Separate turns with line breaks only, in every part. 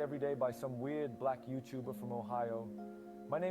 attacked every day by some weird black YouTuber from Ohio. My name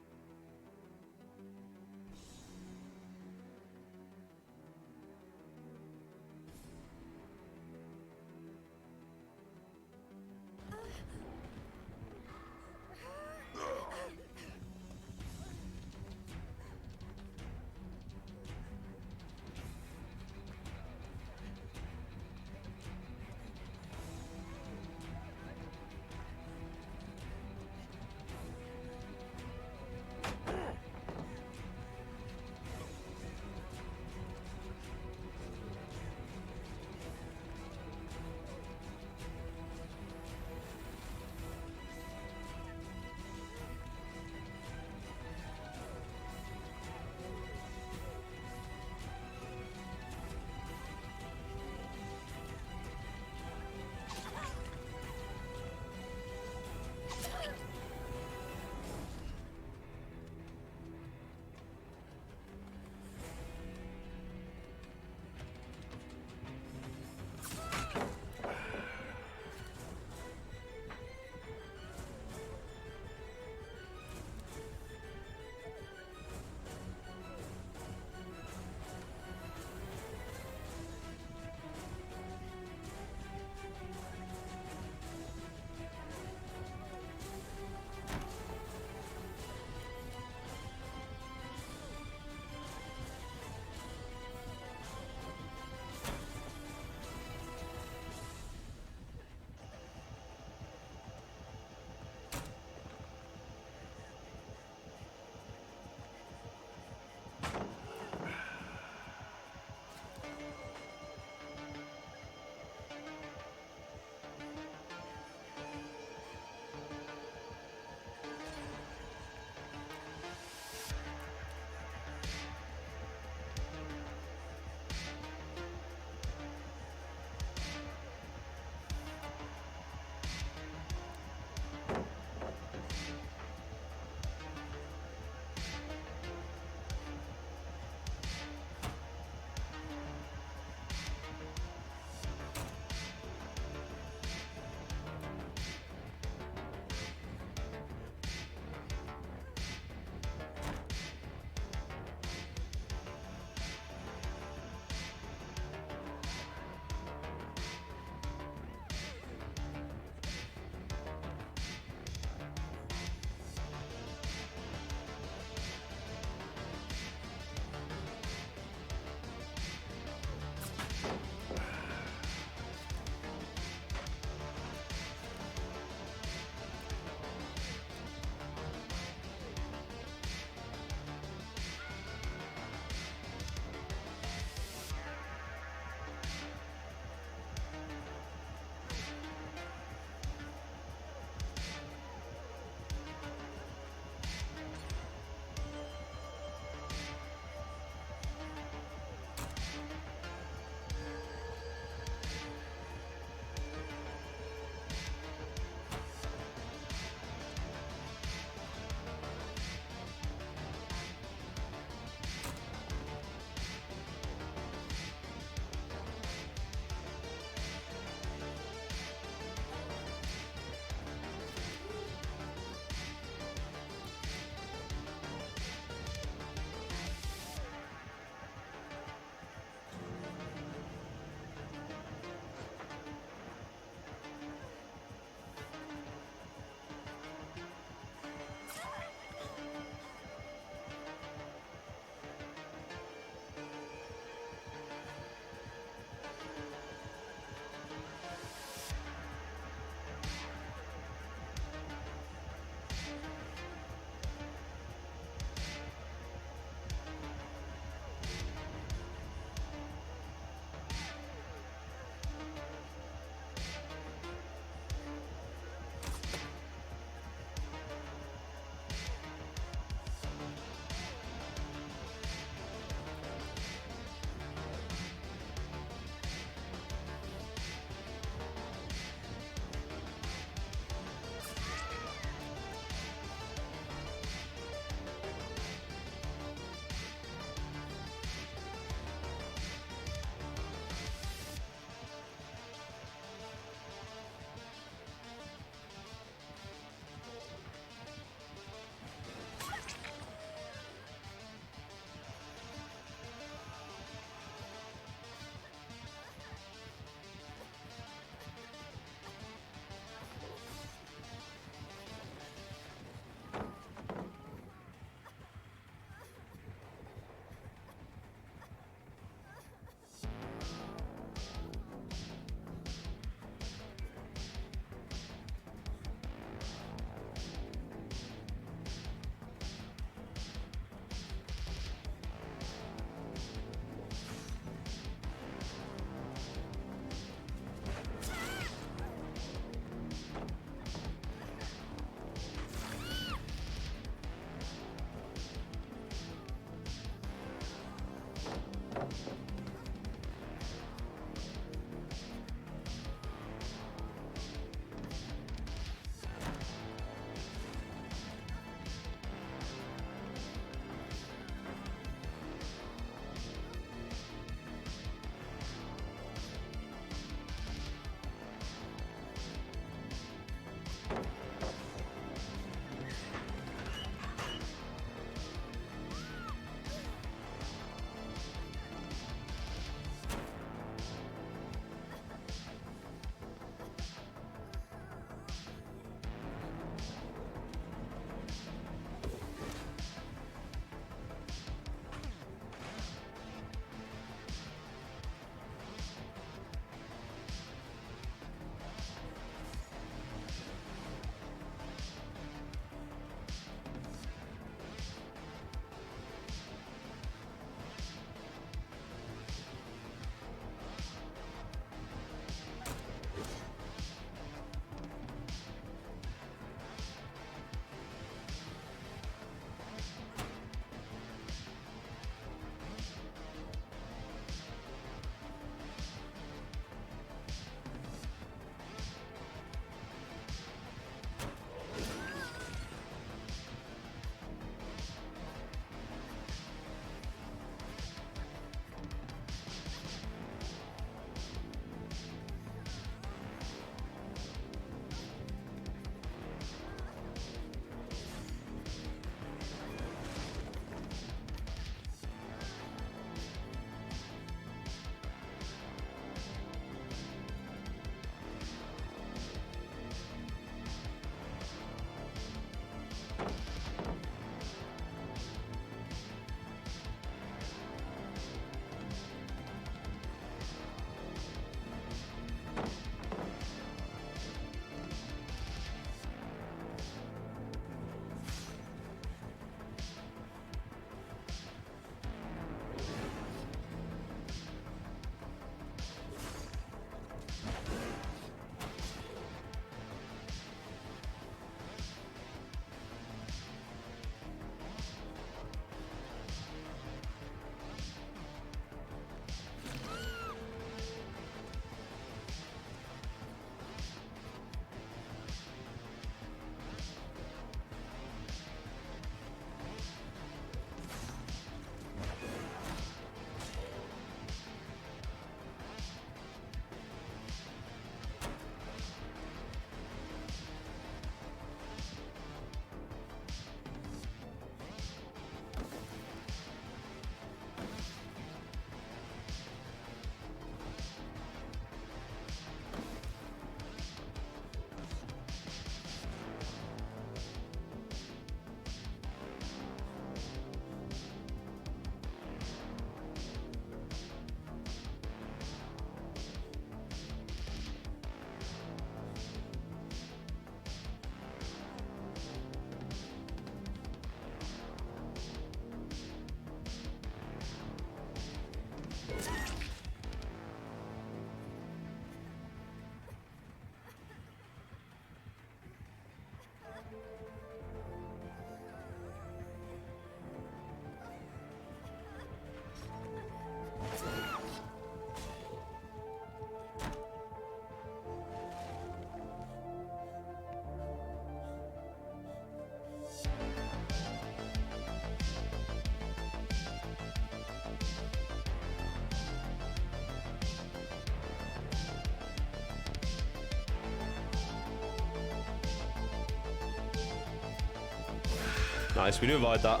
Nice, we do avoid that.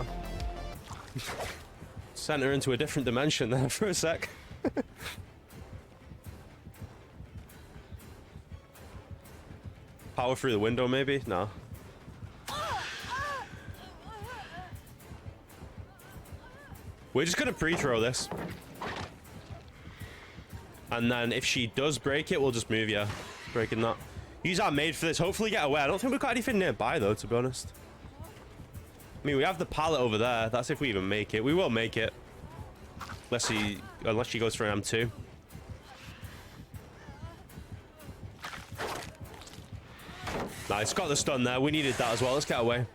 Sent her into a different dimension there for a sec. Power through the window, maybe? No. We're just gonna pre-throw this. And then if she does break it, we'll just move, yeah. Breaking that. Use our maid for this. Hopefully get away. I don't think we've got anything nearby, though, to be honest. I mean, we have the pallet over there. That's if we even make it. We will make it. Unless she goes for an M2. Nice. Got the stun there. We needed that as well. Let's get away.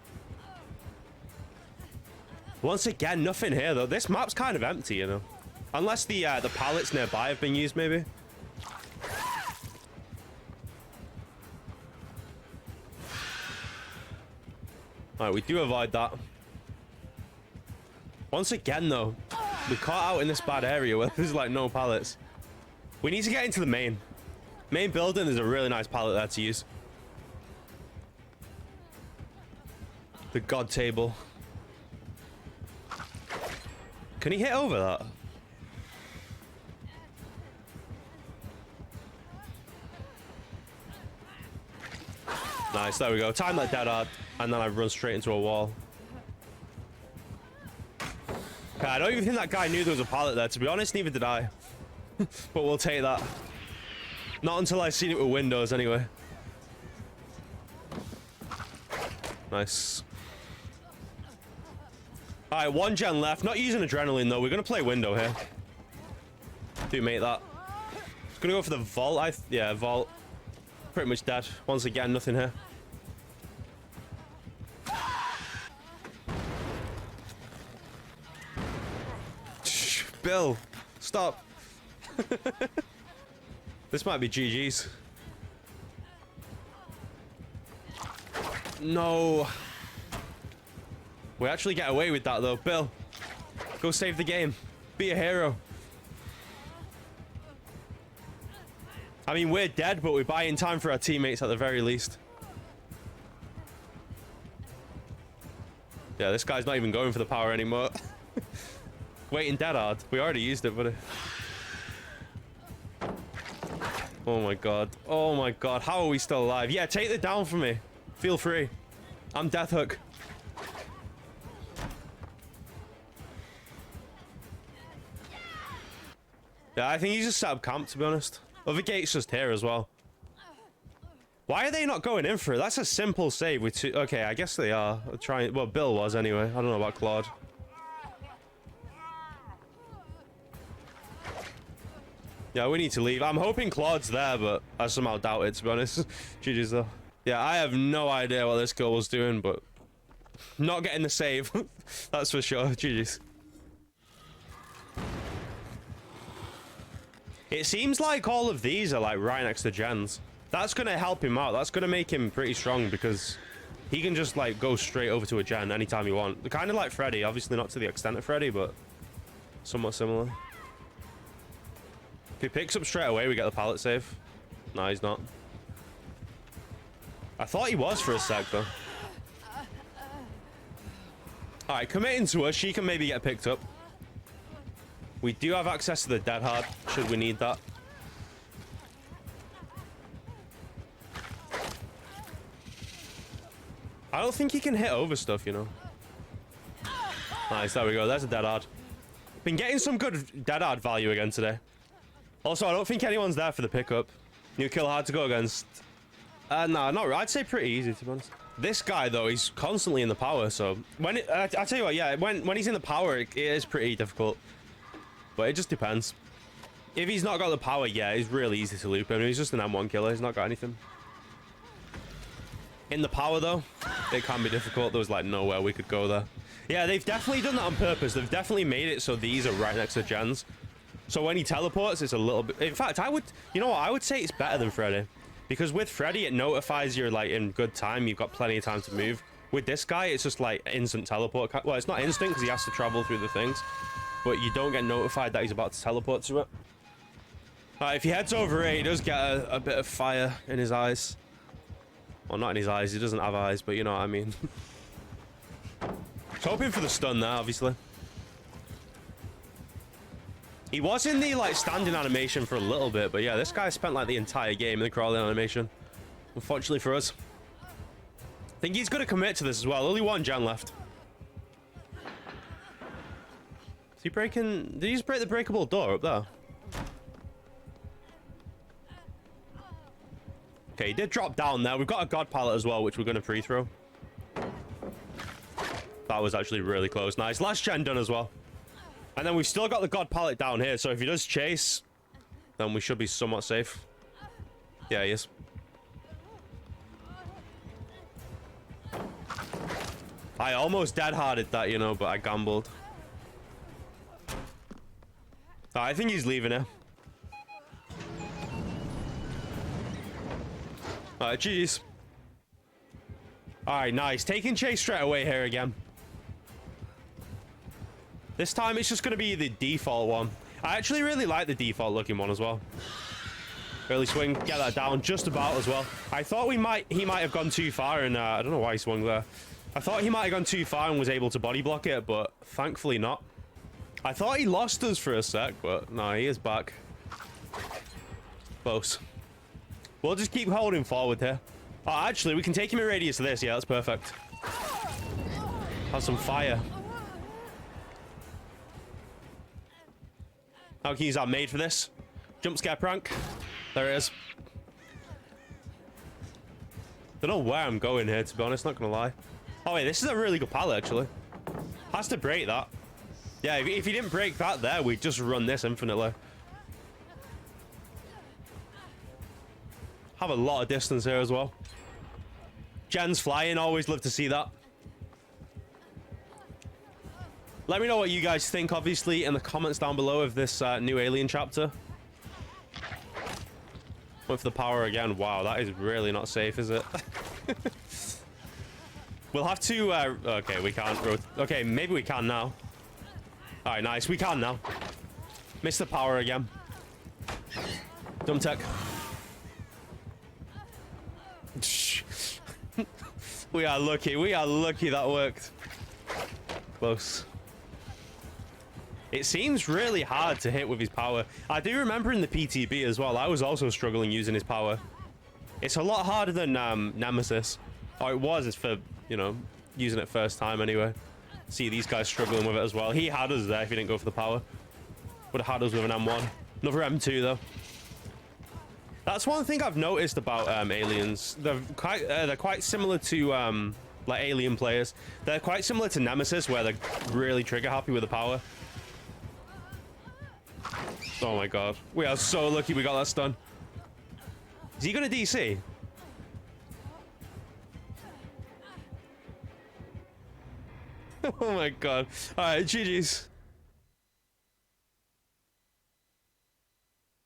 Once again, nothing here, though. This map's kind of empty, you know. Unless the pallets nearby have been used, maybe. Alright, we do avoid that. Once again, though, we're caught out in this bad area where there's, like, no pallets. We need to get into the main. Main building is a really nice pallet there to use. The god table. Can he hit over that? Nice, there we go. Time that dead hard, and then I run straight into a wall. Okay, I don't even think that guy knew there was a pallet there. To be honest, neither did I. But we'll take that. Not until I seen it with windows, anyway. Nice. Alright, 1 gen left. Not using adrenaline, though. We're going to play window here. Do make that. Gonna go for the vault. Yeah, vault. Pretty much dead. Once again, nothing here. Bill, stop. This might be GG's. No. We actually get away with that, though. Bill, go save the game. Be a hero. I mean, we're dead, but we're buying time for our teammates at the very least. Yeah, this guy's not even going for the power anymore. Waiting dead hard. We already used it, buddy. Oh my god. Oh my god. How are we still alive? Yeah, take the down from me. Feel free. I'm Death Hook. Yeah, I think he's just set up camp, to be honest. Other gate's just here as well. Why are they not going in for it? That's a simple save with two. Okay, I guess they are. Trying. Well, Bill was anyway. I don't know about Claude. Yeah, we need to leave. I'm hoping Claude's there, but I somehow doubt it, to be honest. GG's though. Yeah, I have no idea what this girl was doing, but not getting the save. That's for sure. GG's. It seems like all of these are like right next to Jen's. That's going to help him out. That's going to make him pretty strong because he can just like go straight over to a Jen anytime he wants. Kind of like Freddy. Obviously not to the extent of Freddy, but somewhat similar. If he picks up straight away, we get the pallet save. No, he's not. I thought he was for a sec, though. Alright, committing to her. She can maybe get picked up. We do have access to the dead hard, should we need that. I don't think he can hit over stuff, you know. Nice, there we go. There's a dead hard. Been getting some good dead hard value again today. Also, I don't think anyone's there for the pickup. New kill hard to go against. No, not right. I'd say pretty easy, to be honest. This guy, though, he's constantly in the power, so... when I tell you what, yeah, when he's in the power, it is pretty difficult. But it just depends. If he's not got the power, yeah, it's really easy to loop him. He's just an M1 killer. He's not got anything. In the power, though, it can be difficult. There was, like, nowhere we could go there. Yeah, they've definitely done that on purpose. They've definitely made it so these are right next to Jen's. So when he teleports, it's a little bit... In fact, you know what? I would say it's better than Freddy. Because with Freddy, it notifies you're, like, in good time. You've got plenty of time to move. With this guy, it's just, like, instant teleport. Well, it's not instant because he has to travel through the things. But you don't get notified that he's about to teleport to it. If he heads over here, he does get a bit of fire in his eyes. Well, not in his eyes. He doesn't have eyes, but you know what I mean. was hoping for the stun there, obviously. He was in the, like, standing animation for a little bit, but yeah, this guy spent, like, the entire game in the crawling animation. Unfortunately for us. I think he's going to commit to this as well. Only one gen left. Is he breaking... Did he just break the breakable door up there? Okay, he did drop down there. We've got a god pallet as well, which we're going to pre-throw. That was actually really close. Nice. Last gen done as well. And then we've still got the god pallet down here, so if he does chase, then we should be somewhat safe. Yeah, he is. I almost dead-hearted that, you know, but I gambled. Oh, I think he's leaving here. Alright, GG's. Alright, nice. Taking chase straight away here again. This time it's just going to be the default one. I actually really like the default looking one as well. Early swing, get that down just about as well. I thought he might have gone too far, and I don't know why he swung there. I thought he might have gone too far and was able to body block it, but thankfully not. I thought he lost us for a sec, but no, he is back. Close. We'll just keep holding forward here. Oh, actually, we can take him in radius of this. Yeah, that's perfect. Have some fire. How can you use that made for this? Jump scare prank. There it is. Don't know where I'm going here, to be honest, not gonna lie. Oh wait, this is a really good pallet actually. Has to break that. Yeah, if he didn't break that there, we'd just run this infinitely. Have a lot of distance here as well. Jen's flying, always love to see that. Let me know what you guys think, obviously, in the comments down below of this new alien chapter. Went for the power again. Wow, that is really not safe, is it? We'll have to... okay, we can't... Okay, maybe we can now. All right, nice. We can now. Missed the power again. Dumb tech. We are lucky. We are lucky that worked. Close. It seems really hard to hit with his power. I do remember in the PTB as well, I was also struggling using his power. It's a lot harder than Nemesis. Or it was, it's for, you know, using it first time anyway. See these guys struggling with it as well. He had us there if he didn't go for the power. Would have had us with an M1. Another M2 though. That's one thing I've noticed about aliens. They're quite similar to like alien players. They're quite similar to Nemesis, where they're really trigger happy with the power. Oh my god, we are so lucky we got that stun. Is he gonna DC? Oh my god. All right, GG's.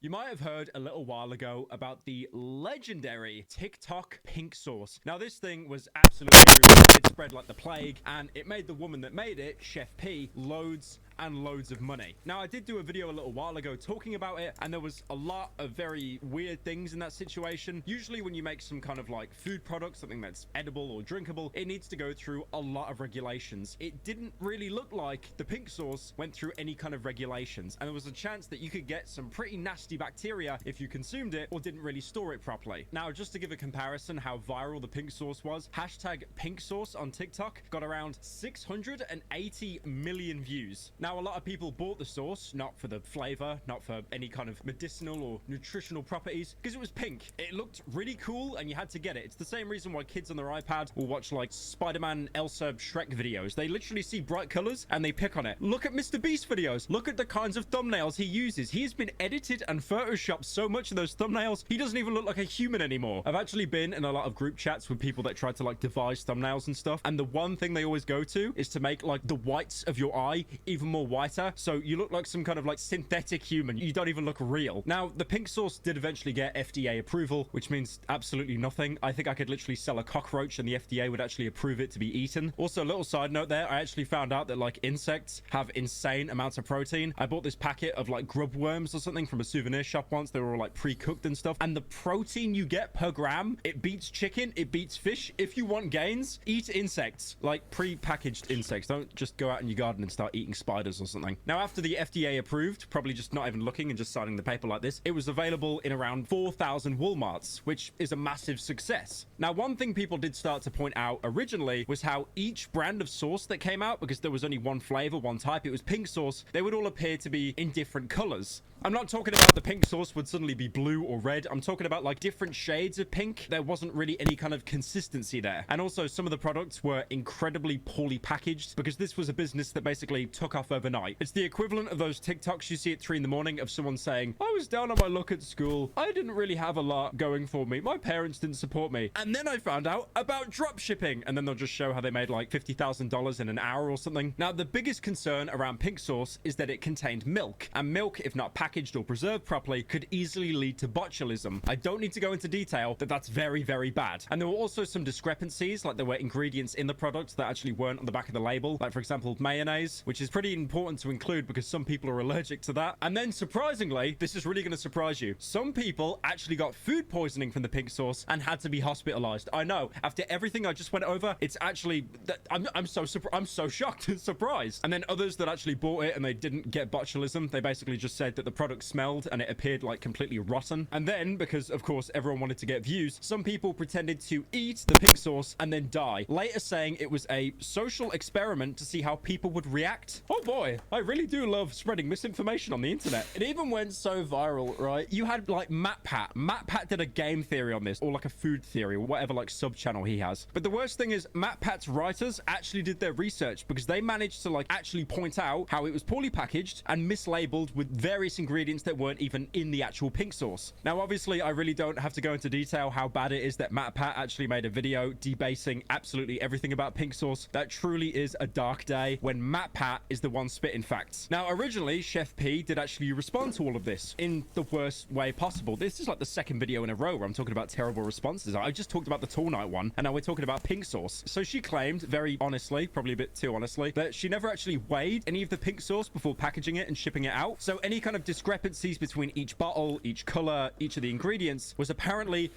You might have heard a little while ago about the legendary TikTok pink sauce. Now, this thing was absolutely everywhere. It spread like the plague, and it made the woman that made it, Chef P, loads and loads of money. Now, I did do a video a little while ago talking about it, and there was a lot of very weird things in that situation. Usually when you make some kind of like food product, something that's edible or drinkable, it needs to go through a lot of regulations. It didn't really look like the pink sauce went through any kind of regulations, and there was a chance that you could get some pretty nasty bacteria if you consumed it or didn't really store it properly. Now, just to give a comparison how viral the pink sauce was, hashtag pink sauce on TikTok got around 680 million views. Now, a lot of people bought the sauce, not for the flavor, not for any kind of medicinal or nutritional properties, because it was pink. It looked really cool and you had to get it. It's the same reason why kids on their iPad will watch like Spider-Man, Elsa, Shrek videos. They literally see bright colors and they pick on it. Look at Mr. Beast videos. Look at the kinds of thumbnails he uses. He has been edited and photoshopped so much of those thumbnails, he doesn't even look like a human anymore. I've actually been in a lot of group chats with people that try to like devise thumbnails and stuff, and the one thing they always go to is to make like the whites of your eye even more more whiter, so you look like some kind of like synthetic human. You don't even look real. Now, the pink sauce did eventually get FDA approval, which means absolutely nothing. I think I could literally sell a cockroach and the FDA would actually approve it to be eaten. Also, a little side note there, I actually found out that like insects have insane amounts of protein. I bought this packet of like grub worms or something from a souvenir shop once. They were all like pre-cooked and stuff, and the protein you get per gram, it beats chicken, it beats fish. If you want gains, eat insects, like pre-packaged insects. Don't just go out in your garden and start eating spiders or something. Now, after the FDA approved, probably just not even looking and just signing the paper like this, it was available in around 4,000 Walmarts, which is a massive success. Now, one thing people did start to point out originally was how each brand of sauce that came out, because there was only one flavor, one type, it was pink sauce, they would all appear to be in different colors. I'm not talking about the pink sauce would suddenly be blue or red. I'm talking about like different shades of pink. There wasn't really any kind of consistency there. And also some of the products were incredibly poorly packaged because this was a business that basically took off overnight. It's the equivalent of those TikToks you see at 3 in the morning of someone saying, I was down on my luck at school. I didn't really have a lot going for me. My parents didn't support me. And then I found out about drop shipping. And then they'll just show how they made like $50,000 in an hour or something. Now, the biggest concern around pink sauce is that it contained milk. And milk, if not packaged or preserved properly, could easily lead to botulism. I don't need to go into detail that that's very, very bad. And there were also some discrepancies, like there were ingredients in the product that actually weren't on the back of the label. Like, for example, mayonnaise, which is pretty important to include because some people are allergic to that. And then surprisingly, this is really going to surprise you, some people actually got food poisoning from the pink sauce and had to be hospitalized. I know, after everything I just went over, it's actually, I'm so shocked and surprised. And then others that actually bought it and they didn't get botulism, they basically just said that the product smelled and it appeared like completely rotten. And then, because of course everyone wanted to get views, some people pretended to eat the pink sauce and then die, later saying it was a social experiment to see how people would react. Oh boy, I really do love spreading misinformation on the internet. It even went so viral, right? You had like MatPat did a game theory on this, or like a food theory, or whatever like sub channel he has. But the worst thing is MatPat's writers actually did their research because they managed to like actually point out how it was poorly packaged and mislabeled with various ingredients that weren't even in the actual pink sauce. Now, obviously, I really don't have to go into detail how bad it is that MatPat actually made a video debasing absolutely everything about pink sauce. That truly is a dark day when MatPat is the one spitting facts. Now, originally, Chef P did actually respond to all of this in the worst way possible. This is like the second video in a row where I'm talking about terrible responses. I just talked about the tall night one, and now we're talking about pink sauce. So she claimed, very honestly, probably a bit too honestly, that she never actually weighed any of the pink sauce before packaging it and shipping it out. So any kind of discrepancies between each bottle, each color, each of the ingredients was apparently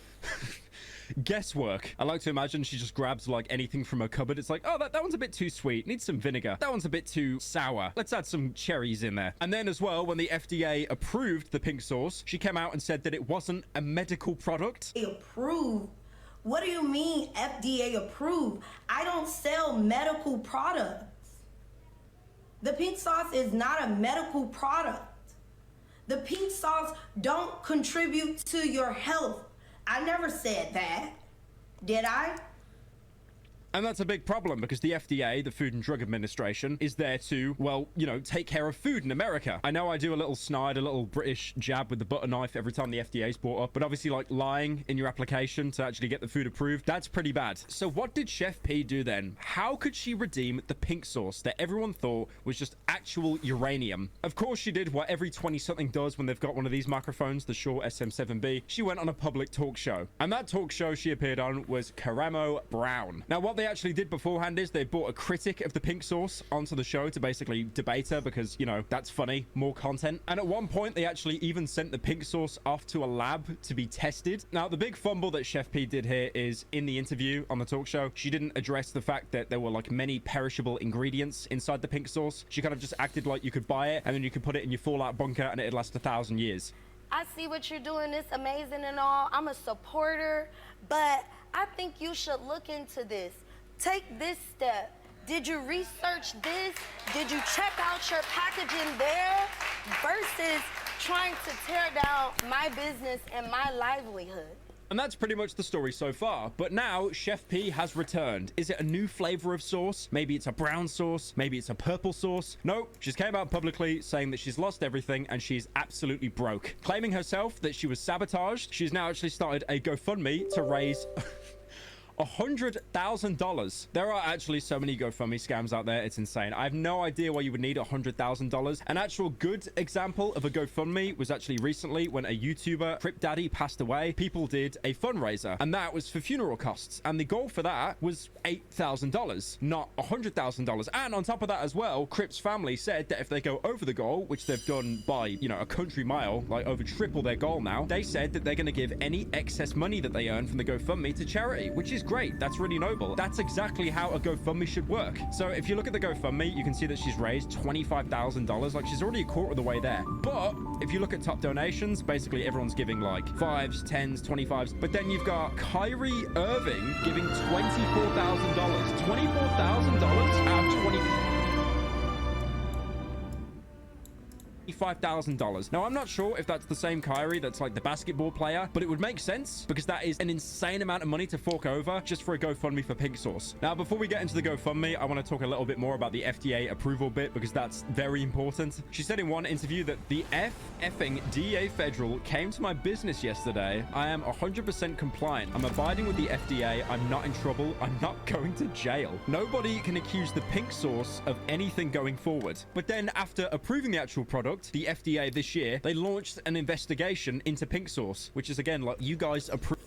guesswork. I like to imagine she just grabs like anything from her cupboard. It's like, oh, that one's a bit too sweet, needs some vinegar. That one's a bit too sour, let's add some cherries in there. And then as well, when the FDA approved the pink sauce, she came out and said that it wasn't a medical product.
Approved? What do you mean FDA approved? I don't sell medical products. The pink sauce is not a medical product. The pink sauce don't contribute to your health. I never said that. Did I?
And that's a big problem because the FDA, the Food and Drug Administration, is there to, well, you know, take care of food in America. I know I do a little snide, a little British jab with the butter knife every time the FDA is brought up, but obviously like lying in your application to actually get the food approved, that's pretty bad. So what did Chef P do then? How could she redeem the pink sauce that everyone thought was just actual uranium? Of course she did what every 20-something does when they've got one of these microphones, the Shure SM7B. She went on a public talk show. And that talk show she appeared on was Karamo Brown. Now what they actually did beforehand is they brought a critic of the pink sauce onto the show to basically debate her because, you know, that's funny, more content. And at one point they actually even sent the pink sauce off to a lab to be tested. Now the big fumble that Chef P did here is in the interview on the talk show, she didn't address the fact that there were like many perishable ingredients inside the pink sauce. She kind of just acted like you could buy it and then you could put it in your fallout bunker and it'd last 1,000 years.
I see what you're doing, it's amazing and all. I'm a supporter, but I think you should look into this. Take this step. Did you research this? Did you check out your packaging there? Versus trying to tear down my business and my livelihood.
And that's pretty much the story so far. But now Chef P has returned. Is it a new flavor of sauce? Maybe it's a brown sauce. Maybe it's a purple sauce. Nope. She's came out publicly saying that she's lost everything and she's absolutely broke. Claiming herself that she was sabotaged. She's now actually started a GoFundMe to raise... $100,000. There are actually so many GoFundMe scams out there. It's insane. I have no idea why you would need $100,000. An actual good example of a GoFundMe was actually recently when a YouTuber, Crip Daddy, passed away. People did a fundraiser, and that was for funeral costs. And the goal for that was $8,000, not $100,000. And on top of that as well, Crip's family said that if they go over the goal, which they've done by, you know, a country mile, like over triple their goal now, they said that they're going to give any excess money that they earn from the GoFundMe to charity, which is great. That's really noble. That's exactly how a GoFundMe should work. So if you look at the GoFundMe, you can see that she's raised $25,000. Like, she's already a quarter of the way there. But if you look at top donations, basically everyone's giving like 5s, 10s, 25s. But then you've got Kyrie Irving giving $24,000. $24,000 out of $25,000. Now, I'm not sure if that's the same Kyrie that's like the basketball player, but it would make sense because that is an insane amount of money to fork over just for a GoFundMe for Pink Sauce. Now, before we get into the GoFundMe, I want to talk a little bit more about the FDA approval bit because that's very important. She said in one interview that the effing DEA Federal came to my business yesterday. I am 100% compliant. I'm abiding with the FDA. I'm not in trouble. I'm not going to jail. Nobody can accuse the Pink Sauce of anything going forward. But then after approving the actual product, the FDA this year, they launched an investigation into Pink Sauce, which is again like, you guys approve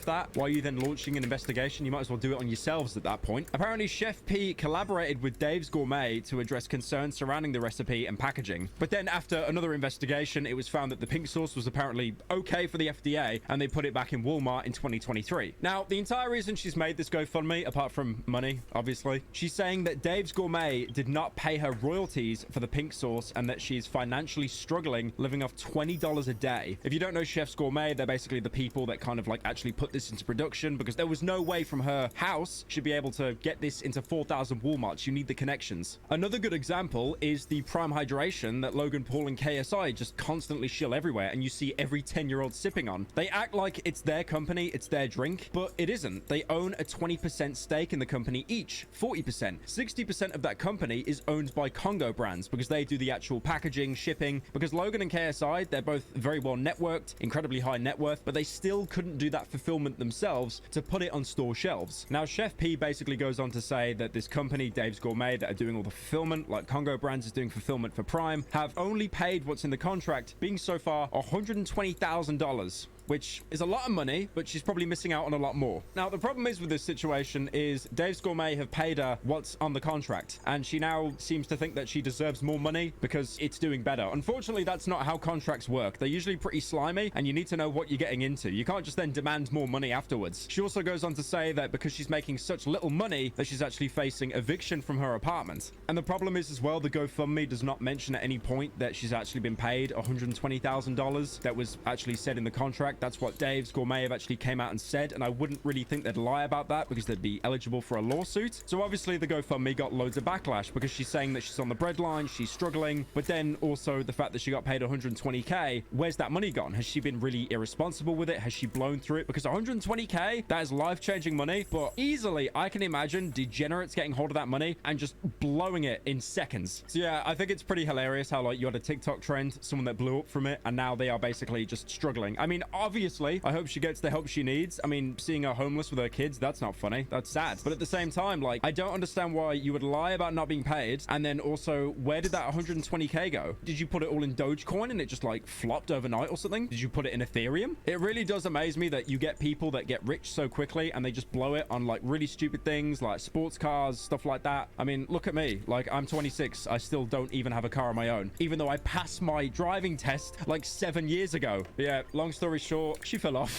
that. Why are you then launching an investigation? You might as well do it on yourselves at that point. Apparently, Chef P collaborated with Dave's Gourmet to address concerns surrounding the recipe and packaging. But then after another investigation, it was found that the pink sauce was apparently okay for the FDA, and they put it back in Walmart in 2023. Now, the entire reason she's made this GoFundMe, apart from money, obviously, she's saying that Dave's Gourmet did not pay her royalties for the pink sauce and that she's financially struggling, living off $20 a day. If you don't know Chef's Gourmet, they're basically the people that kind of like actually put this into production, because there was no way from her house she'd be able to get this into 4,000 Walmarts. You need the connections. Another good example is the Prime Hydration that Logan Paul and KSI just constantly shill everywhere, and you see every 10-year-old sipping on. They act like it's their company, it's their drink, but it isn't. They own a 20% stake in the company each, 40%. 60% of that company is owned by Congo Brands because they do the actual packaging, shipping, because Logan and KSI, they're both very well networked, incredibly high net worth, but they still couldn't do that fulfillment themselves to put it on store shelves. Now, Chef P basically goes on to say that this company, Dave's Gourmet, that are doing all the fulfillment, like Congo Brands is doing fulfillment for Prime, have only paid what's in the contract, being so far $120,000. Which is a lot of money, but she's probably missing out on a lot more. Now, the problem is with this situation is Dave's Gourmet have paid her what's on the contract, and she now seems to think that she deserves more money because it's doing better. Unfortunately, that's not how contracts work. They're usually pretty slimy, and you need to know what you're getting into. You can't just then demand more money afterwards. She also goes on to say that because she's making such little money, that she's actually facing eviction from her apartment. And the problem is as well, the GoFundMe does not mention at any point that she's actually been paid $120,000. That was actually said in the contract. That's what Dave's Gourmet have actually came out and said, and I wouldn't really think they'd lie about that because they'd be eligible for a lawsuit. So obviously the GoFundMe got loads of backlash because she's saying that she's on the breadline, she's struggling, but then also the fact that she got paid 120k, where's that money gone? Has she been really irresponsible with it? Has she blown through it? Because 120k, that is life-changing money, but easily I can imagine degenerates getting hold of that money and just blowing it in seconds. So yeah, I think it's pretty hilarious how like you had a TikTok trend, someone that blew up from it, and now they are basically just struggling. I mean, obviously, I hope she gets the help she needs. I mean, seeing her homeless with her kids, that's not funny. That's sad. But at the same time, like, I don't understand why you would lie about not being paid. And then also, where did that 120k go? Did you put it all in Dogecoin and it just like flopped overnight or something? Did you put it in Ethereum? It really does amaze me that you get people that get rich so quickly and they just blow it on like really stupid things like sports cars, stuff like that. I mean, look at me. Like, I'm 26. I still don't even have a car of my own, even though I passed my driving test like 7 years ago. But yeah, long story short, she fell off.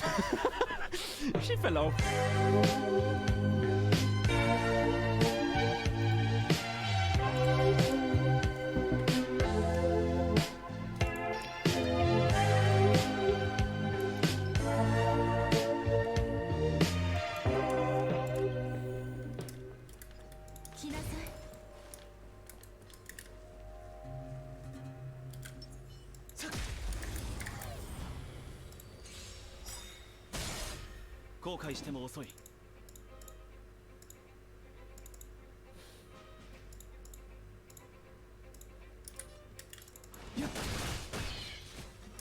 She fell off.
来なさい。
後悔しても遅い。やった。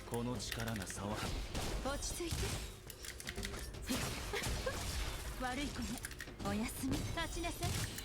この力が差をはる。
落ち着いて。悪い子ね。おやすみ。立ちなさい。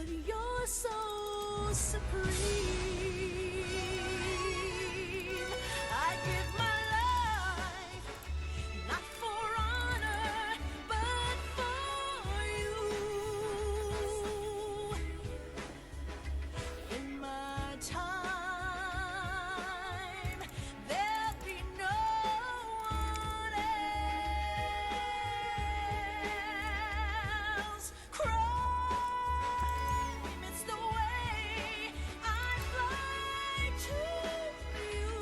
You're so supreme. I give my life, not for honor, but for you. In my time, there'll be no one else. Crime, it's the way I fly to you.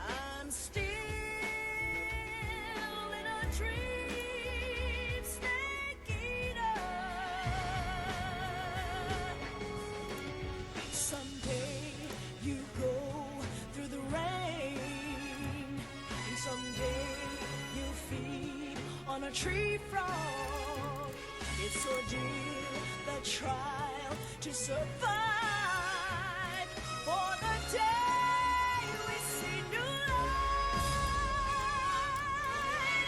I'm still in a dream, snake eater. Someday you go through the rain, and someday you feed on a tree frog. It's ordeal, the trial to survive for the day we see new light.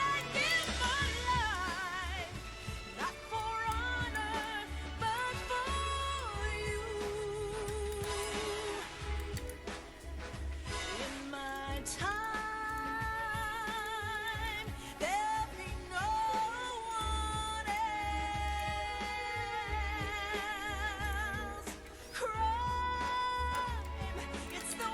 I give my life, not for honor, but for you. In my time, there'll be no one else. Crime, it's the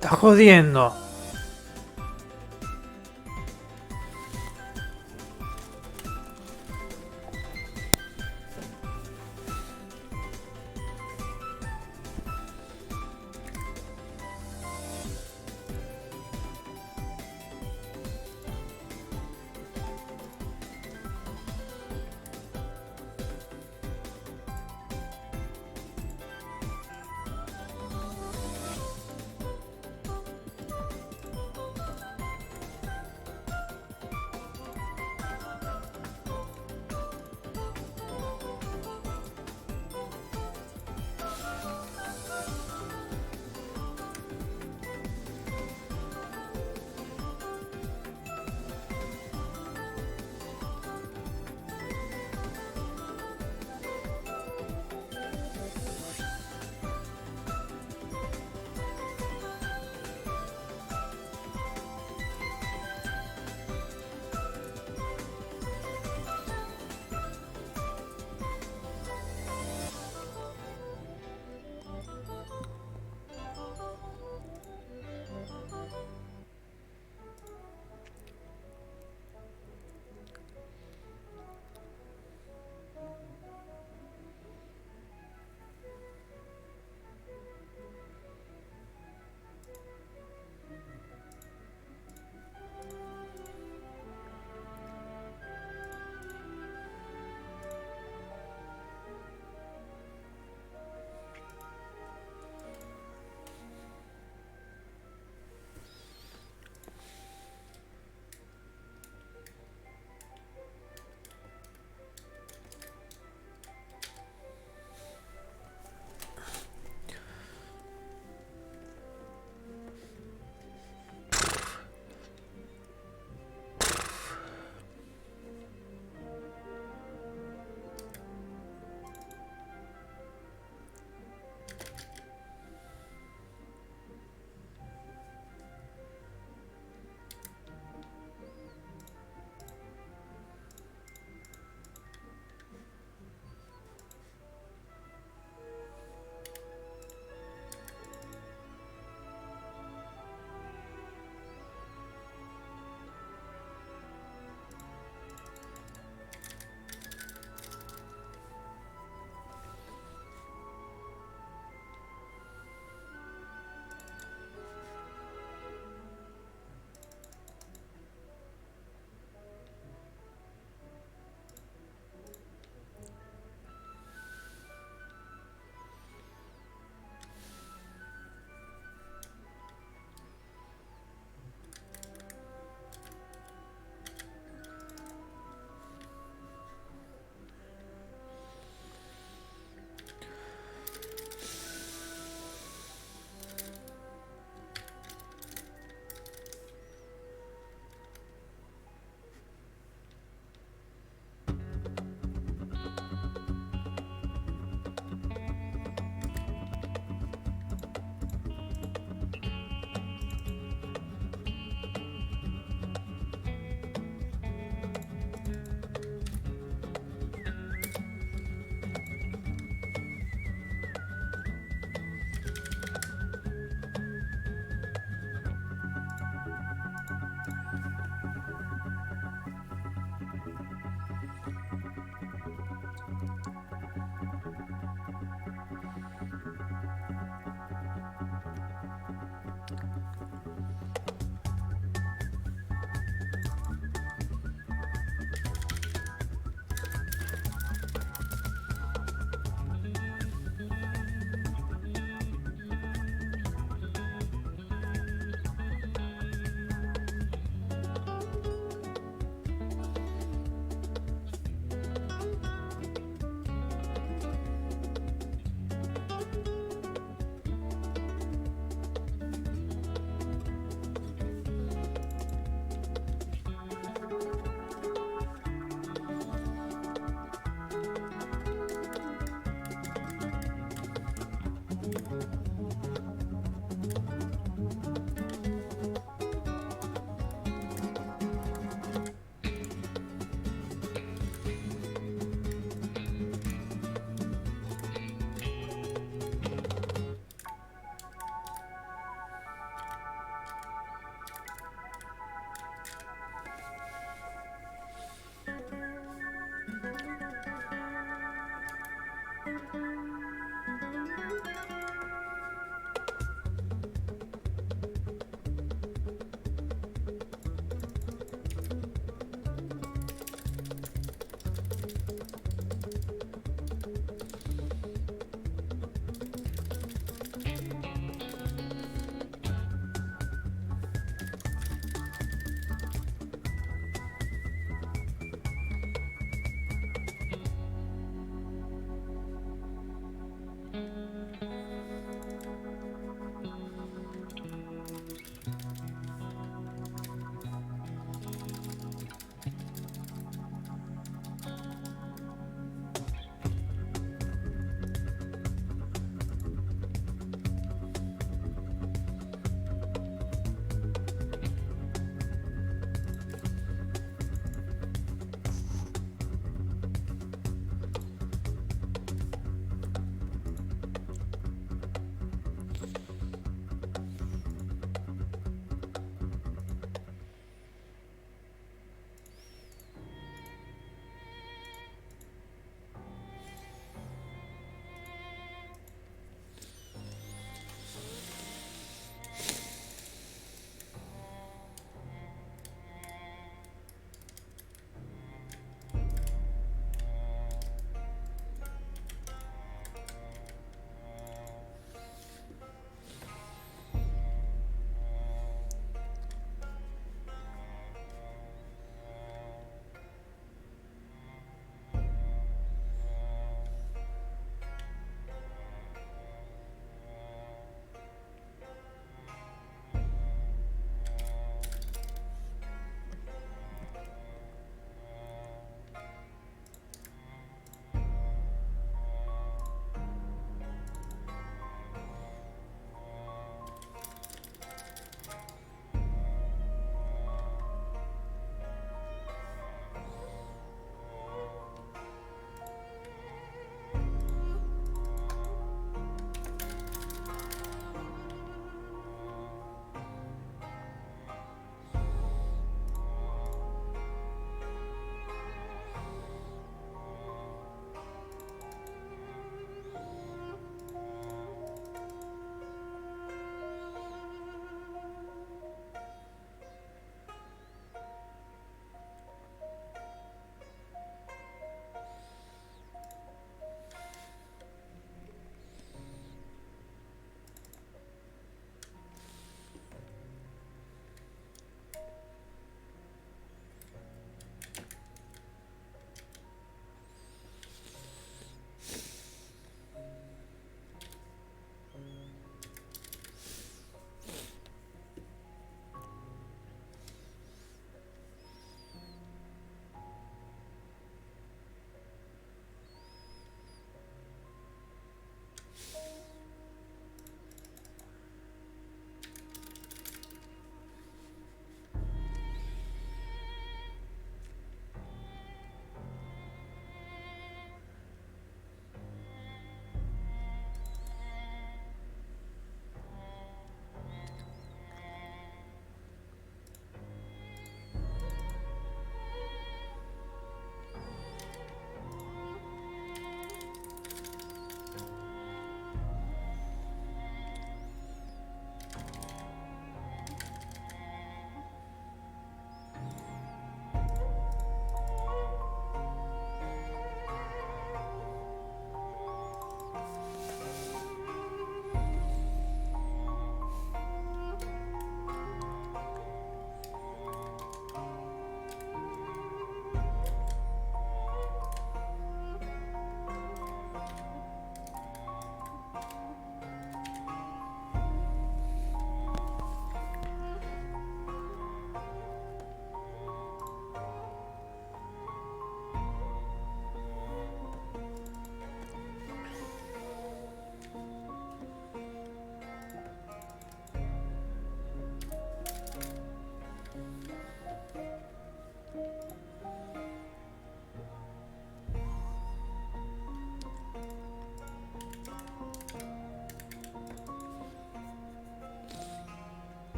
Está jodiendo.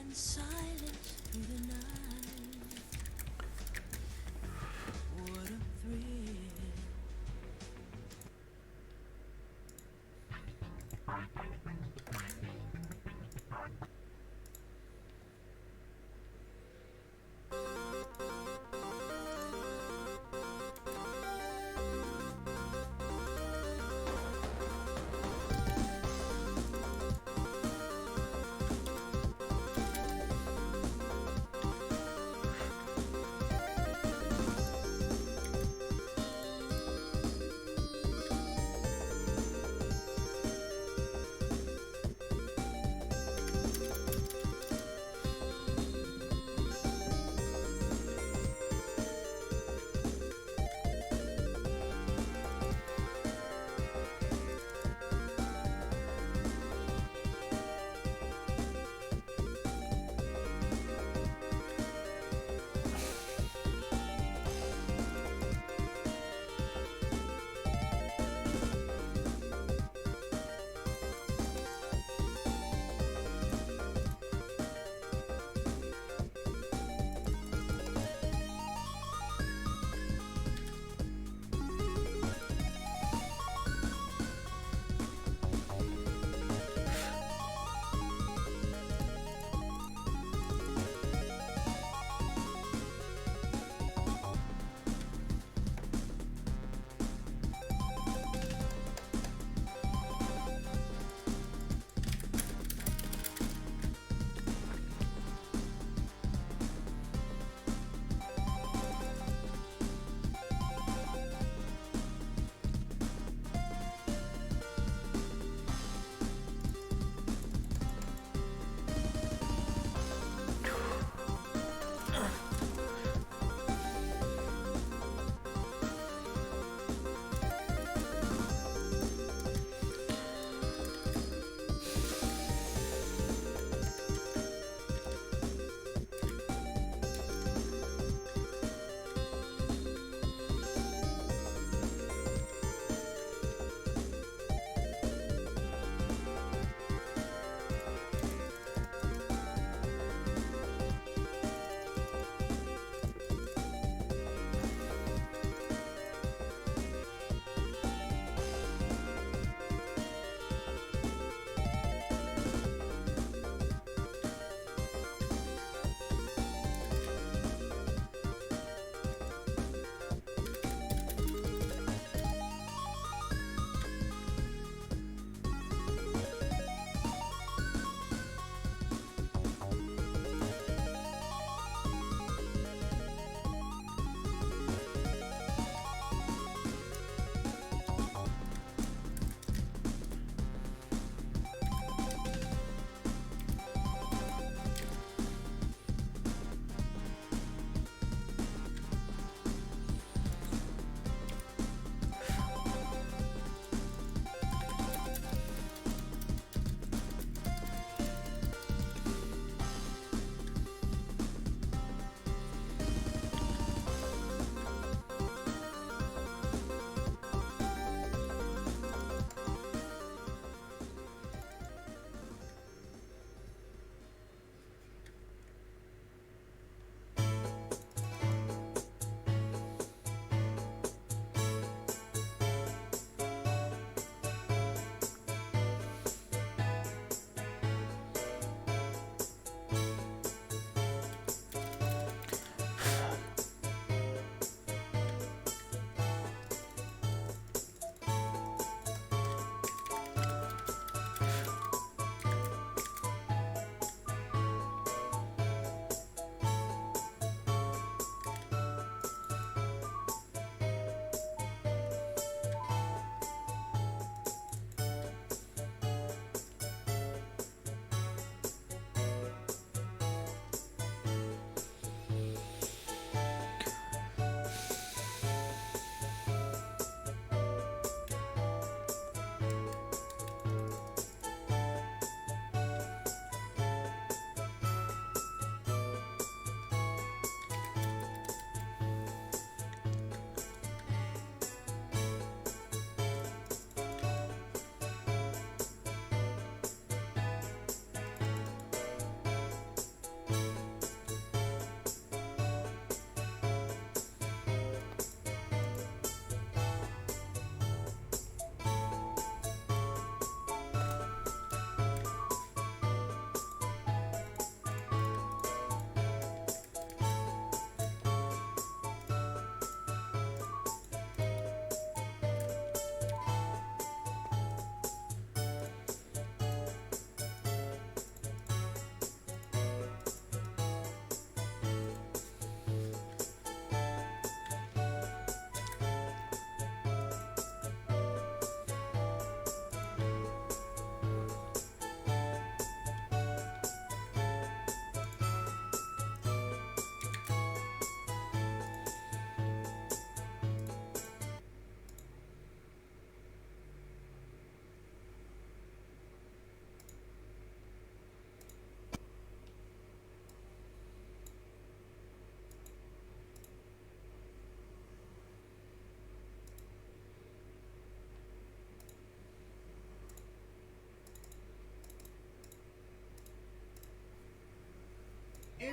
in silence through the night. What a thrill.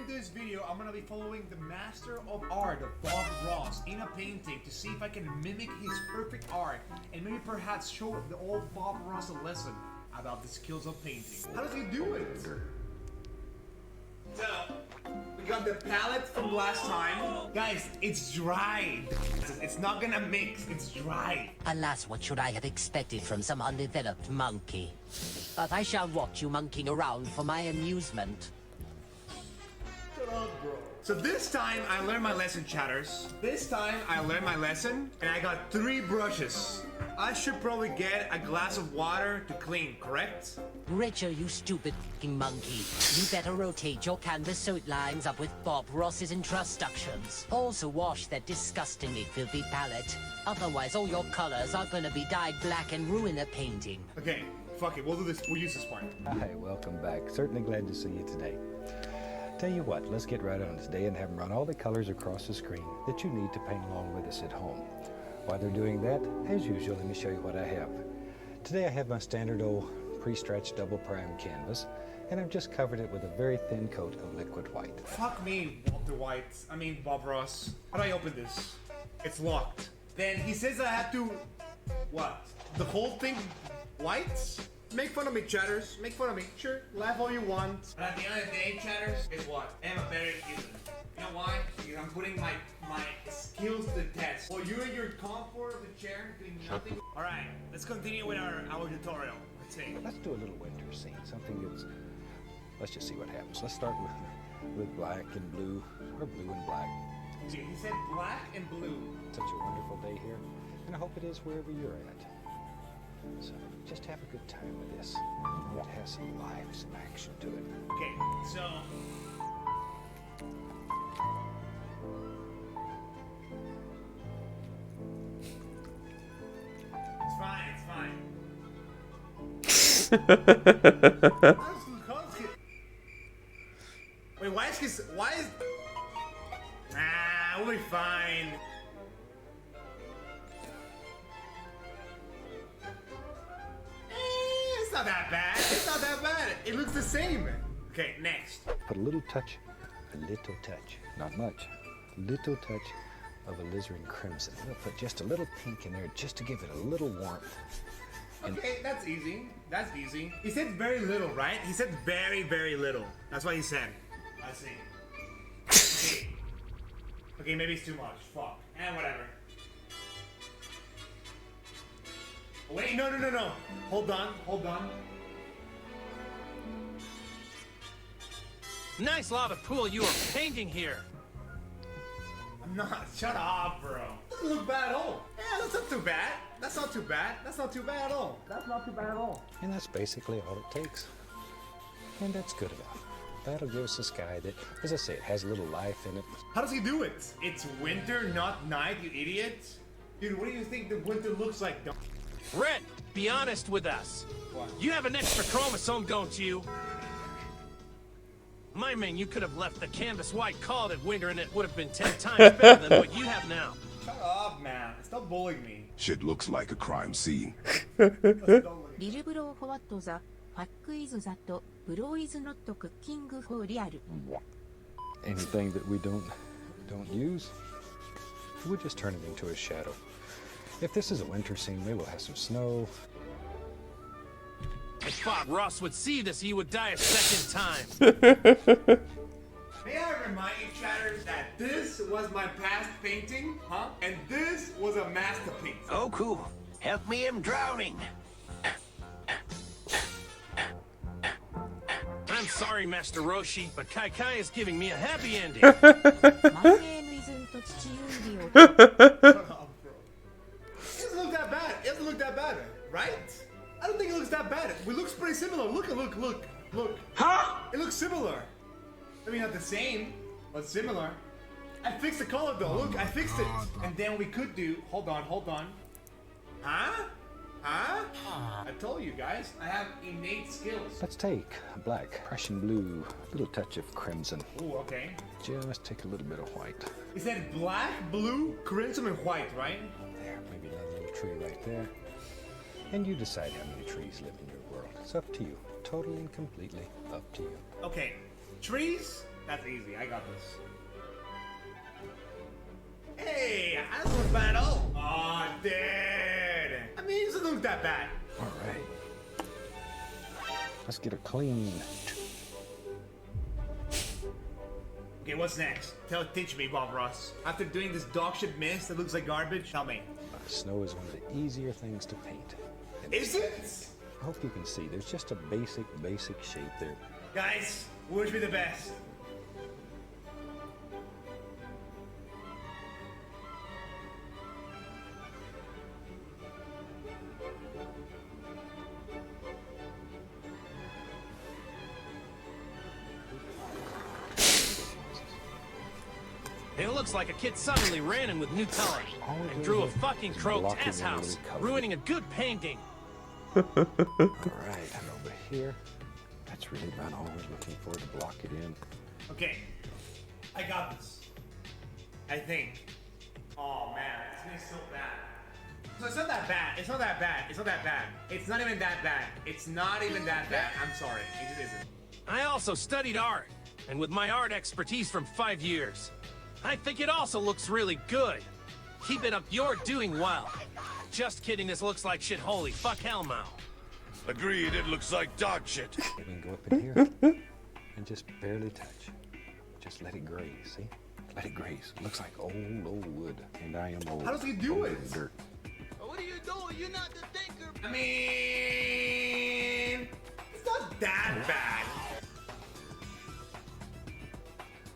into this video, I'm gonna be following the master of art of Bob Ross in a painting to see if I can mimic his perfect art and maybe perhaps show the old Bob Ross a lesson about the skills of painting. How does he do it? So, we got the palette from last time. Guys, it's dried. It's not gonna mix, it's dried.
Alas, what should I have expected from some undeveloped monkey? But I shall watch you monkeying around for my amusement.
Shut up, bro. So this time I learned my lesson, chatters. This time I learned my lesson and I got 3 brushes. I should probably get a glass of water to clean, correct?
Richard, you stupid f***ing monkey. You better rotate your canvas so it lines up with Bob Ross's instructions. Also wash that disgustingly filthy palette. Otherwise all your colors are gonna be dyed black and ruin the painting.
Okay, fuck it, we'll do this, we'll use this part.
Hi, welcome back. Certainly glad to see you today. Tell you what, let's get right on today and have them run all the colors across the screen that you need to paint along with us at home. While they're doing that, as usual, let me show you what I have. Today I have my standard old pre-stretched double prime canvas, and I've just covered it with a very thin coat of liquid white.
Fuck me, Bob Ross. How do I open this? It's locked. Then he says I have to, what? The whole thing white? Make fun of me, chatters. Make fun of me. Sure, laugh all you want. But at the end of the day, chatters, guess what? I'm a better human. You know why? Because I'm putting my skills to the test. While you're in your comfort of the chair doing nothing. Alright, let's continue with our tutorial. Let's see.
Let's do a little winter scene, something that's, let's just see what happens. Let's start with black and blue, or blue and black.
See, he said black and blue.
Such a wonderful day here, and I hope it is wherever you're at. So just have a good time with this. It has some life, some action to it.
Okay, so it's fine. Wait, why is we'll be fine. It's not that bad. It's not that bad. It looks the same. Okay, next.
Put a little touch, not much, little touch of alizarin crimson. We'll put just a little pink in there just to give it a little warmth.
Okay, that's easy. That's easy. He said very little, right? He said very, very little. That's what he said. I see. Okay. Okay, maybe it's too much. Fuck. Whatever. Wait, no. Hold on.
Nice lava pool you are painting here.
I'm not. Shut up, bro. Doesn't look bad at all. Yeah, that's not too bad. That's not too bad at all.
And that's basically all it takes. And that's good enough. That'll give us a sky that, as I say, it has a little life in it.
How does he do it? It's winter, not night, you idiot. Dude, what do you think the winter looks like?
Red, be honest with us.
What?
You have an extra chromosome, don't you? My man, you could have left the canvas white, called it winter, and it would have been 10 times better than what you have now.
Shut up, man. Stop bullying me.
Shit looks like a crime scene.
リルブローフォワットザファックイズザとブローイズノットクッキングフォーリアル
Anything that we don't use, we'll just turn it into a shadow. If this is a winter scene, maybe we'll have some snow.
If Bob Ross would see this, he would die a second time.
May I remind you, chatters, that this was my past painting, huh? And this was a masterpiece.
Oh, cool. Help me, I'm drowning. I'm sorry, Master Roshi, but Kai Kai is giving me a happy ending.
マンゲームイズンと父指を
Shut up, bro. It doesn't look that bad. It doesn't look that bad, right? I don't think it looks that bad. It looks pretty similar. Look. Huh? It looks similar. I mean, not the same, but similar. I fixed the color though. Look, I fixed it. And then we could do. Hold on. Huh? I told you guys, I have innate skills.
Let's take black, Prussian blue, a little touch of crimson.
Ooh, okay.
Just take a little bit of white.
He said black, blue, crimson, and white, right?
There, maybe another little tree right there. And you decide how many trees live in your world. It's up to you. Totally and completely up to you.
Okay, trees That's easy. I got this. Hey, that's not bad at all. Oh, dude. I mean, it doesn't look that bad.
All right. Let's get her clean.
Okay, what's next? Teach me, Bob Ross. After doing this dog shit mist that looks like garbage, tell me.
Snow is one of the easier things to paint.
Is it?
I hope you can see. There's just a basic shape there.
Guys, wish me the best.
It looks like a kid suddenly ran in with new color and drew a fucking grotesque house, ruining a good painting.
All right, and over here, that's really about all we're looking for to block it in.
Okay, I got this. I think. Oh man, this gonna be so bad. So it's not that bad. It's not that bad. It's not that bad. It's not even that bad. It's not even that bad. I'm sorry. It just isn't.
I also studied art, and with my art expertise from 5 years, I think it also looks really good. Keep it up, you're doing well. Just kidding, this looks like shit. Holy fuck hell no.
Agreed, it looks like dog shit.
We can go up in here and just barely touch. Just let it graze, see? Let it graze. Looks like old wood, and I am old.
How does he do it?
Dirt.
What are you doing? You're not the thinker.
I mean, it's not that bad.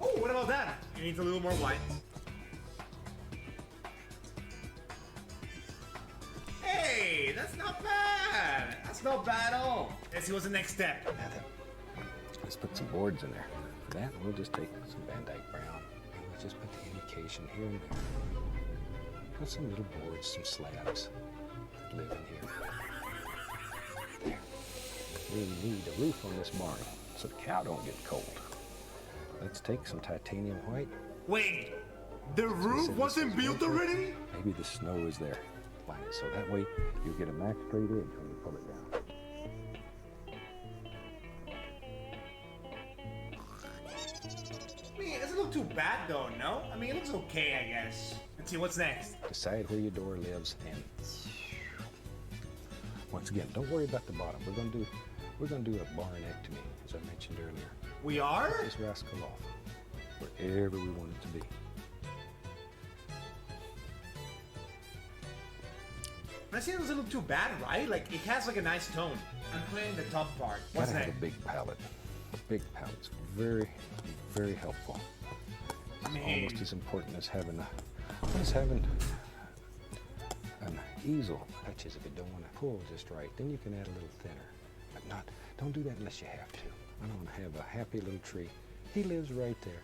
Oh, what about that? It needs a little more white. Hey, that's not bad. That's not bad at all. Let's see what's the next step.
Let's put some boards in there. For that, we'll just take some Van Dyke Brown, and we'll just put the indication here and there. Put some little boards, some slabs that live in here. There. We need a roof on this barn so the cow don't get cold. Let's take some titanium white.
Wait, the roof wasn't built already?
Maybe the snow is there. Line it so that way you'll get a nice straight edge when you pull it down.
I mean, it doesn't look too bad though, no? I mean, it looks okay, I guess. Let's see, what's next?
Decide where your door lives, and once again, don't worry about the bottom. We're gonna do a barnectomy, as I mentioned earlier.
We are?
Cut this rascal off wherever we want it to be.
Honestly, it doesn't look too bad, right? Like, it has like a nice tone. I'm playing the top part. What's
Gotta have
next?
a big palette. A big palette's very, very helpful. It's almost as important as having an easel. Touches if you don't want to pull just right. Then you can add a little thinner, but don't do that unless you have to. I don't want to have a happy little tree. He lives right there.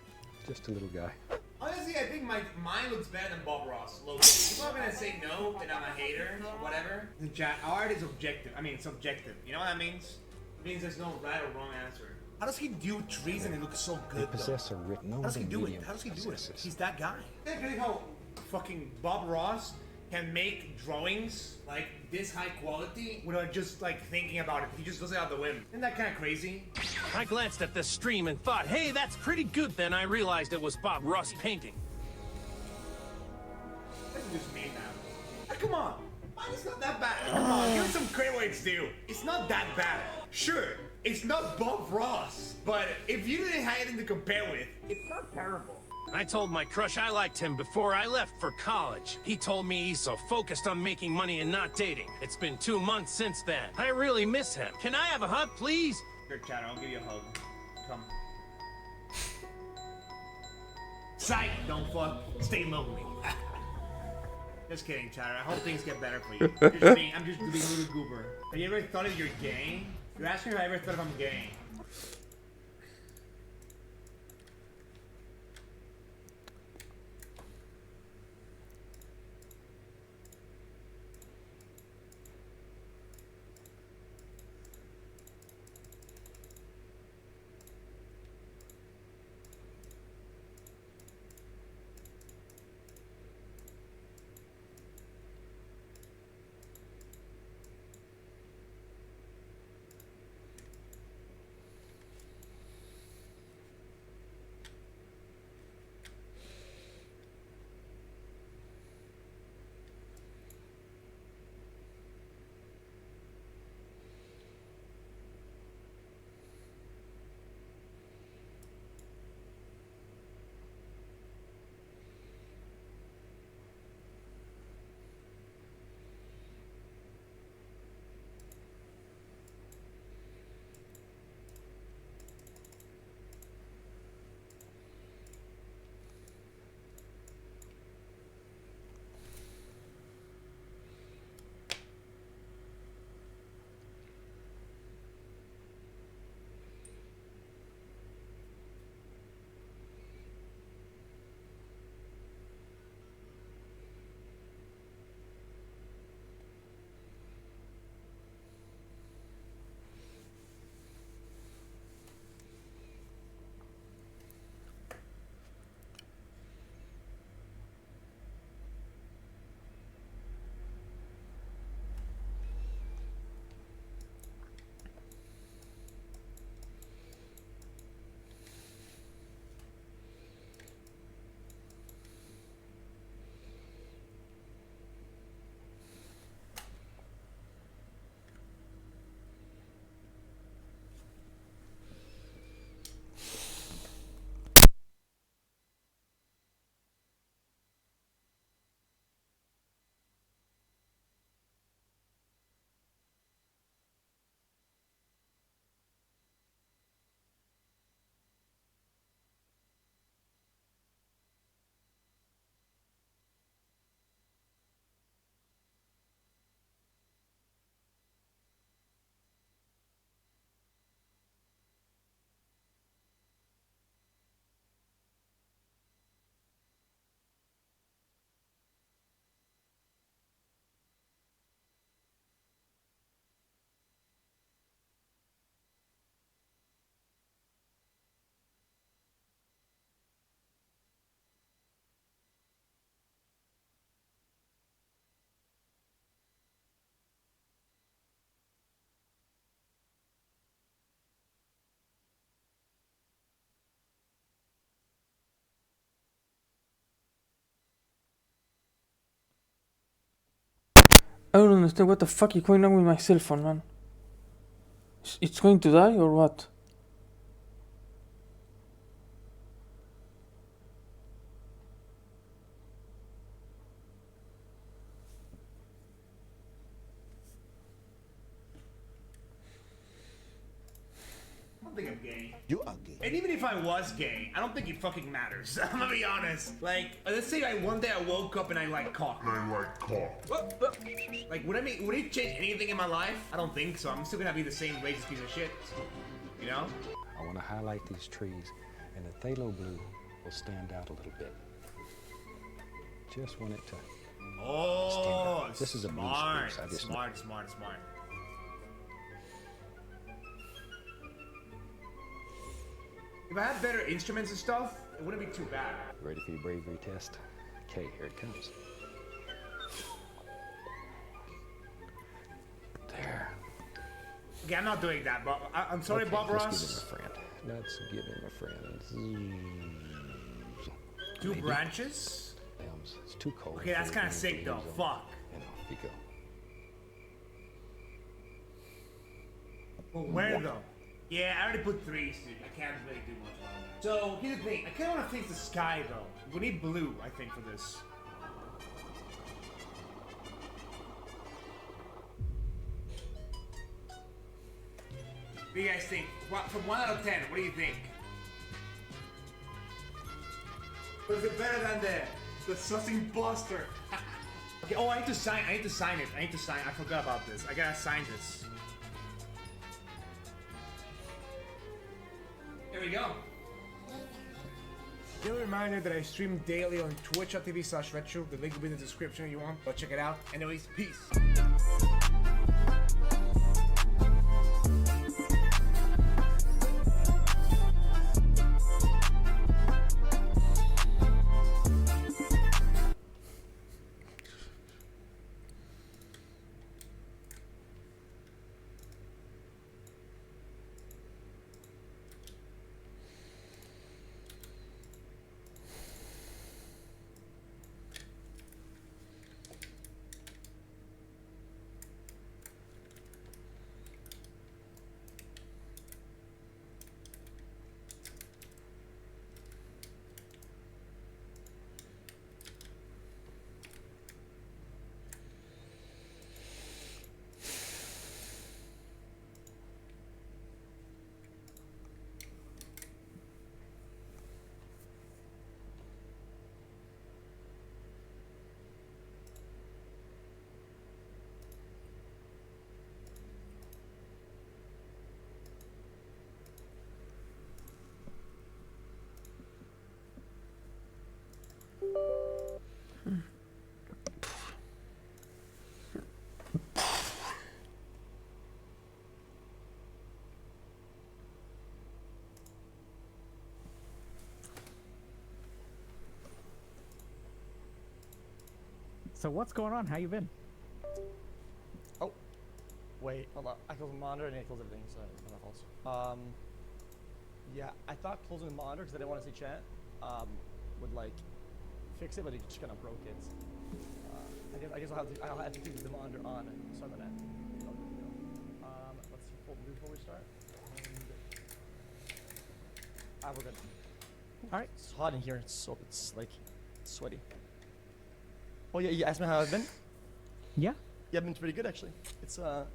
Just a little guy.
Honestly, I think mine looks better than Bob Ross. People are gonna say no, that I'm a hater, or whatever. In chat, art is objective. I mean, subjective. You know what that means? It means there's no right or wrong answer. How does he do trees and it looks so good?
They possess a written.
How does he do it? How does he do it? He's that guy. Isn't it crazy how fucking Bob Ross can make drawings like this high quality without just like thinking about it? He just does it out the whim. Isn't that kind of crazy?
I glanced at this stream and thought, hey, that's pretty good. Then I realized it was Bob Ross painting.
That's just me now. Come on. Mine is not that bad. Come on, give it some credit where it's due. It's not that bad. Sure, it's not Bob Ross, but if you didn't have anything to compare with, it's not terrible.
I told my crush I liked him before I left for college. He told me he's so focused on making money and not dating. It's been 2 months since then. I really miss him. Can I have a hug, please?
Here, Chad, I'll give you a hug. Come. Psych! Don't fuck. Stay lonely. Just kidding, Chatter. I hope things get better for you. I'm just being a little goober. Have you ever thought if you're gay? You're asking if I ever thought if I'm gay.
I don't understand what the fuck is going on with my cell phone, man. It's going to die or what?
I don't think I'm gay.
You are gay.
And even if I was gay, I don't think it fucking matters. I'm gonna be honest. Like, let's say one day I woke up and I like cock. Like, would it change anything in my life? I don't think so. I'm still gonna be the same racist piece of shit. You know?
I want to highlight these trees, and the phthalo blue will stand out a little bit. Just want it to stand
Oh,
out. This is a blue
smart,
spruce. I just
smart. If I had better instruments and stuff, it wouldn't be too bad.
Ready for your bravery test? Okay, here it comes. There.
Okay, I'm not doing that, but I'm sorry,
Okay,
Bob
let's
Ross.
give him a friend. Let's give him a friend.
Two
Maybe.
branches?
Elms. It's too cold.
Okay, that's
for
kind of
the
sick though.
leaves on.
Fuck.
And off you go.
Well, where though? Yeah, I already put 3, dude. I can't really do much on that. So, here's the thing. I kind of want to fix the sky, though. We need blue, I think, for this. What do you guys think? From 1 out of 10, what do you think? Was it better than the sussing buster? Okay, oh, I need to sign it. I forgot about this. I gotta sign this. There we go. Just a reminder that I stream daily on twitch.tv/retro. The link will be in the description if you want. Go check it out. Anyways, peace.
So what's going on? How you been?
Oh, wait, hold on. I closed the monitor and I closed everything, so it's not false. Yeah, I thought closing the monitor because I didn't want to see chat would like fix it, but it just kind of broke it. I guess I'll have to keep the monitor on. Sorry about that. Let's pull blue before we start. We're good.
All right.
It's hot in here. It's like sweaty. Oh yeah, you asked me how I've been.
Yeah.
Yeah, I've been pretty good actually. It's I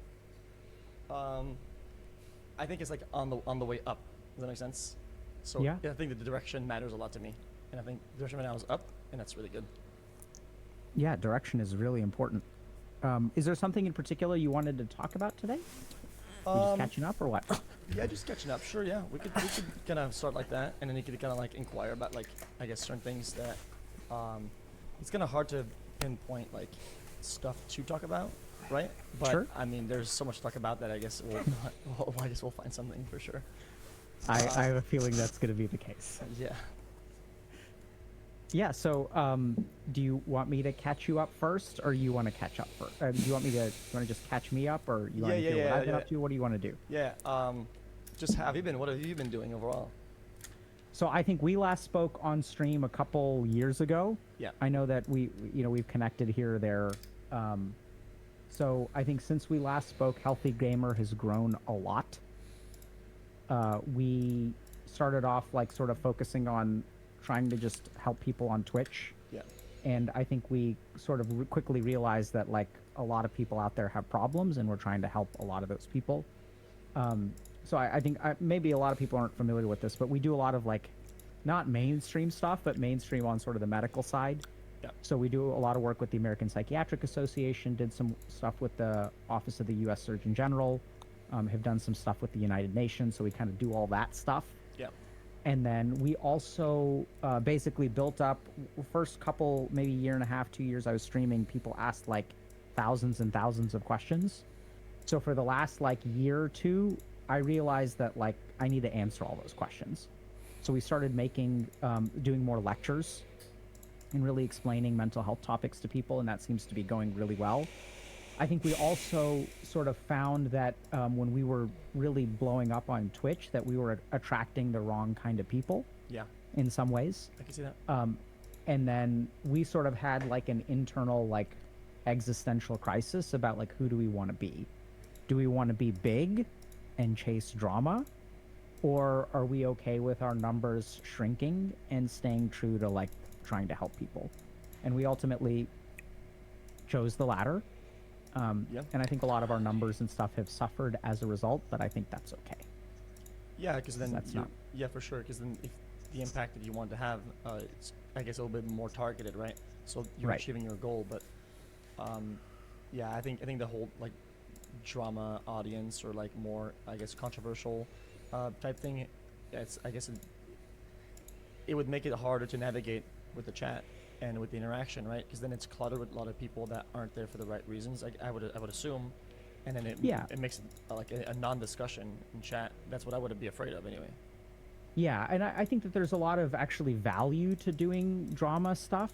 think it's like on the way up. Does that make sense? So
Yeah.
I think the direction matters a lot to me, and I think the direction right now is up, and that's really good.
Yeah, direction is really important. Is there something in particular you wanted to talk about today? You just catching up or what?
Yeah, just catching up. Sure, yeah. We could kind of start like that, and then you could kind of like inquire about like I guess certain things that it's kind of hard to pinpoint like stuff to talk about, right? But
Sure.
I mean, there's so much to talk about that I guess I guess we'll find something for sure.
I have a feeling that's going to be the case.
Yeah.
Yeah. So, do you want me to catch you up first, or you want to catch up first? Do you want to just catch me up, or you want to hear what I've been up to? What do you want to do?
Yeah. Just how have you been? What have you been doing overall?
So I think we last spoke on stream a couple years ago.
Yeah.
I know that we've connected here or there. So I think since we last spoke, Healthy Gamer has grown a lot. We started off like sort of focusing on trying to just help people on Twitch.
Yeah.
And I think we sort of quickly realized that like a lot of people out there have problems, and we're trying to help a lot of those people. So I think maybe a lot of people aren't familiar with this, but we do a lot of like not mainstream stuff, but mainstream on sort of the medical side.
Yeah.
So we do a lot of work with the American Psychiatric Association, did some stuff with the Office of the U.S. Surgeon General, have done some stuff with the United Nations. So we kind of do all that stuff.
Yeah.
And then we also basically built up first couple, maybe year and a half, 2 years I was streaming, people asked like thousands and thousands of questions. So for the last like year or two, I realized that like I need to answer all those questions. So we started doing more lectures and really explaining mental health topics to people, and that seems to be going really well. I think we also sort of found that when we were really blowing up on Twitch, that we were attracting the wrong kind of people.
Yeah.
In some ways.
I can see that.
And then we sort of had like an internal like existential crisis about like who do we want to be? Do we want to be big and chase drama? Or are we okay with our numbers shrinking and staying true to like trying to help people? And we ultimately chose the latter.
Yeah.
And I think a lot of our numbers and stuff have suffered as a result, but I think that's okay.
Yeah, because then
That's not-
yeah, for sure. Because then if the impact that you want to have, it's I guess a little bit more targeted, right? So you're
Right.
achieving your goal. But yeah, I think the whole like drama audience or like more I guess controversial type thing, it's I guess it would make it harder to navigate with the chat and with the interaction, right? Because then it's cluttered with a lot of people that aren't there for the right reasons. I would assume, and then it makes it like a non-discussion in chat. That's what I would be afraid of anyway.
Yeah, and I think that there's a lot of actually value to doing drama stuff.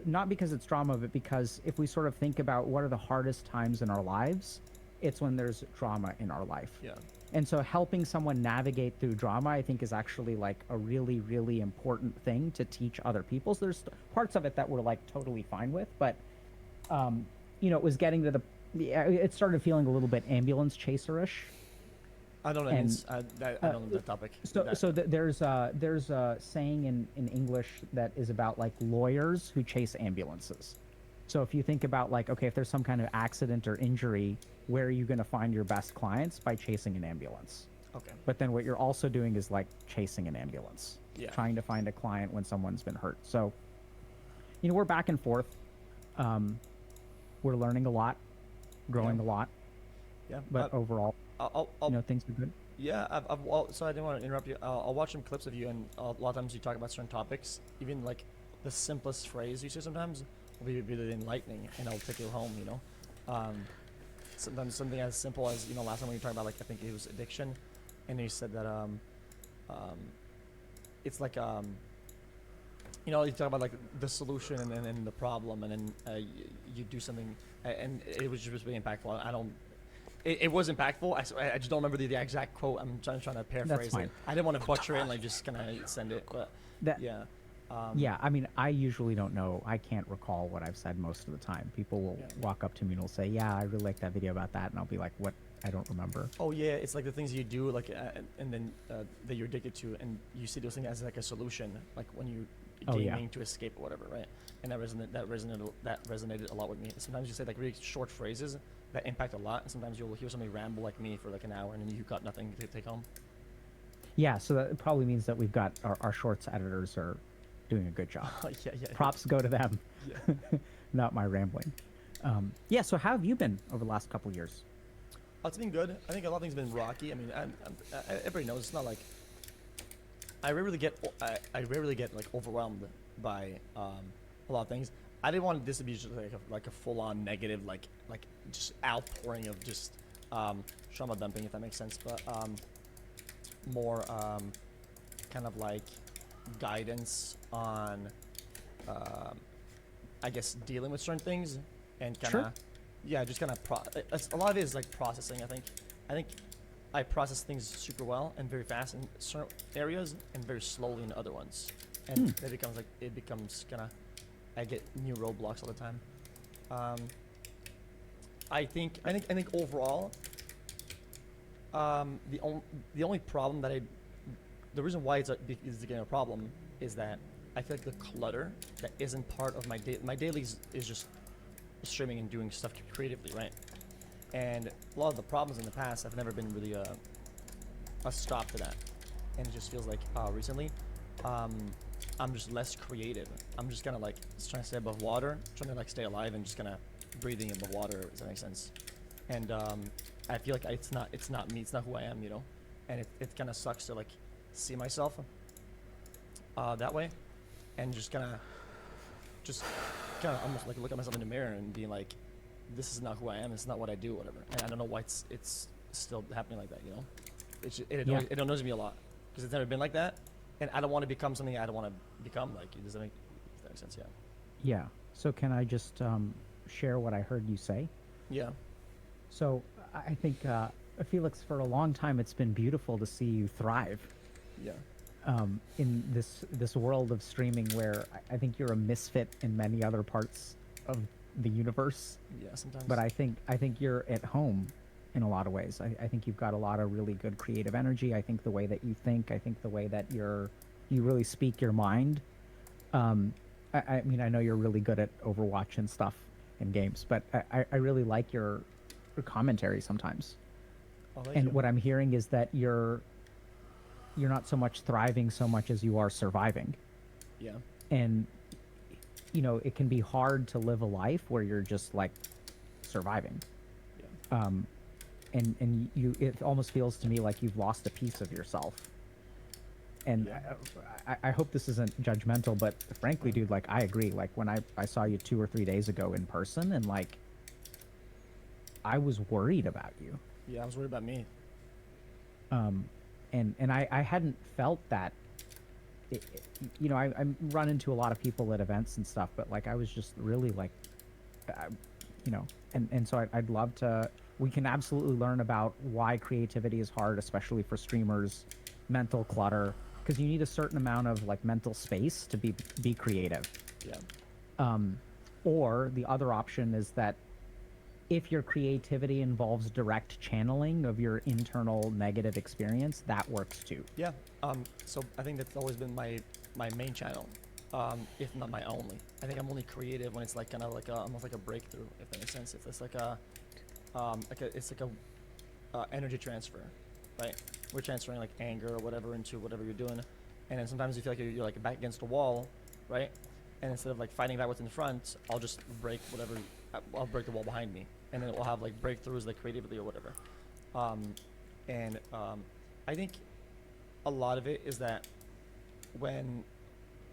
Not because it's drama, but because if we sort of think about what are the hardest times in our lives, it's when there's drama in our life.
Yeah.
And so helping someone navigate through drama, I think, is actually like a really, really important thing to teach other people. So there's parts of it that we're like totally fine with, but it was getting to it started feeling a little bit ambulance chaser-ish.
I don't know. I don't know the topic.
There's a saying in English that is about like lawyers who chase ambulances. So if you think about like, okay, if there's some kind of accident or injury, where are you going to find your best clients? By chasing an ambulance.
Okay.
But then what you're also doing is like chasing an ambulance.
Yeah.
Trying to find a client when someone's been hurt. So, we're back and forth. We're learning a lot, growing a lot.
Yeah.
But overall,
I'll
things are good.
Yeah, so I didn't want to interrupt you. I'll watch some clips of you, and a lot of times you talk about certain topics. Even like the simplest phrase you say sometimes will be really enlightening, and I'll take it home. Sometimes something as simple as last time when you talked about like I think it was addiction, and you said that it's like you talk about like the solution and the problem, and then you do something, and it was just really impactful. It was impactful. I just don't remember the exact quote. I'm trying to paraphrase
fine.
it. I didn't want to butcher it and like just kind of send it, but yeah.
Yeah, I mean, I usually don't know. I can't recall what I've said most of the time. People will walk up to me and will say, "Yeah, I really like that video about that," and I'll be like, "What? I don't remember."
Oh yeah, it's like the things you do, like, and then that you're addicted to, and you see those things as like a solution, like when you gaming to escape or whatever, right? And that resonated a lot with me. Sometimes you say like really short phrases that impact a lot, and sometimes you'll hear somebody ramble like me for like an hour, and then you got nothing to take home.
Yeah, so that probably means that we've got our shorts editors are doing a good job.
Yeah.
Props go to them.
Yeah.
Not my rambling. So how have you been over the last couple of years?
It's been good. I think a lot of things have been rocky. I mean, everybody knows it's not like I rarely get like overwhelmed by a lot of things. I didn't want this to be just like a full-on negative, like just outpouring of just trauma dumping, if that makes sense. But more kind of like guidance on I guess dealing with certain things and kind of just kind of a lot of it is like processing. I think I process things super well and very fast in certain areas and very slowly in other ones, and it becomes kind of I get new roadblocks all the time. I think overall, the only problem that the reason why is again a problem is that I feel like the clutter that isn't part of my dailies is just streaming and doing stuff creatively, right? And a lot of the problems in the past have never been really a stop to that, and it just feels like recently, I'm just less creative. I'm just kind of like just trying to stay above water, trying to like stay alive, and just kind of breathing above water. Does that make sense? And I feel like it's not me. It's not who I am, you know. And it kind of sucks to like see myself that way, and just kind of almost like look at myself in the mirror and be like, this is not who I am. It's not what I do, whatever. And I don't know why it's still happening like that, you know. It annoys me a lot because it's never been like that, and I don't want to become something I don't want to become. Like, does that make sense? Yeah.
Yeah. So can I just share what I heard you say?
Yeah.
So I think Felix, for a long time, it's been beautiful to see you thrive.
Yeah.
In this world of streaming, where I think you're a misfit in many other parts of the universe.
Yeah, sometimes.
But I think you're at home in a lot of ways. I think you've got a lot of really good creative energy. I think the way that you think, I think the way that you really speak your mind. I mean, I know you're really good at Overwatch and stuff in games, but I really like your commentary sometimes. And what I'm hearing is that you're not so much thriving so much as you are surviving.
Yeah.
And you know, it can be hard to live a life where you're just like surviving. Yeah. And it almost feels to me like you've lost a piece of yourself. And I hope this isn't judgmental, but frankly, dude, like I agree. Like when I saw you 2 or 3 days ago in person, and like I was worried about you.
Yeah, I was worried about me.
And I hadn't felt that. You know, I run into a lot of people at events and stuff, but like I was just really like, you know, and so I'd love to. We can absolutely learn about why creativity is hard, especially for streamers, mental clutter, because you need a certain amount of like mental space to be creative.
Yeah.
Or the other option is that if your creativity involves direct channeling of your internal negative experience, that works too.
Yeah. So I think that's always been my main channel, if not my only. I think I'm only creative when it's like kind of like almost like a breakthrough, if that makes sense. If it's like a energy transfer, right? We're transferring like anger or whatever into whatever you're doing, and then sometimes you feel like you're like back against a wall, right? And instead of like fighting back what's in front, I'll just break whatever. I'll break the wall behind me, and then it will have like breakthroughs like creatively or whatever. I think a lot of it is that when,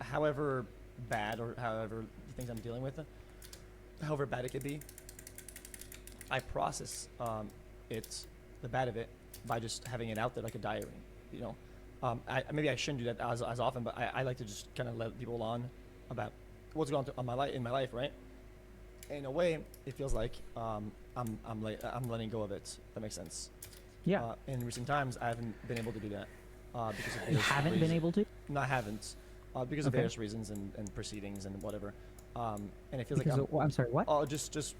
however bad or however the things I'm dealing with, however bad it could be, I process the bad of it by just having it out there like a diary, you know. Maybe I shouldn't do that as often, but I like to just kind of let people on about what's going on in my life, right? In a way, it feels like I'm letting go of it. If that makes sense.
Yeah.
In recent times, I haven't been able to do that because of
You haven't been able to?
No, I haven't. Because of
Okay.
various reasons and proceedings and whatever. And it feels
Because
like
I'm sorry, what?
Oh, just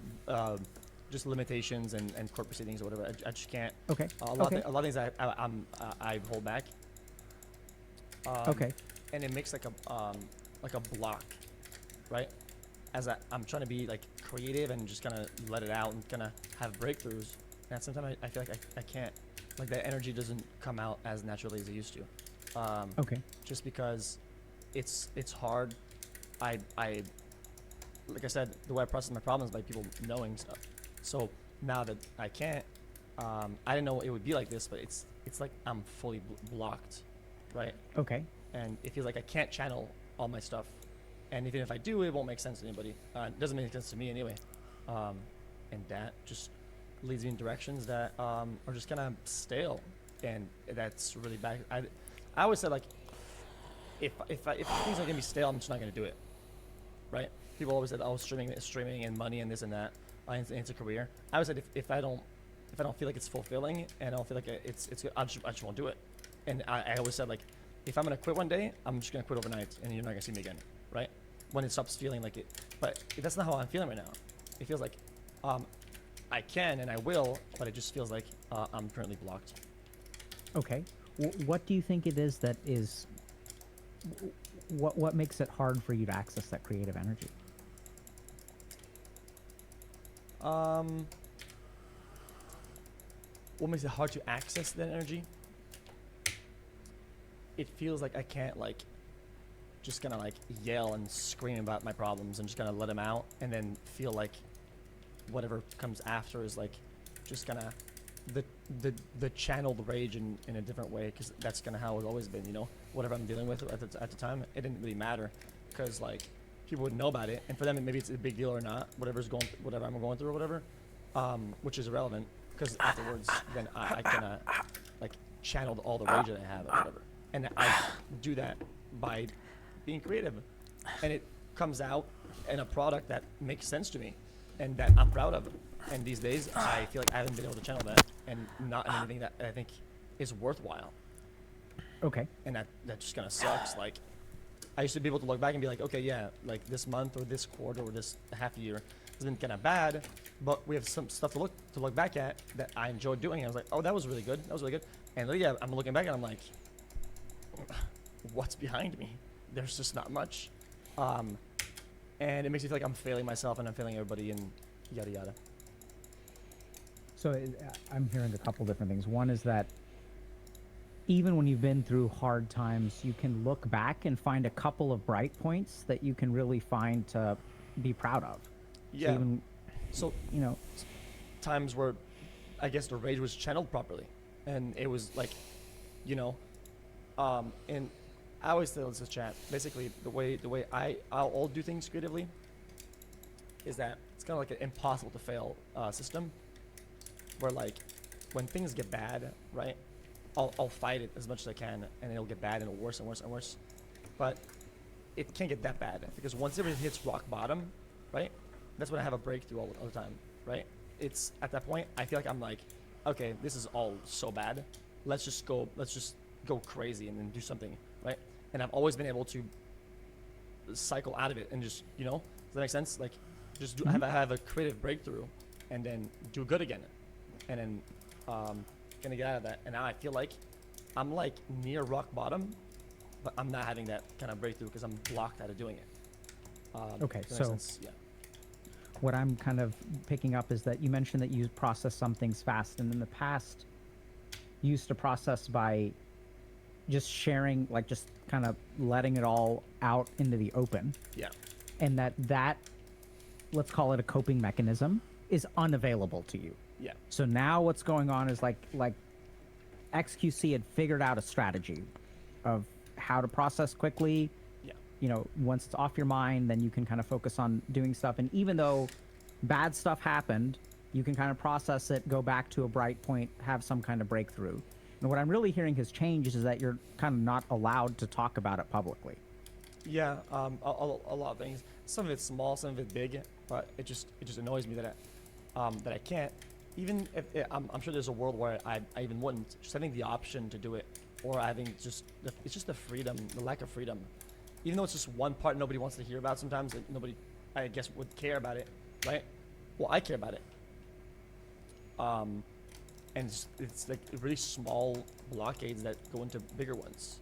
limitations and court proceedings or whatever. I just can't.
Okay.
A lot
Okay.
of things I hold back.
Okay.
And it makes like a block, right? As I'm trying to be like creative and just kind of let it out and kind of have breakthroughs, and sometimes I feel like I can't, like that energy doesn't come out as naturally as it used to.
Okay.
Just because it's hard. I like I said, the way I process my problems by people knowing stuff. So now that I can't, I didn't know it would be like this, but it's like I'm fully blocked, right?
Okay.
And it feels like I can't channel all my stuff. And even if I do, it won't make sense to anybody. It doesn't make sense to me anyway. And that just leads me in directions that are just kind of stale. And that's really bad. I always said, like, if things are going to be stale, I'm just not going to do it. Right? People always said, oh, streaming and money and this and that. And it's a career. I always said, if I don't feel like it's fulfilling and I don't feel like it's good, I just won't do it. And I always said, like, if I'm going to quit one day, I'm just going to quit overnight and you're not going to see me again. Right? When it stops feeling like it. But that's not how I'm feeling right now. It feels like I can and I will, but it just feels like I'm currently blocked.
Okay. What do you think it is that is... What makes it hard for you to access that creative energy?
What makes it hard to access that energy? It feels like I can't like just gonna like yell and scream about my problems and just gonna let them out and then feel like whatever comes after is like just gonna the channeled rage in a different way, because that's kind of how it's always been, you know. Whatever I'm dealing with at the time, it didn't really matter, because like people would know about it, and for them maybe it's a big deal or not, whatever I'm going through or whatever, which is irrelevant, because afterwards then I kind of like channeled all the rage that I have or whatever, and I do that by being creative, and it comes out in a product that makes sense to me and that I'm proud of. And these days, I feel like I haven't been able to channel that, and not in anything that I think is worthwhile.
Okay.
And that just kind of sucks. Like, I used to be able to look back and be like, okay, yeah, like this month or this quarter or this half year has been kind of bad, but we have some stuff to look back at that I enjoyed doing. And I was like, oh, that was really good. That was really good. And yeah, I'm looking back and I'm like, what's behind me? There's just not much. And it makes me feel like I'm failing myself and I'm failing everybody and yada yada.
So I'm hearing a couple different things. One is that even when you've been through hard times, you can look back and find a couple of bright points that you can really find to be proud of.
Yeah.
So you know,
times where I guess the rage was channeled properly, and it was like, you know, and I always tell this chat, basically the way I'll do things creatively is that it's kind of like an impossible to fail system, where like when things get bad, right, I'll fight it as much as I can, and it'll get bad and it'll worse and worse and worse, but it can't get that bad, because once everything hits rock bottom, right, that's when I have a breakthrough all the time, right? It's at that point I feel like I'm like, okay, this is all so bad, let's just go crazy and then do something, right? And I've always been able to cycle out of it and just, you know, does that make sense? Like, just have a creative breakthrough and then do good again, and then gonna get out of that. And now I feel like I'm like near rock bottom, but I'm not having that kind of breakthrough because I'm blocked out of doing it.
Okay,
does that make
so
sense? Yeah.
what I'm kind of picking up is that you mentioned that you process some things fast, and in the past you used to process by just sharing, like just kind of letting it all out into the open.
Yeah.
And that let's call it a coping mechanism, is unavailable to you.
Yeah.
So now what's going on is like XQC had figured out a strategy of how to process quickly.
Yeah.
You know, once it's off your mind, then you can kind of focus on doing stuff. And even though bad stuff happened, you can kind of process it, go back to a bright point, have some kind of breakthrough. And what I'm really hearing has changed is that you're kind of not allowed to talk about it publicly.
Yeah, a lot of things. Some of it's small, some of it's big, but it just annoys me that I can't. Even if I'm sure there's a world where I even wouldn't. Just having the option to do it, or having it's just the freedom, the lack of freedom. Even though it's just one part nobody wants to hear about sometimes, that nobody, I guess, would care about it, right? Well, I care about it. And it's like really small blockades that go into bigger ones,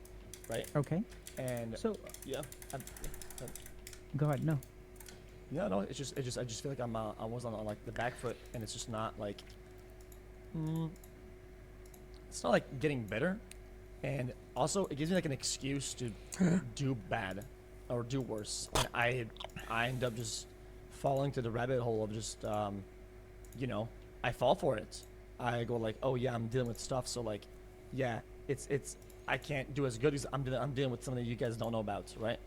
right?
Okay.
And
so
yeah.
Go ahead. No.
Yeah, no. I just feel like I was on like the back foot, and it's just not like. It's not like getting better, and also it gives me like an excuse to do bad, or do worse, and I end up just falling to the rabbit hole of just you know, I fall for it. I go like, oh yeah, I'm dealing with stuff, so like, yeah, it's I can't do as good as I'm dealing with something that you guys don't know about, right?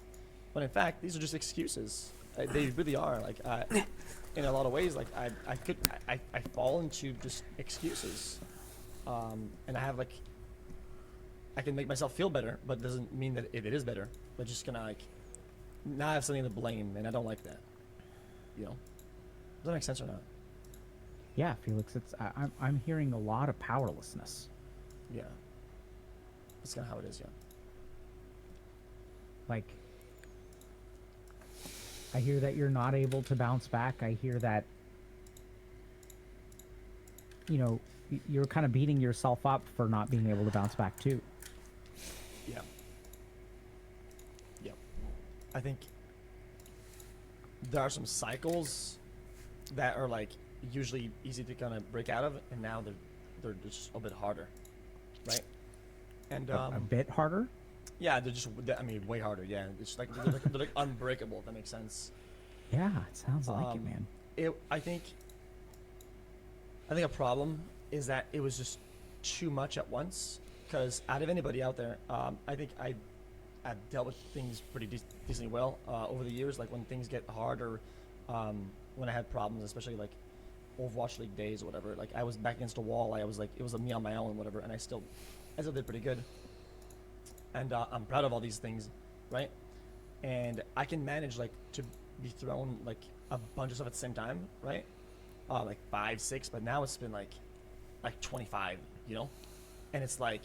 But in fact, these are just excuses. They really are. Like, in a lot of ways, like I fall into just excuses, and I have like, I can make myself feel better, but it doesn't mean that it is better. But just gonna like, now I have something to blame, and I don't like that. You know, does that make sense or not?
Yeah, Felix, I'm hearing a lot of powerlessness.
Yeah. That's kind of how it is, yeah.
Like, I hear that you're not able to bounce back. I hear that you know, you're kind of beating yourself up for not being able to bounce back too.
Yeah. Yep. I think there are some cycles that are like usually easy to kind of break out of, and now they're just a bit harder, right? And
A bit harder.
yeah, they're just I mean way harder. Yeah, it's like they're like unbreakable. If that makes sense.
Yeah, it sounds like it, man.
I think a problem is that it was just too much at once. Because out of anybody out there, I think I've dealt with things pretty decently well over the years. Like when things get hard or when I had problems, especially like Overwatch League days or whatever. Like I was back against a wall. I was like it was me on my own, whatever, and I still did pretty good. And I'm proud of all these things, right? And I can manage like to be thrown like a bunch of stuff at the same time, right? Like 5, 6, but now it's been like 25, you know? And it's like,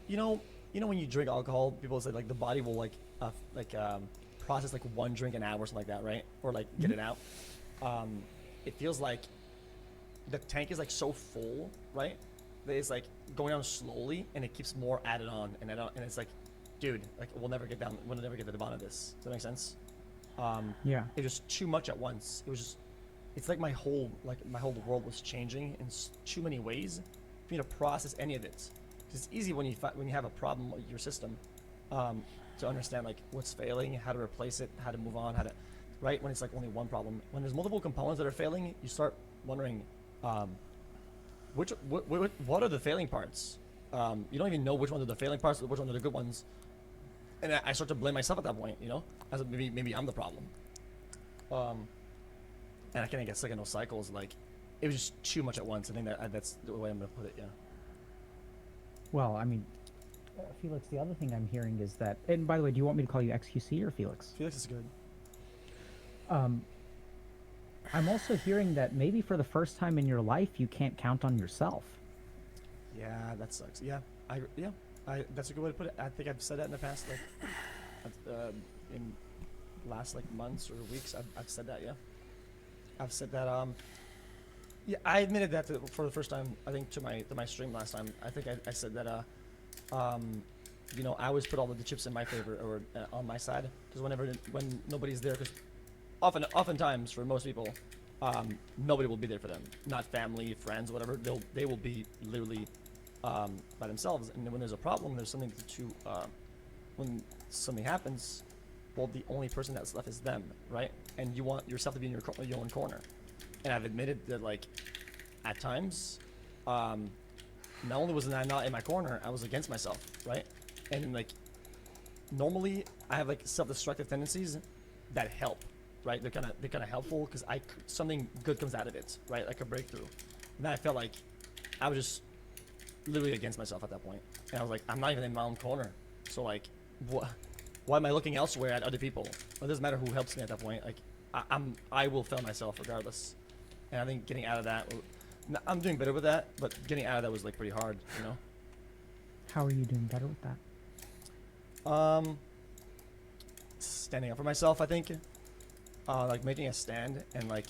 you know when you drink alcohol, people say like the body will process like 1 drink an hour or something like that, right? Or like get it out. It feels like the tank is like so full, right? That it's like going down slowly, and it keeps more added on, and it's like, dude, like we'll never get to the bottom of this. Does that make sense?
Yeah.
It was too much at once. It was just, it's like my whole world was changing in too many ways for me to process any of it. 'Cause it's easy when you have a problem with your system, to understand like what's failing, how to replace it, how to move on, right? When it's like only one problem. When there's multiple components that are failing, you start wondering, what are the failing parts? You don't even know which ones are the failing parts, which ones are the good ones. And I start to blame myself at that point, you know, as maybe I'm the problem. And I can't get stuck in those cycles. Like, it was just too much at once. I think that's the way I'm gonna put it. Yeah.
Well, I mean, Felix, the other thing I'm hearing is that, and by the way, do you want me to call you XQC or Felix?
Felix is good.
I'm also hearing that maybe for the first time in your life, you can't count on yourself.
Yeah, that sucks. Yeah, that's a good way to put it. I think I've said that in the past, like, in last like months or weeks. I've said that. Yeah, I've said that. Yeah, I admitted that for the first time. I think to my stream last time. I think I said that. You know, I always put all of the chips in my favor or on my side, because when nobody's there, because oftentimes for most people, nobody will be there for them. Not family, friends, whatever. They will be literally by themselves. And when there's a problem, there's something when something happens, well, the only person that's left is them, right? And you want yourself to be in your own corner. And I've admitted that, like, at times, not only was I not in my corner, I was against myself, right? And like, normally I have like self-destructive tendencies that help, right? They're kind of helpful because something good comes out of it, right? Like a breakthrough. And then I felt like I was just literally against myself at that point. And I was like, I'm not even in my own corner. So like, why am I looking elsewhere at other people? It doesn't matter who helps me at that point. Like, I will fail myself regardless. And I think getting out of that, I'm doing better with that, but getting out of that was like pretty hard, you know?
How are you doing better with that?
Standing up for myself, I think. Like making a stand and like,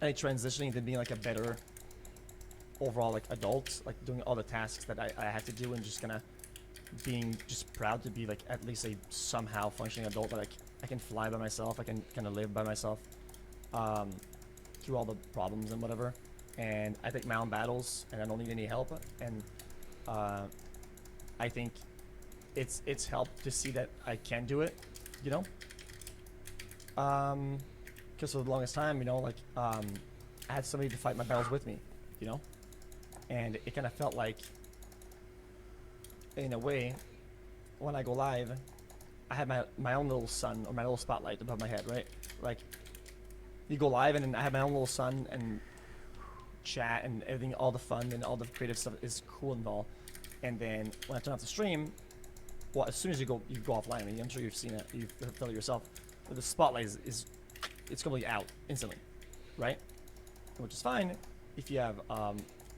transitioning to being like a better overall like adult, like doing all the tasks that I had to do, and just kind of being just proud to be like at least a somehow functioning adult, that I can fly by myself, I can kind of live by myself, through all the problems and whatever. And I take my own battles, and I don't need any help. And I think it's helped to see that I can do it, you know. Because for the longest time, you know, like I had somebody to fight my battles with me, you know. And it kind of felt like, in a way, when I go live, I have my own little sun, or my little spotlight above my head, right? Like, you go live, and then I have my own little sun, and chat and everything, all the fun and all the creative stuff is cool and all. And then when I turn off the stream, well, as soon as you go offline, I mean, I'm sure you've seen it, you've felt it yourself, but the spotlight is it's completely out instantly, right? Which is fine if you have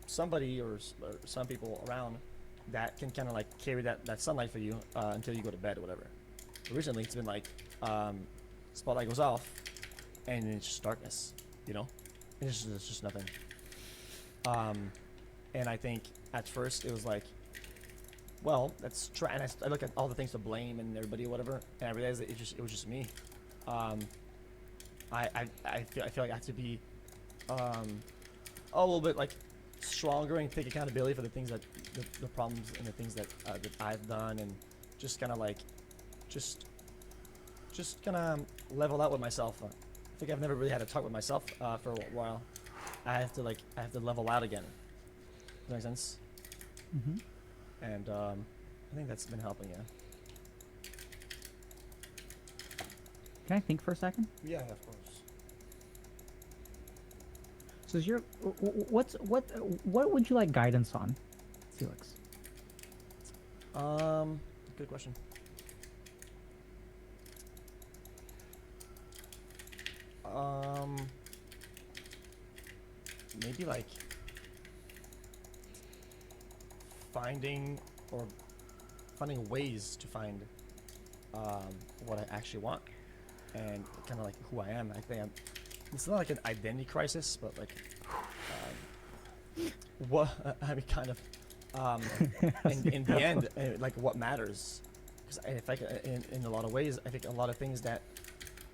somebody or some people around that can kind of like carry that sunlight for you until you go to bed or whatever. But recently, it's been like spotlight goes off, and it's just darkness, you know. It's just nothing. And I think at first it was like, well, let's try. And I look at all the things to blame and everybody, whatever, and I realized that it was just me. I feel like I have to be a little bit like stronger and take accountability for the things that the problems and the things that that I've done, and just kind of like just kind of level out with myself. I think I've never really had a talk with myself for a while. I have to level out again. Does that make sense?
Mm-hmm.
And I think that's been helping. Yeah.
Can I think for a second?
Yeah, of course.
So is your what would you like guidance on, Felix?
Good question. Maybe like finding ways to find what I actually want, and kind of like who I am. I think it's not like an identity crisis, but like what I mean, kind of in the end, like what matters. Because I think in a lot of ways, I think a lot of things that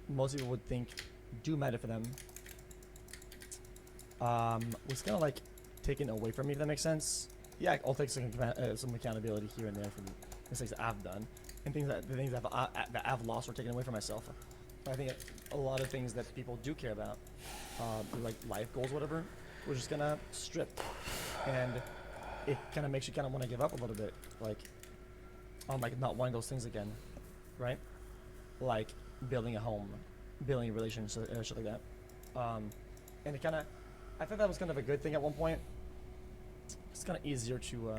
most people would think do matter for them was kind of like taken away from me, if that makes sense. Yeah, I'll take some accountability here and there for the mistakes that I've done, and the things that I've lost or taken away from myself. But I think a lot of things that people do care about, like life goals, whatever, we're just gonna strip, and it kind of makes you kind of want to give up a little bit, like on like not wanting those things again, right? Like building a home, building a relationship, shit like that. And it kind of, I thought that was kind of a good thing at one point. It's kind of easier to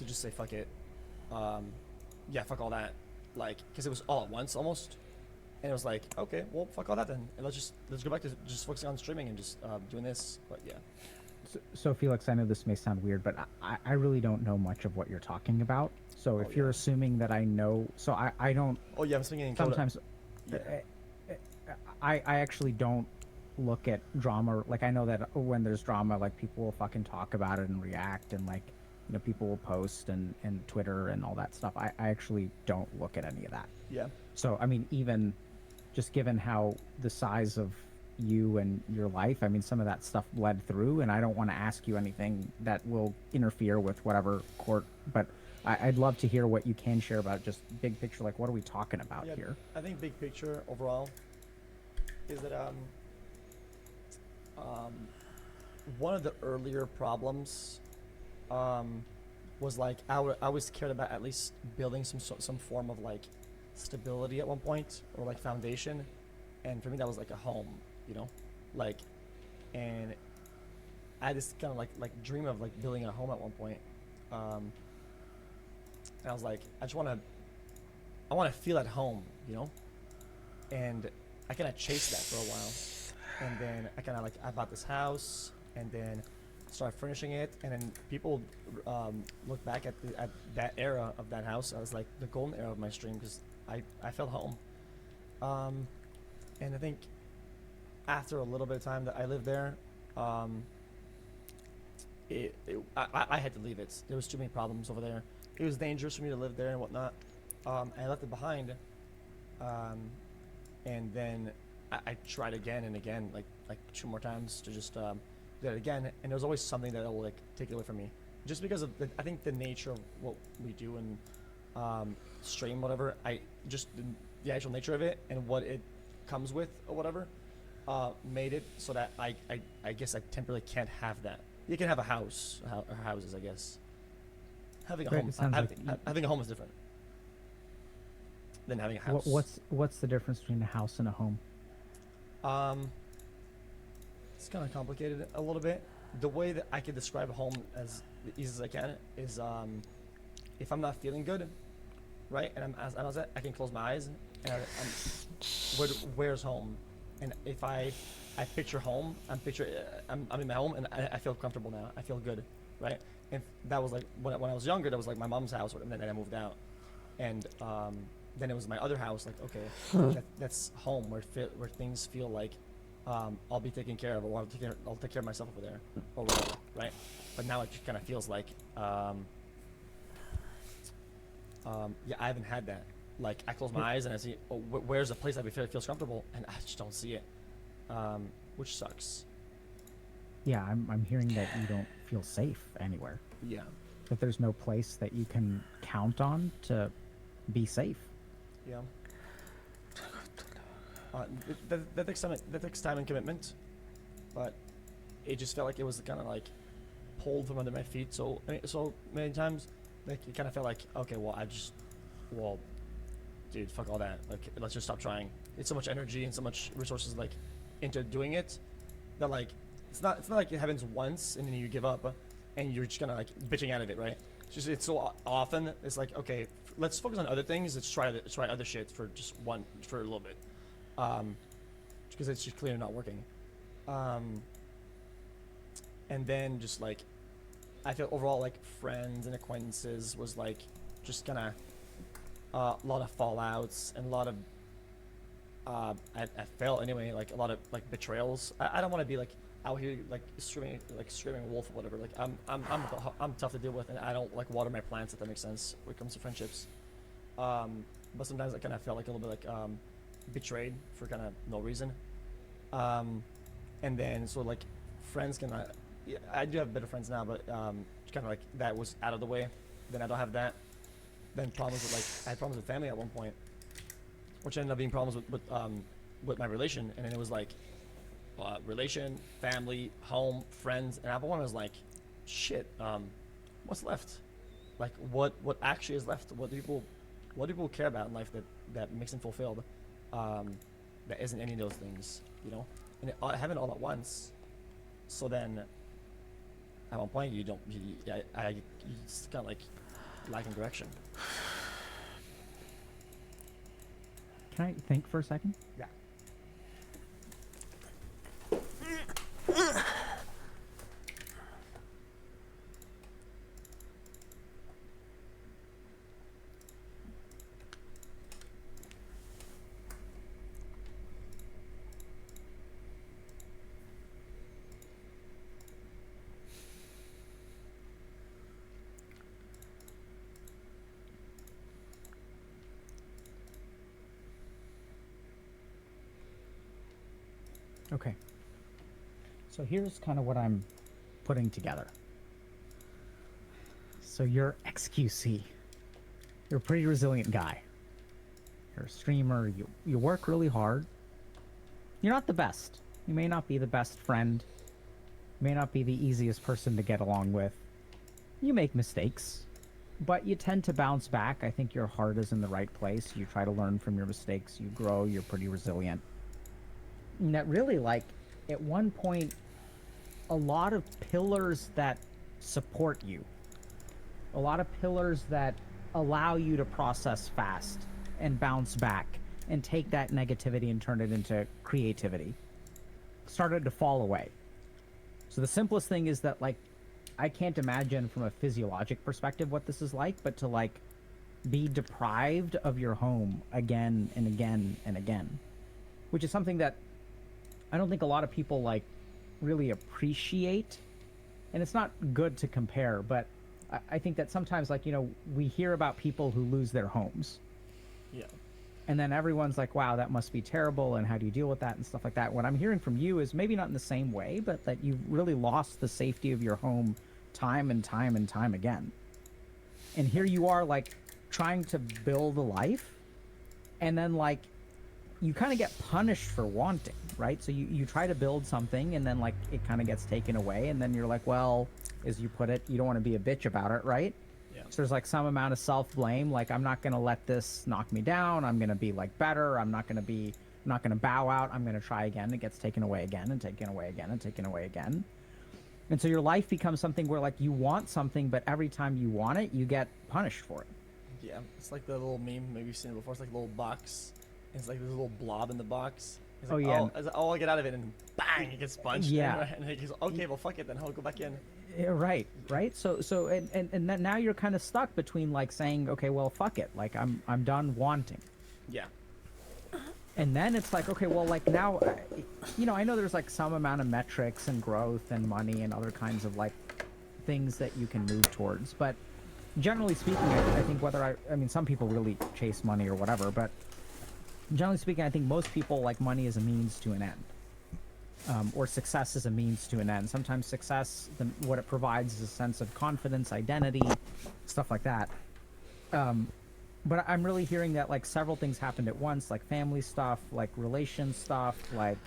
just say fuck it, yeah, fuck all that, like, because it was all at once almost, and it was like, okay, well, fuck all that then, and let's go back to just focusing on streaming and just doing this. But yeah.
So Felix, I know this may sound weird, but I really don't know much of what you're talking about. So if you're assuming that I know, so I don't.
Oh yeah, I'm speaking in
sometimes.
Yeah.
I actually don't look at drama. Like, I know that when there's drama, like, people will fucking talk about it and react, and like, you know, people will post and Twitter and all that stuff. I actually don't look at any of that.
Yeah.
So I mean, even just given how the size of you and your life, I mean, some of that stuff bled through, and I don't want to ask you anything that will interfere with whatever court, but I'd love to hear what you can share about just big picture, like what are we talking about here?
I think big picture overall is that one of the earlier problems was like I was cared about at least building some form of like stability at one point, or like foundation, and for me that was like a home, you know, like, and I had this kind of like dream of like building a home at one point, and I was like, I want to feel at home, you know, and I kind of chased that for a while, and then I kind of like, I bought this house, and then started furnishing it, and then people look back at that era of that house. I was like the golden era of my stream, because I felt home, and I think after a little bit of time that I lived there, I had to leave it. There was too many problems over there. It was dangerous for me to live there and whatnot. I left it behind, and then I tried again and again, like 2 more times to just do it again, and there was always something that will like take it away from me, just because of I think the nature of what we do and stream, whatever. The actual nature of it and what it comes with or whatever made it so that I guess I temporarily can't have that. You can have a house or houses, I guess. Having a home, having a home is different than having a house.
What's the difference between a house and a home?
It's kind of complicated a little bit. The way that I can describe a home as easy as I can is if I'm not feeling good, right, and I can close my eyes and where's home? And if I picture home, I'm in my home, and I feel comfortable now. I feel good, right? And that was like when I was younger, that was like my mom's house, and then I moved out, and then it was my other house. Like, okay, that's home where things feel like I'll be taken care of, or I'll take care of myself over there, or whatever, right? But now it just kind of feels like, yeah, I haven't had that. Like, I close my eyes and I see, oh, where's a place that feels comfortable, and I just don't see it, which sucks.
Yeah, I'm hearing that you don't feel safe anywhere.
Yeah.
That there's no place that you can count on to be safe.
Yeah. That takes time. That takes time and commitment, but it just felt like it was kind of like pulled from under my feet. So many times, like it kind of felt like, okay, well, dude, fuck all that. Like, let's just stop trying. It's so much energy and so much resources like into doing it that like it's not like it happens once and then you give up and you're just kind of like bitching out of it, right? It's so often. It's like, okay, let's focus on other things. Let's try other shit for a little bit. Because it's just clearly not working. And then just like, I feel overall like friends and acquaintances was like, just kind of a lot of fallouts and a lot of, I felt anyway, like a lot of like betrayals. I don't want to be like out here like screaming wolf or whatever. Like I'm tough to deal with, and I don't like water my plants, if that makes sense when it comes to friendships. But sometimes I kind of felt like a little bit like, betrayed for kind of no reason, and then so like friends can I do have better friends now, but kind of like that was out of the way. Then I don't have that. Then problems with like I had problems with family at one point, which ended up being problems with my relation, and then it was like relation, family, home, friends, and at one was like, shit, what's left? Like what actually is left? What do people care about in life that makes them fulfilled? That isn't any of those things, you know, and having it all at once. So then, at one point, you just kind of like lacking direction.
Can I think for a second?
Yeah.
Okay. So here's kind of what I'm putting together. So you're XQC. You're a pretty resilient guy. You're a streamer. You work really hard. You're not the best. You may not be the best friend. You may not be the easiest person to get along with. You make mistakes, but you tend to bounce back. I think your heart is in the right place. You try to learn from your mistakes. You grow. You're pretty resilient. And that really, like, at one point, a lot of pillars that support you, a lot of pillars that allow you to process fast and bounce back and take that negativity and turn it into creativity, started to fall away. So the simplest thing is that, like, I can't imagine from a physiologic perspective what this is like, but to, like, be deprived of your home again and again and again, which is something that I don't think a lot of people like really appreciate. And it's not good to compare, but I think that sometimes, like, you know, we hear about people who lose their homes.
Yeah.
And then everyone's like, wow, that must be terrible, and how do you deal with that and stuff like that. What I'm hearing from you is maybe not in the same way, but that you've really lost the safety of your home time and time and time again. And here you are, like, trying to build a life, and then, like, you kind of get punished for wanting, right? So you try to build something, and then, like, it kind of gets taken away, and then you're like, well, as you put it, you don't want to be a bitch about it, right?
Yeah.
So there's, like, some amount of self-blame, like, I'm not going to let this knock me down, I'm going to be, like, better, I'm not going to bow out, I'm going to try again. It gets taken away again and taken away again and taken away again. And so your life becomes something where, like, you want something, but every time you want it, you get punished for it.
Yeah, it's like the little meme, maybe you've seen it before. It's like a little box. It's like this little blob in the box. It's like,
yeah.
I'll get out of it, and bang, it gets punched.
Yeah.
And he goes, okay, well, fuck it, then I'll go back in.
Yeah, right. So and then now you're kind of stuck between, like, saying, okay, well, fuck it, like, I'm done wanting.
Yeah.
And then it's like, okay, well, like now, you know, I know there's like some amount of metrics and growth and money and other kinds of like things that you can move towards. But generally speaking, I think I mean, some people really chase money or whatever, but generally speaking, I think most people like money as a means to an end, or success is a means to an end. Sometimes success, what it provides is a sense of confidence, identity, stuff like that. But I'm really hearing that like several things happened at once, like family stuff, like relation stuff, like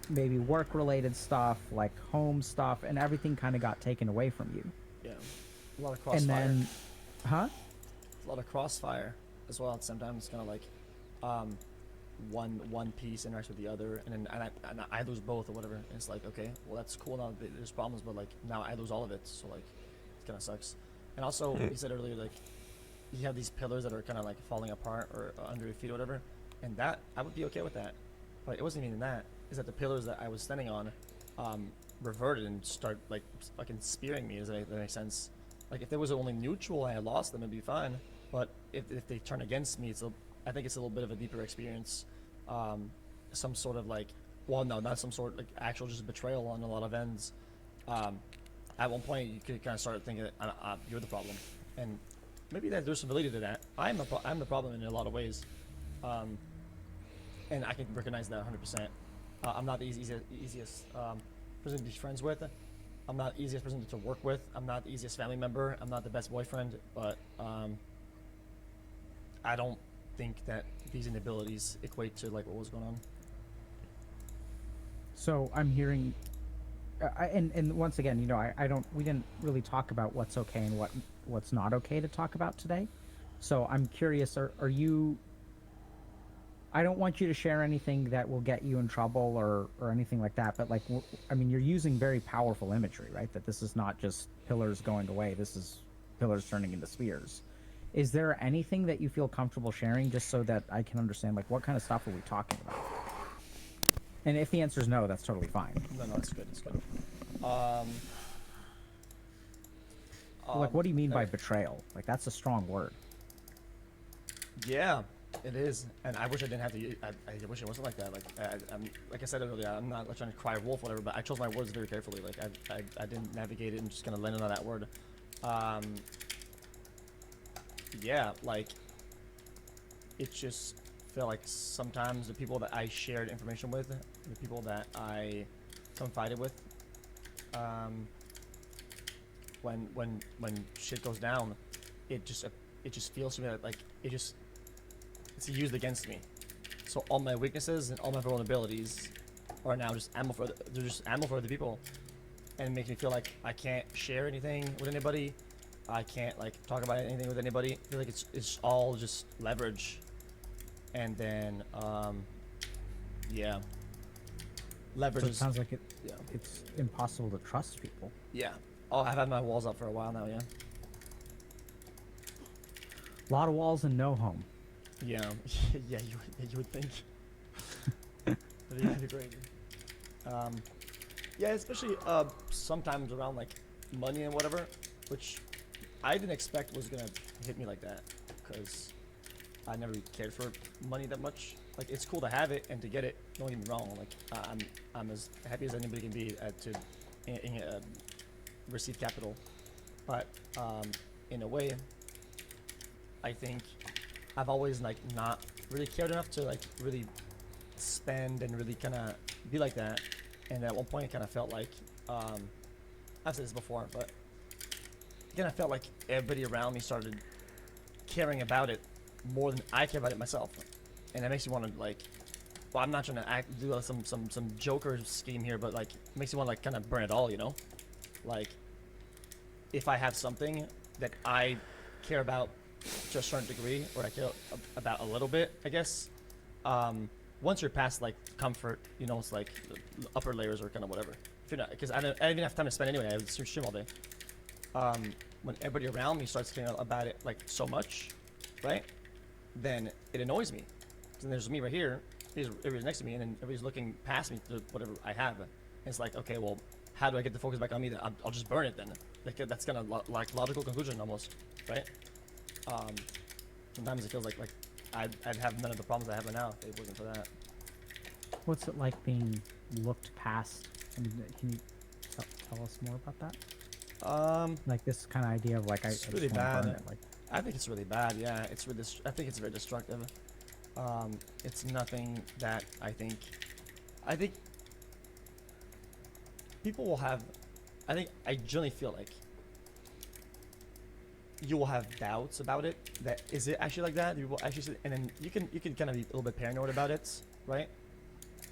maybe work-related stuff, like home stuff, and everything kind of got taken away from you.
Yeah, a lot of crossfire.
And then, huh?
A lot of crossfire as well. Sometimes it's kind of like one piece interacts with the other, and then I lose both or whatever. And it's like, okay, well that's cool now. There's problems, but like now I lose all of it, so like it kind of sucks. And also, you said earlier, like you have these pillars that are kind of like falling apart or under your feet or whatever, and that I would be okay with that. But it wasn't even that. Is that the pillars that I was standing on reverted and start like fucking spearing me? Does that make sense? Like if there was only neutral and I lost them, it'd be fine. But if they turn against me, I think it's a little bit of a deeper experience. Some sort of like, well, no, not some sort of like actual just betrayal on a lot of ends. At one point, you could kind of start thinking, you're the problem, and maybe there's some validity to that. I'm the problem in a lot of ways, and I can recognize that 100%. I'm not the easiest person to be friends with. I'm not the easiest person to work with. I'm not the easiest family member. I'm not the best boyfriend, but I don't think that these inabilities equate to like what was going on.
So I'm hearing, and once again, you know, we didn't really talk about what's okay and what's not okay to talk about today. So I'm curious, are you? I don't want you to share anything that will get you in trouble or anything like that. But like, I mean, you're using very powerful imagery, right? That this is not just pillars going away. This is pillars turning into spheres. Is there anything that you feel comfortable sharing, just so that I can understand, like, what kind of stuff are we talking about? And if the answer is no, that's totally fine.
No, it's good. It's good.
Like, what do you mean by betrayal? Like, that's a strong word.
Yeah, it is, and I wish I didn't have to. I wish it wasn't like that. Like, like I said earlier, I'm not like, trying to cry wolf, or whatever. But I chose my words very carefully. Like, I didn't navigate it and just kind of landed on that word. Yeah, like, it just felt like sometimes the people that I shared information with, the people that I confided with, when shit goes down, it just feels to me like it's used against me. So all my weaknesses and all my vulnerabilities are now just ammo for other people, and it makes me feel like I can't share anything with anybody. I can't like talk about anything with anybody. I feel like it's all just leverage, and then yeah, leverage.
So it sounds like
yeah,
it's impossible to trust people.
Yeah. Oh, I've had my walls up for a while now. Yeah.
A lot of walls and no home.
Yeah. Yeah, you would think. That'd be great. Yeah, especially sometimes around like money and whatever, which I didn't expect was gonna hit me like that, because I never really cared for money that much. Like, it's cool to have it and to get it. Don't get me wrong. Like, I'm as happy as anybody can be to receive capital, but in a way, I think I've always like not really cared enough to like really spend and really kind of be like that. And at one point, it kind of felt like I've said this before, but again, I felt like everybody around me started caring about it more than I care about it myself, and that makes you want to like. Well, I'm not trying to do some Joker scheme here, but like, it makes you want to like kind of burn it all, you know? Like, if I have something that I care about to a certain degree, or I care about a little bit, I guess. Once you're past like comfort, you know, it's like the upper layers or kind of whatever. If you're not, because I don't even have time to spend anyway. I would stream all day. When everybody around me starts caring about it like so much, right? Then it annoys me. Then there's me right here. Everybody's next to me, and then everybody's looking past me to whatever I have. And it's like, okay, well, how do I get the focus back on me? Then I'll just burn it then. Like, that's kind of like logical conclusion almost, right? Sometimes it feels like I'd have none of the problems I have right now if it wasn't for that.
What's it like being looked past? I mean, can you tell us more about that?
Like
this kind of idea of like I
it's
just
really
wanna
bad.
burn it, like
I think it's really bad. Yeah, it's really. I think it's very destructive. It's nothing that I think people will have. I generally feel like you will have doubts about it. That is it actually like that? People actually, and then you can kind of be a little bit paranoid about it, right?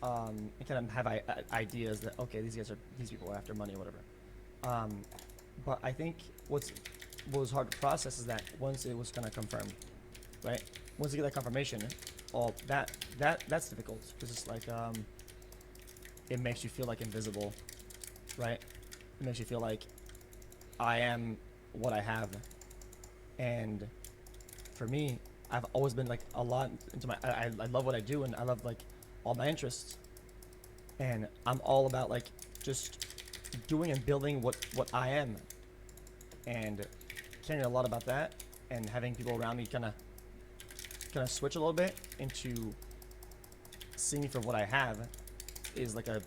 And kind of have ideas that okay, these people are after money or whatever. But I think what was hard to process is that once it was kind of confirmed, right? Once you get that confirmation, that's difficult because it's like it makes you feel like invisible, right? It makes you feel like I am what I have, and for me, I've always been like a lot into my. I love what I do, and I love like all my interests, and I'm all about like just doing and building what I am, and caring a lot about that, and having people around me kind of switch a little bit into seeing me for what I have is like a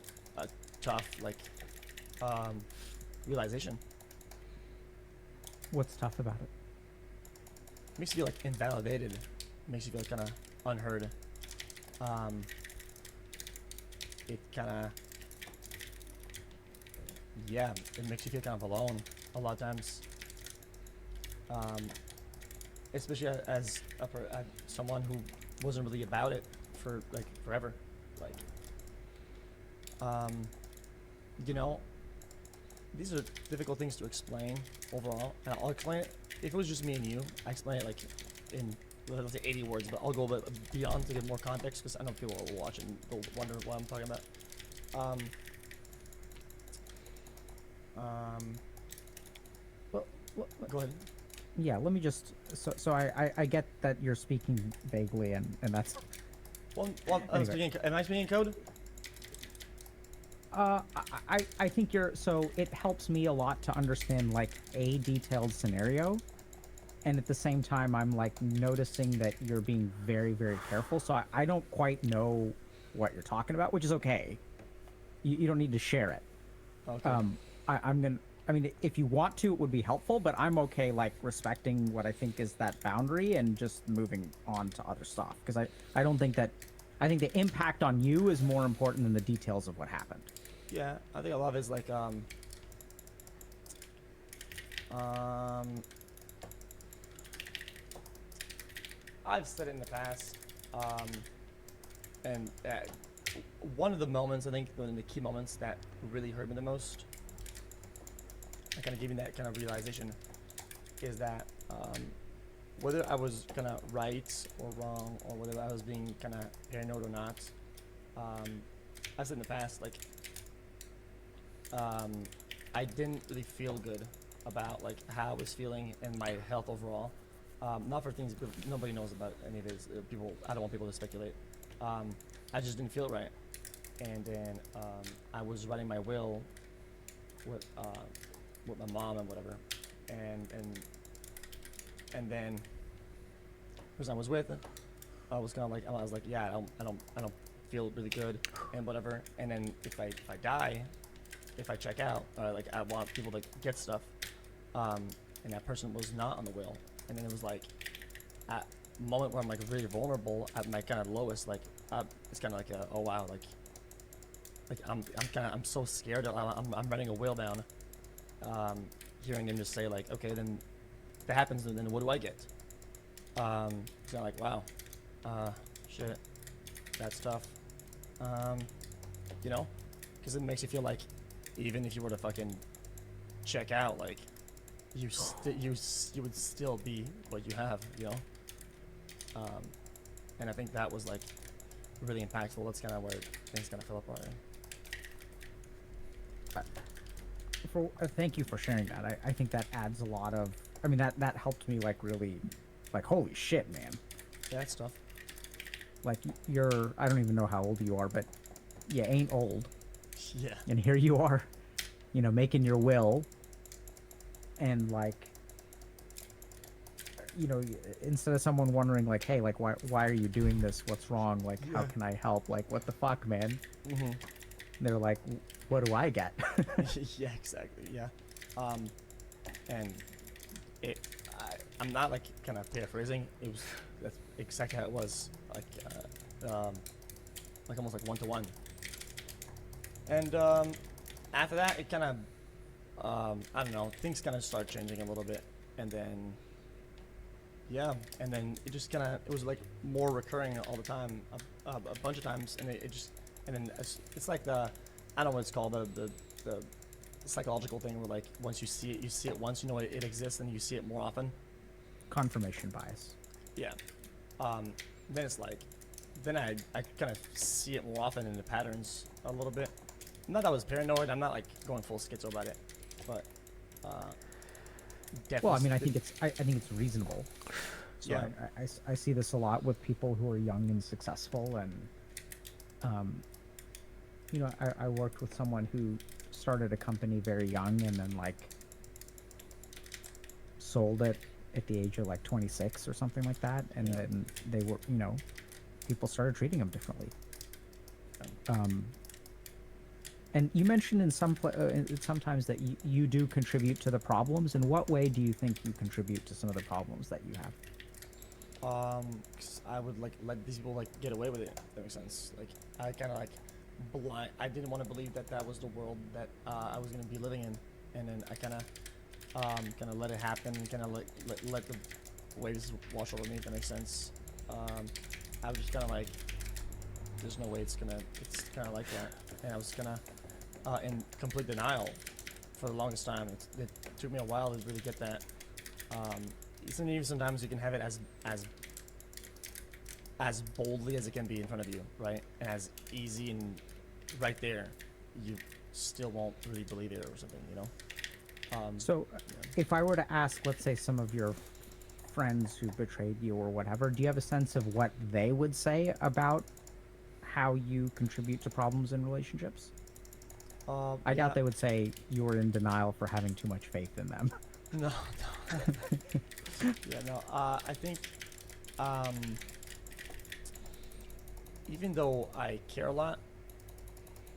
tough like realization.
what's tough about it?
Makes you feel like invalidated. Makes you feel kind of unheard. It kind of, yeah, it makes you feel kind of alone a lot of times. Especially as someone who wasn't really about it for like forever. Like, you know, these are difficult things to explain overall, and I'll explain it. If it was just me and you, I explain it like in, let's say 80 words, but I'll go a bit beyond to get more context because I know people will watch and they'll wonder what I'm talking about. Go ahead.
Yeah, let me just so I get that you're speaking vaguely and that's
Well,
Anyway.
am I speaking in code?
I think so it helps me a lot to understand like a detailed scenario, and at the same time I'm like noticing that you're being very, very careful, so I don't quite know what you're talking about, which is okay. You don't need to share it.
Okay.
I mean, if you want to, it would be helpful, but I'm okay like respecting what I think is that boundary and just moving on to other stuff, because I don't think that, I think the impact on you is more important than the details of what happened.
Yeah, I think a lot of it is like I've said it in the past, and one of the moments, I think one of the key moments that really hurt me the most, and kind of gave me that kind of realization, is that whether I was kind of right or wrong, or whether I was being kind of paranoid or not, I've said in the past, like, I didn't really feel good about like how I was feeling and my health overall. Not for things nobody knows about any of this. People, I don't want people to speculate. I just didn't feel right, and then I was writing my will with my mom and whatever, and then the person I was with, I was kind of like, I was like, yeah, I don't feel really good and whatever. And then if I die, if I check out, like I want people to get stuff, and that person was not on the will. And then it was like, at a moment where I'm like really vulnerable, at my kind of lowest, like it's kind of like oh wow, like I'm so scared that I'm writing a will down, hearing them just say like, okay, then if that happens, then what do I get? It's kind of like, wow, shit, that's tough, you know, because it makes you feel like even if you were to fucking check out, like you would still be what you have, you know. And I think that was like really impactful. That's kind of where things kind of fell apart.
Thank you for sharing that. I think that adds a lot of, I mean, that helped me like really, like holy shit, man.
Yeah, that's tough.
Like I don't even know how old you are, but you ain't old.
Yeah.
And here you are, you know, making your will, and like, instead of someone wondering like, hey, like why are you doing this? What's wrong? Like, how can I help? Like, what the fuck, man?
Mm-hmm.
They're like, what do I get?
Yeah, exactly. Yeah. And I'm not like kind of paraphrasing. That's exactly how it was. Like almost like 1-to-1. And after that, it kind of I don't know, things kind of start changing a little bit, and then it just kind of, it was like more recurring all the time, a bunch of times, and it's like I don't know what it's called, the psychological thing where like once you see it once, you know it exists, and you see it more often.
Confirmation bias.
Yeah. Then it's like, then I kind of see it more often in the patterns a little bit. Not that I was paranoid. I'm not like going full schizo about it, but
well, I mean, I think it's reasonable. So
Yeah.
I see this a lot with people who are young and successful, and I worked with someone who started a company very young and then like sold it at the age of like 26 or something like that, and then they were, people started treating them differently. And you mentioned in sometimes that you do contribute to the problems. In what way do you think you contribute to some of the problems that you have?
'Cause I would like let these people like get away with it. If that makes sense. Like I kind of like I didn't want to believe that was the world that I was gonna be living in, and then I kind of let it happen. Kind of let the waves wash over me. If that makes sense. I was just kind of like, there's no way it's kind of like that, and I was kind of in complete denial for the longest time. It took me a while to really get that. Even sometimes you can have it as boldly as it can be in front of you, right? And as easy and right there, you still won't really believe it or something,
So, if I were to ask, let's say, some of your friends who betrayed you or whatever, do you have a sense of what they would say about how you contribute to problems in relationships? I doubt they would say you were in denial for having too much faith in them.
No. Yeah, no. I think even though I care a lot,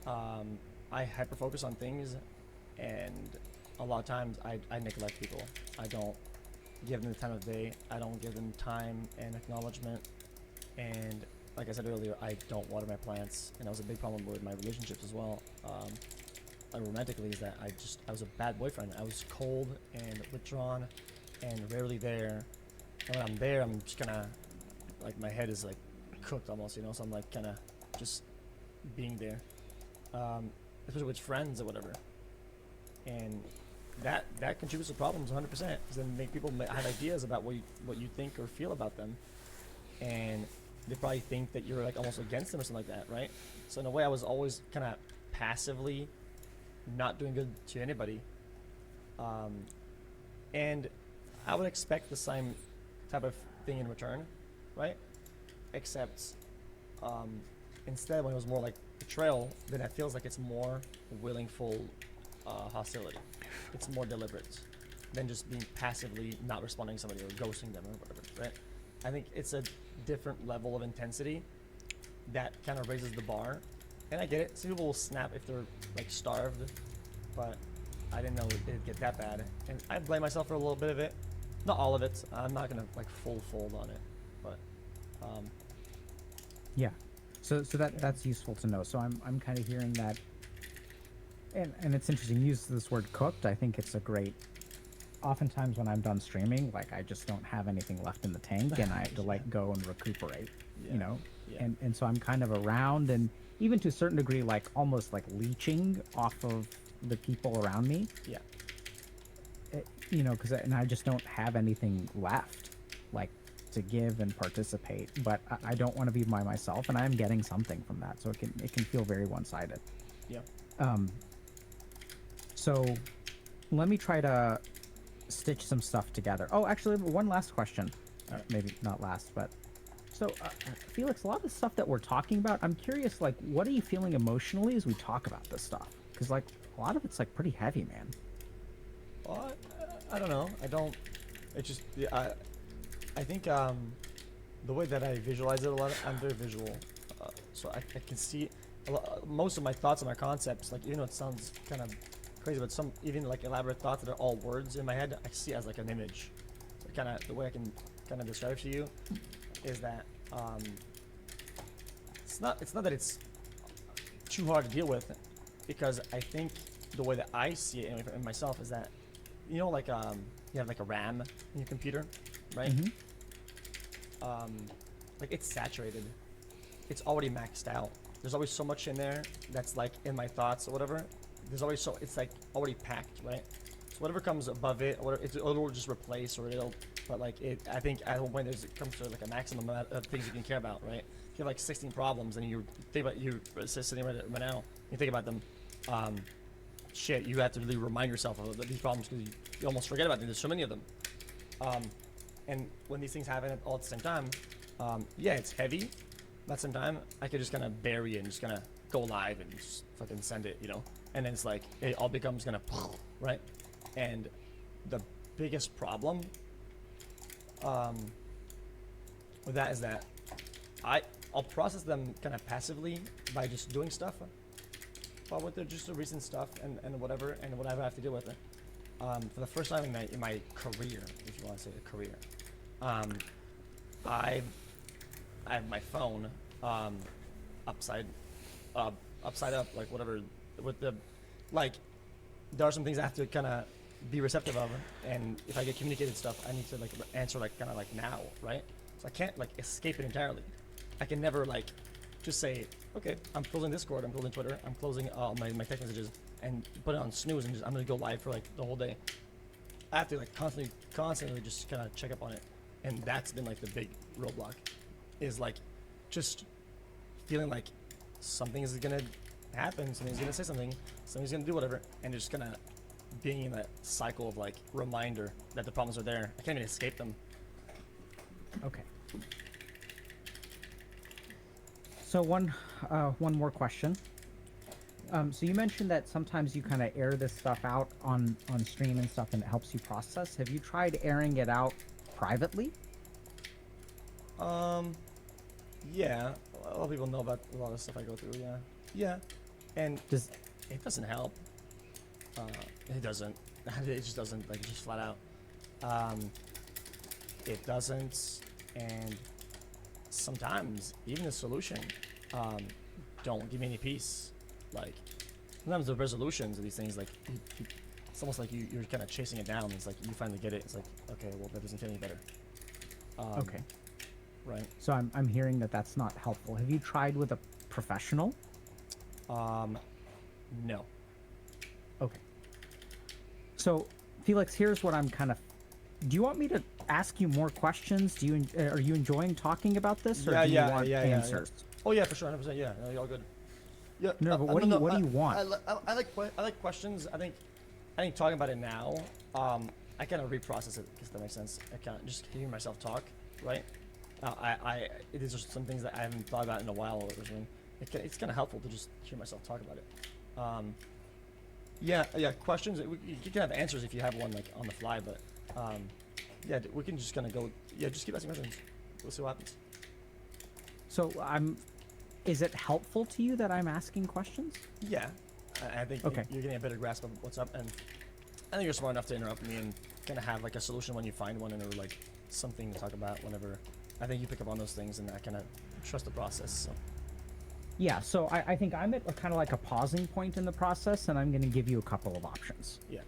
I hyper focus on things, and a lot of times I neglect people. I don't give them the time of day. I don't give them time and acknowledgement. And like I said earlier, I don't water my plants, and that was a big problem with my relationships as well. Romantically, is that I was a bad boyfriend. I was cold and withdrawn and rarely there. And when I'm there, I'm just kind of like, my head is like cooked almost, so I'm like kind of just being there, especially with friends or whatever. And that contributes to problems 100%, because then make people have ideas about what you think or feel about them, and they probably think that you're like almost against them or something like that, right? So in a way, I was always kind of passively not doing good to anybody, and I would expect the same type of thing in return, right? Except instead, when it was more like betrayal, then it feels like it's more willingful hostility. It's more deliberate than just being passively not responding to somebody or ghosting them or whatever, right? I think it's a different level of intensity that kind of raises the bar. And I get it. Some people will snap if they're like starved, but I didn't know it'd get that bad. And I blame myself for a little bit of it. Not all of it. I'm not gonna like full fold on it, but
yeah. So that's useful to know. So I'm kind of hearing that, and it's interesting. You use this word cooked. I think it's a great. Oftentimes when I'm done streaming, like I just don't have anything left in the tank, and I have to like go and recuperate,
Yeah.
and so I'm kind of around, and even to a certain degree, like almost like leeching off of the people around me.
Yeah.
Because I just don't have anything left, like to give and participate. But I don't want to be by myself, and I'm getting something from that, so it can feel very one-sided.
Yeah.
So let me try to stitch some stuff together. Oh, actually, one last question. Maybe not last, but so Felix, a lot of the stuff that we're talking about, I'm curious, like, what are you feeling emotionally as we talk about this stuff? Because like a lot of it's like pretty heavy, man.
Well, I don't know. I don't. It's just I think the way that I visualize it a lot, I'm very visual, so I can see most of my thoughts and my concepts. Like even though it sounds kind of crazy, but some even like elaborate thoughts that are all words in my head, I see as like an image. So kind of the way I can kind of describe it to you is that it's not that it's too hard to deal with, because I think the way that I see it in myself is that, you know, like you have like a RAM in your computer, right? Like it's saturated, it's already maxed out. There's always so much in there that's like in my thoughts or whatever. There's always it's like already packed, right? So whatever comes above it, or whatever, it'll just replace, or it'll. But like I think at one point it comes to like a maximum amount of things you can care about, right? If you have like 16 problems and you think about you sitting right now, you think about them, shit, you have to really remind yourself of these problems because you almost forget about them. There's so many of them, and when these things happen all at the same time, yeah, it's heavy. But at the same time, I could just kind of bury it and just kind of go live and just fucking send it, you know? And then it's like, it all becomes kind of, right? And the biggest problem with that is that I'll process them kind of passively by just doing stuff, but with just the recent stuff and whatever I have to deal with it. For the first time in my career, if you want to say a career, I have my phone upside up, like whatever, with the, like, there are some things I have to kind of be receptive of, and if I get communicated stuff, I need to like answer like kind of like now, right? So I can't like escape it entirely. I can never like just say, okay, I'm closing Discord, I'm closing Twitter, I'm closing all my text messages, and put it on snooze, and I'm gonna go live for like the whole day. I have to like constantly just kind of check up on it, and that's been like the big roadblock, is like just feeling like something is gonna happen, somebody's gonna say something, somebody's gonna do whatever, and just kind of being in that cycle of like reminder that the problems are there. I can't even escape them.
Okay. So one more question. So you mentioned that sometimes you kind of air this stuff out on stream and stuff, and it helps you process. Have you tried airing it out privately?
Yeah, a lot of people know about a lot of stuff I go through. Yeah, and it doesn't help. It doesn't. It just doesn't, like, just flat out. It doesn't, and sometimes even the solution don't give me any peace. Like sometimes the resolutions of these things, like it's almost like you're kind of chasing it down. It's like you finally get it. It's like, okay, well, that doesn't get any better.
Okay.
Right.
So I'm hearing that that's not helpful. Have you tried with a professional?
No.
Okay. So, Felix, here's what I'm kind of. Do you want me to ask you more questions? Are you enjoying talking about this, or do you want answers?
Yeah. Oh yeah, for sure, 100%. Yeah, no, you're all good. Yeah.
No, but what do you want?
I like questions. I think talking about it now, I kind of reprocess it, if that makes sense. I kind of just hearing myself talk, right? These are some things that I haven't thought about in a while. It's kind of helpful to just hear myself talk about it. Yeah. Questions. You can have answers if you have one like on the fly, but yeah, we can just kind of go. Yeah, just keep asking questions. We'll see what happens.
So is it helpful to you that I'm asking questions?
Yeah, I think
okay.
You're getting a better grasp of what's up, and I think you're smart enough to interrupt me and kind of have like a solution when you find one, or like something to talk about whenever. I think you pick up on those things, and I kind of trust the process. So.
Yeah, so I think I'm at kind of like a pausing point in the process, and I'm going to give you a couple of options.
Yeah.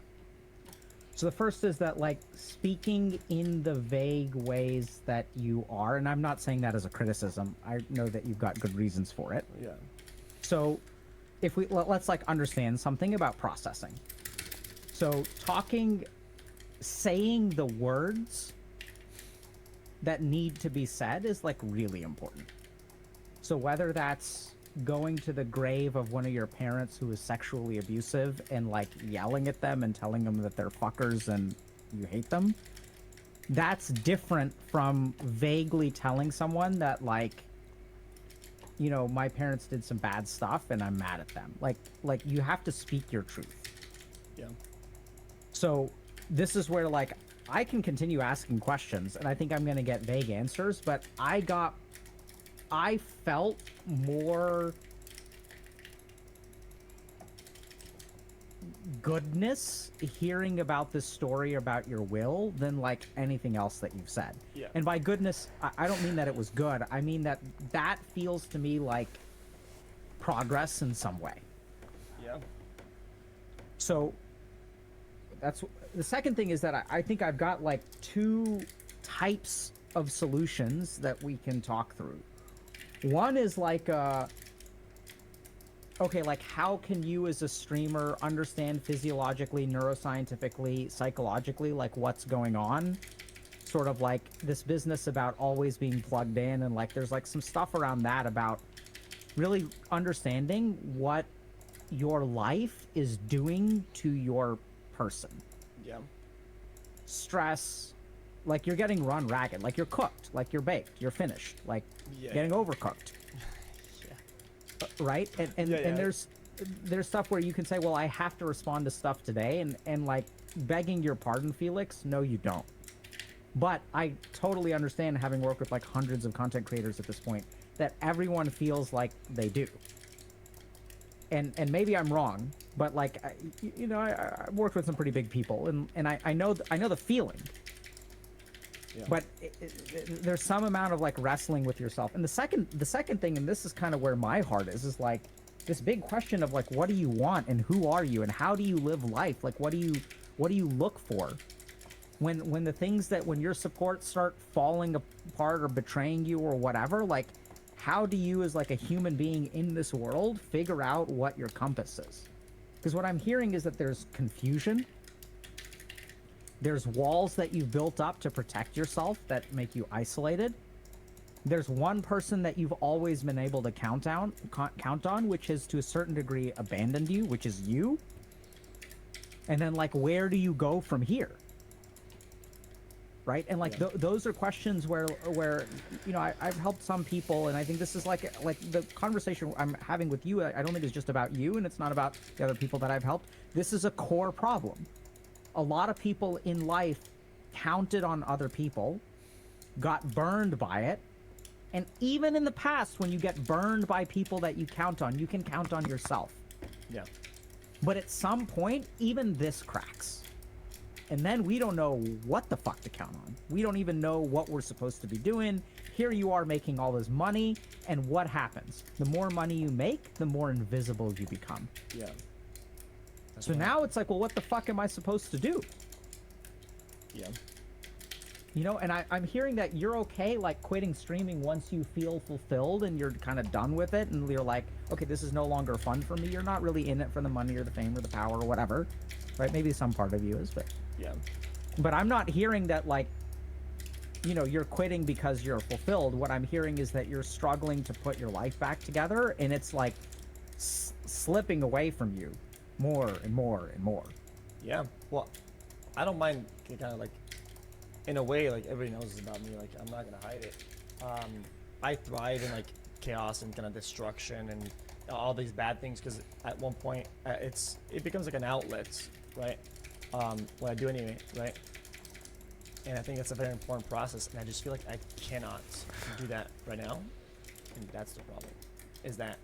So the first is that, like, speaking in the vague ways that you are, and I'm not saying that as a criticism. I know that you've got good reasons for it.
Yeah.
So if let's like understand something about processing. So saying the words that need to be said is like really important. So whether that's going to the grave of one of your parents who is sexually abusive and like yelling at them and telling them that they're fuckers and you hate them, that's different from vaguely telling someone that, like, you know, my parents did some bad stuff and I'm mad at them. Like you have to speak your truth.
Yeah.
So this is where, like, I can continue asking questions, and I think I'm going to get vague answers, but I felt more goodness hearing about this story about your will than like anything else that you've said.
Yeah.
And by goodness, I don't mean that it was good. I mean that feels to me like progress in some way.
Yeah.
So that's the second thing is that I think I've got like two types of solutions that we can talk through. One is like okay, like how can you as a streamer understand physiologically, neuroscientifically, psychologically, like what's going on? Sort of like this business about always being plugged in, and like there's like some stuff around that about really understanding what your life is doing to your person.
Yeah.
Stress, like you're getting run ragged, like you're cooked, like you're baked, you're finished, like getting overcooked. Right? And there's stuff where you can say, well, I have to respond to stuff today, and like begging your pardon, Felix, no you don't. But I totally understand, having worked with like hundreds of content creators at this point, that everyone feels like they do. And maybe I'm wrong, but like I worked with some pretty big people, and I know the feeling. Yeah. But there's some amount of like wrestling with yourself. And the second thing, and this is kind of where my heart is like this big question of like, what do you want, and who are you, and how do you live life? Like, what do you look for when the things that, when your supports start falling apart or betraying you or whatever, like how do you as like a human being in this world figure out what your compass is? Because what I'm hearing is that there's confusion. There's walls that you've built up to protect yourself that make you isolated. There's one person that you've always been able to count on, which has to a certain degree abandoned you, which is you. And then like, where do you go from here? Right? And like those are questions where I've helped some people, and I think this is like the conversation I'm having with you, I don't think it's just about you, and it's not about the other people that I've helped. This is a core problem. A lot of people in life counted on other people, got burned by it, and even in the past, when you get burned by people that you count on, you can count on yourself.
Yeah.
But at some point, even this cracks. And then we don't know what the fuck to count on. We don't even know what we're supposed to be doing. Here you are making all this money, and what happens? The more money you make, the more invisible you become.
Yeah.
So now it's like, well, what the fuck am I supposed to do?
Yeah.
And I'm hearing that you're okay, like quitting streaming once you feel fulfilled and you're kind of done with it, and you're like, okay, this is no longer fun for me. You're not really in it for the money or the fame or the power or whatever, right? Maybe some part of you is, but
yeah.
But I'm not hearing that like, you're quitting because you're fulfilled. What I'm hearing is that you're struggling to put your life back together, and it's like slipping away from you more and more and more.
Yeah. Well, I don't mind kind of like, in a way, like everybody knows about me. Like I'm not gonna hide it. I thrive in like chaos and kind of destruction and all these bad things, because at one point it becomes like an outlet, right? When I do anyway, right? And I think that's a very important process, and I just feel like I cannot do that right now, and that's the problem. Is that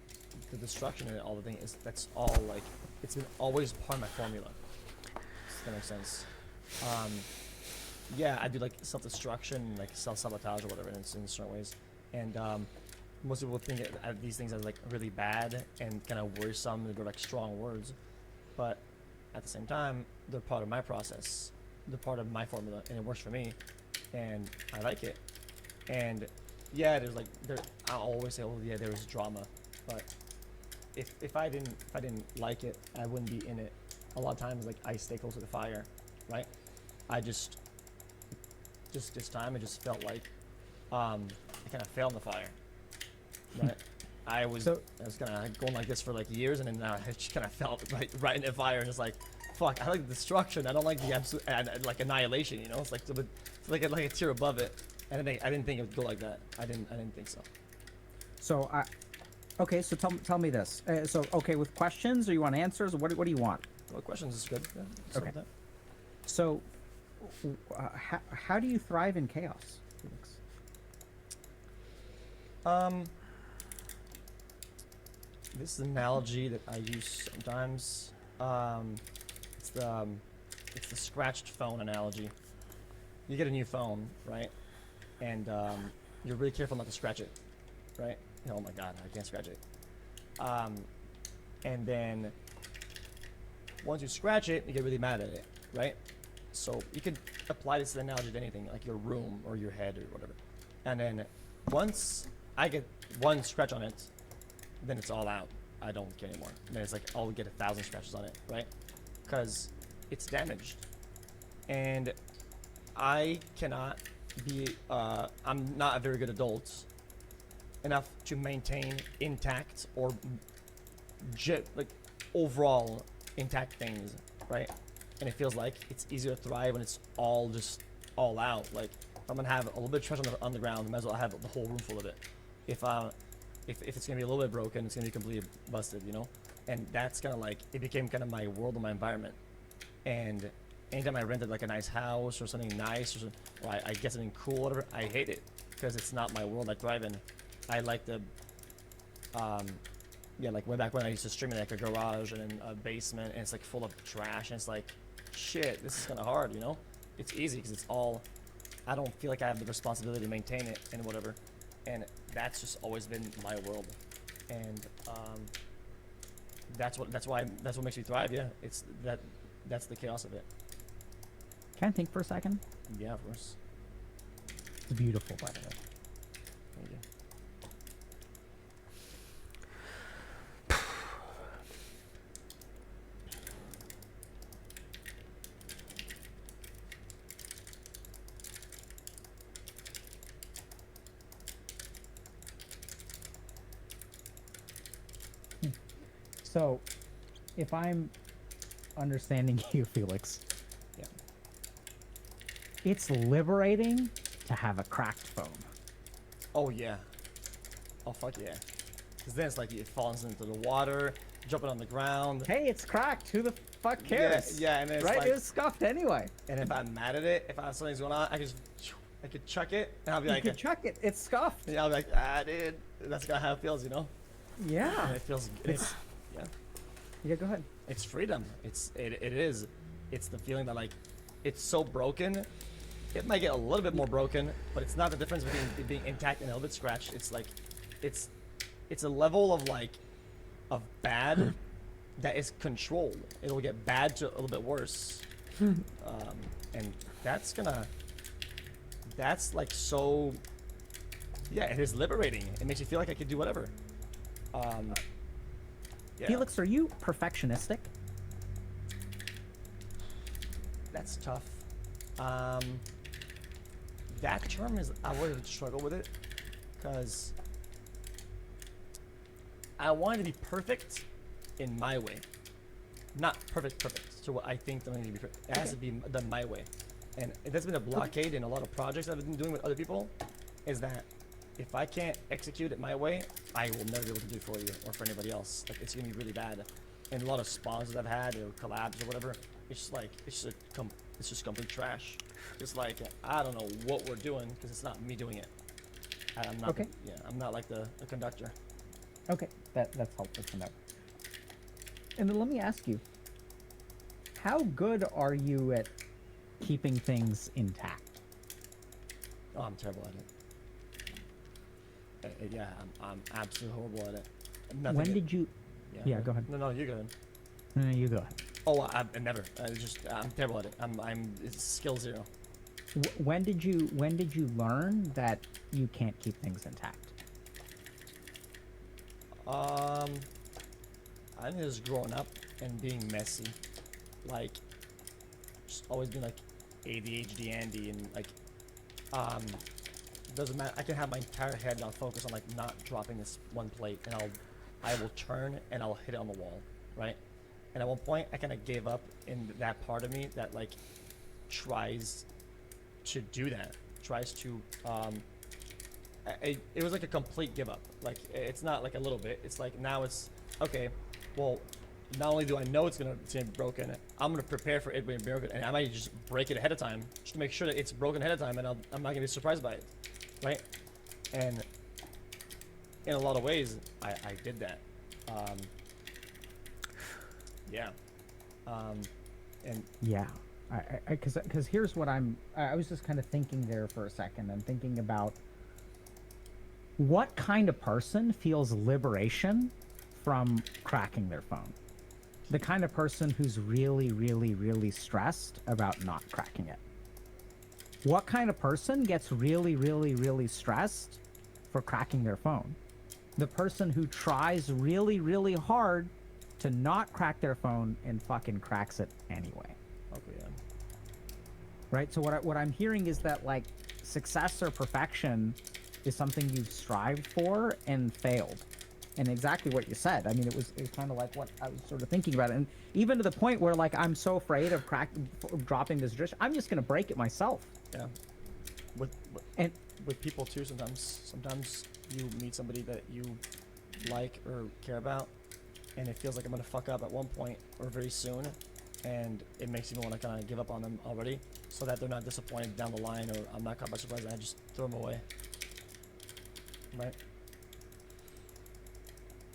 the destruction and all the thing is, that's all like, it's been always part of my formula. Does that make sense? Yeah, I do like self-destruction, like self-sabotage or whatever in certain ways, and most people think of these things as like really bad and kind of worrisome. They're like strong words, but at the same time, they're part of my process. They're part of my formula, and it works for me, and I like it. And yeah, I'll always say, oh yeah, there was drama, but if I didn't like it, I wouldn't be in it. A lot of times, like I stay close to the fire, right? I just this time, it just felt like I kind of fell in the fire, right? I was kind of going like this for like years, and then now I just kind of felt right in the fire, and it's like, fuck, I like the destruction. I don't like the absolute like annihilation. It's like like a tier above it. And I didn't think it would go like that. I didn't think so.
So okay. So tell me this. So okay, with questions, or you want answers, or what do you want?
Well, questions is good. Yeah,
okay. So how do you thrive in chaos, Felix?
This is an analogy that I use sometimes. It's the scratched phone analogy. You get a new phone, right? And you're really careful not to scratch it, right? Oh my god, I can't scratch it. And then once you scratch it, you get really mad at it, right? So you could apply this analogy to anything, like your room or your head or whatever. And then once I get one scratch on it, then it's all out. I don't care anymore. And then it's like I'll get 1,000 scratches on it, right? Because it's damaged. And I cannot be, I'm not a very good adult enough to maintain intact or like overall intact things, right? And it feels like it's easier to thrive when it's all just all out. Like if I'm gonna have a little bit of trash on the ground, I might as well have the whole room full of it. If it's gonna be a little bit broken, it's gonna be completely busted, you know? And that's kind of like, it became kind of my world and my environment. And anytime I rented like a nice house or something nice, or I get something cool, or whatever, I hate it because it's not my world I thrive in. I like the, yeah, like way back when I used to stream in like a garage and in a basement, and it's like full of trash, and it's like, shit, this is kind of hard, you know? It's easy because it's all, I don't feel like I have the responsibility to maintain it and whatever, and that's just always been my world, and that's what makes me thrive. Yeah, it's that's the chaos of it.
Can I think for a second?
Yeah, of course.
It's beautiful, by the way.
Thank you.
So, if I'm understanding you, Felix,
yeah,
it's liberating to have a cracked phone.
Oh yeah. Oh fuck yeah. Because then it's like it falls into the water, jumping on the ground.
Hey, it's cracked. Who the fuck cares?
Yeah, and then it's
right?
like,
It was scuffed anyway.
And if I'm mad at it, if I have something's going on, I could chuck it, and I'll be like,
you could chuck it. It's scuffed.
Yeah, I'll be like, dude, that's kind of how it feels, you know?
Yeah.
And it feels. It's yeah.
Yeah, go ahead.
It's freedom. It is. It's the feeling that like, it's so broken. It might get a little bit more broken, but it's not the difference between it being intact and a little bit scratched. It's like, it's a level of like, of bad that is controlled. It'll get bad to a little bit worse, and that's like so. Yeah, it is liberating. It makes you feel like I could do whatever. Yeah.
Felix, are you perfectionistic?
That's tough. That term is, I would struggle with it, because I want it to be perfect in my way. Not perfect to what I think something to be perfect. It has to be done my way. And that's been a blockade in a lot of projects I've been doing with other people, is that if I can't execute it my way, I will never be able to do it for you or for anybody else. Like, it's gonna be really bad. And a lot of sponsors I've had or collabs or whatever, it's just like, it's just complete trash. It's like, I don't know what we're doing because it's not me doing it. I'm not.
Okay.
Yeah, I'm not like the conductor.
Okay, that's helpful to know. And then let me ask you, how good are you at keeping things intact?
Oh, I'm terrible at it. Yeah, I'm absolutely horrible at it.
When did you? Yeah, go ahead.
No, you go ahead.
No, you go ahead.
Oh, I never. I'm terrible at it. It's skill zero.
When did you learn that you can't keep things intact?
I think it was growing up and being messy, like just always being like ADHD Andy, and like doesn't matter. I can have my entire head and I'll focus on like not dropping this one plate, and I will turn and I'll hit it on the wall, right? And at one point I kind of gave up in that part of me that like tries to do that, tries to it was like a complete give up. Like, it's not like a little bit, it's like now it's okay, well, not only do I know it's gonna be broken, I'm gonna prepare for it being broken, and I might just break it ahead of time, just to make sure that it's broken ahead of time, and I'm not gonna be surprised by it, right? And in a lot of ways, I did that. Yeah. And
yeah, because here's what I was just kind of thinking there for a second. I'm thinking about what kind of person feels liberation from cracking their phone. The kind of person who's really, really, really stressed about not cracking it. What kind of person gets really, really, really stressed for cracking their phone? The person who tries really, really hard to not crack their phone and fucking cracks it anyway.
Okay, yeah.
Right? So what I'm hearing is that, like, success or perfection is something you've strived for and failed. And exactly what you said. I mean, it was kind of like what I was sort of thinking about it. And even to the point where, like, I'm so afraid of dropping this dish, I'm just gonna break it myself.
Yeah. With people too, sometimes you meet somebody that you like or care about, and it feels like I'm gonna fuck up at one point or very soon, and it makes me want to kind of give up on them already, so that they're not disappointed down the line, or I'm not caught by surprise and I just throw them away. Right?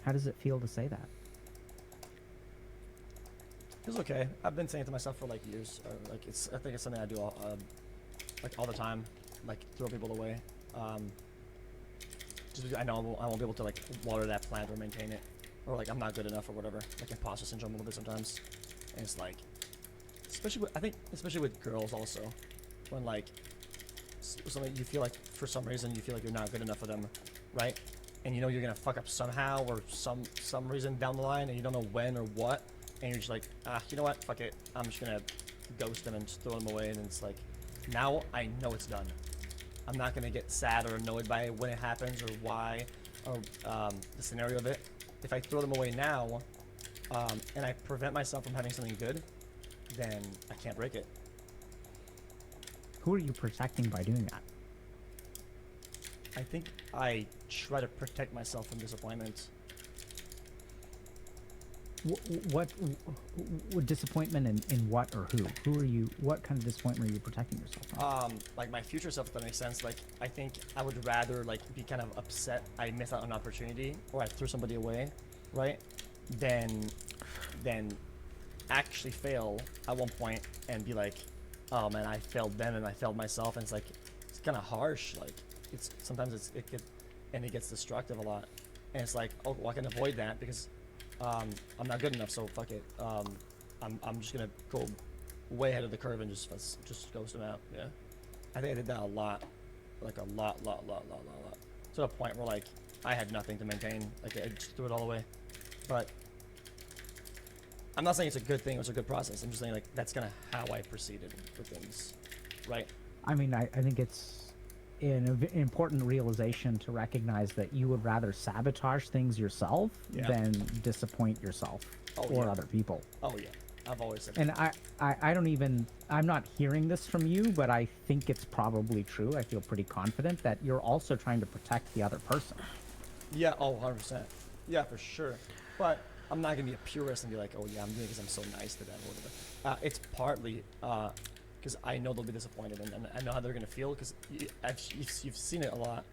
How does it feel to say that?
It's okay. I've been saying it to myself for like years. Like I think it's something I do like all the time. Like throw people away. Just because I know I won't be able to like water that plant or maintain it, or like I'm not good enough or whatever. Like imposter syndrome a little bit sometimes, and it's like, especially with girls also, when like something you feel like for some reason you feel like you're not good enough for them, right? And you know you're gonna fuck up somehow or some reason down the line, and you don't know when or what, and you're just like, you know what, fuck it, I'm just gonna ghost them and just throw them away, and it's like, now I know it's done. I'm not gonna get sad or annoyed by it when it happens or why, or the scenario of it. If I throw them away now, and I prevent myself from having something good, then I can't break it.
Who are you protecting by doing that?
I think I try to protect myself from disappointment.
What disappointment in what or who? Who are you? What kind of disappointment are you protecting yourself from?
Like my future self, if that makes sense. Like I think I would rather like be kind of upset I missed out on an opportunity or I threw somebody away, right? Than actually fail at one point and be like, oh man, I failed them and I failed myself, and it's like it's kind of harsh. Like it's sometimes it gets destructive a lot, and it's like, oh, well, I can avoid that because I'm not good enough, so fuck it. I'm just gonna go way ahead of the curve and just ghost them out. Yeah, I think I did that a lot, like a lot, to the point where like I had nothing to maintain. Like I just threw it all away. But I'm not saying it's a good thing or it's a good process. I'm just saying like that's kind of how I proceeded with things, right?
I mean, I think it's an important realization to recognize that you would rather sabotage things yourself than disappoint yourself or other people.
Oh yeah, I've always said
and
that.
I'm not hearing this from you, but I think it's probably true. I feel pretty confident that you're also trying to protect the other person.
Yeah, 100%. Yeah, for sure. But I'm not gonna be a purist and be like, oh yeah, I'm doing it because I'm so nice to them or whatever. It's partly because I know they'll be disappointed, and I know how they're gonna feel because you've seen it a lot.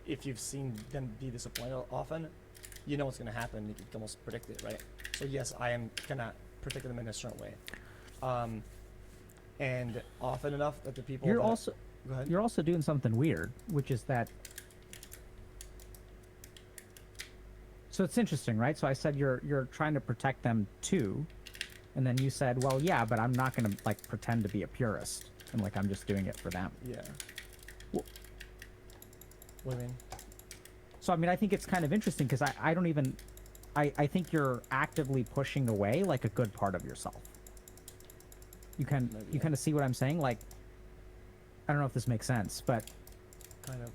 If you've seen them be disappointed often, you know what's gonna happen. You can almost predict it, right? So yes, I am gonna protect them in a certain way, and often enough that the people
You're
that,
you're also doing something weird, which is that. So it's interesting, right? So I said you're trying to protect them too, and then you said, well, yeah, but I'm not gonna like pretend to be a purist and like I'm just doing it for them.
Yeah. What do you mean?
So I mean, I think it's kind of interesting because I don't even, I think you're actively pushing away like a good part of yourself. You kind of see what I'm saying? Like, I don't know if this makes sense, but
kind of.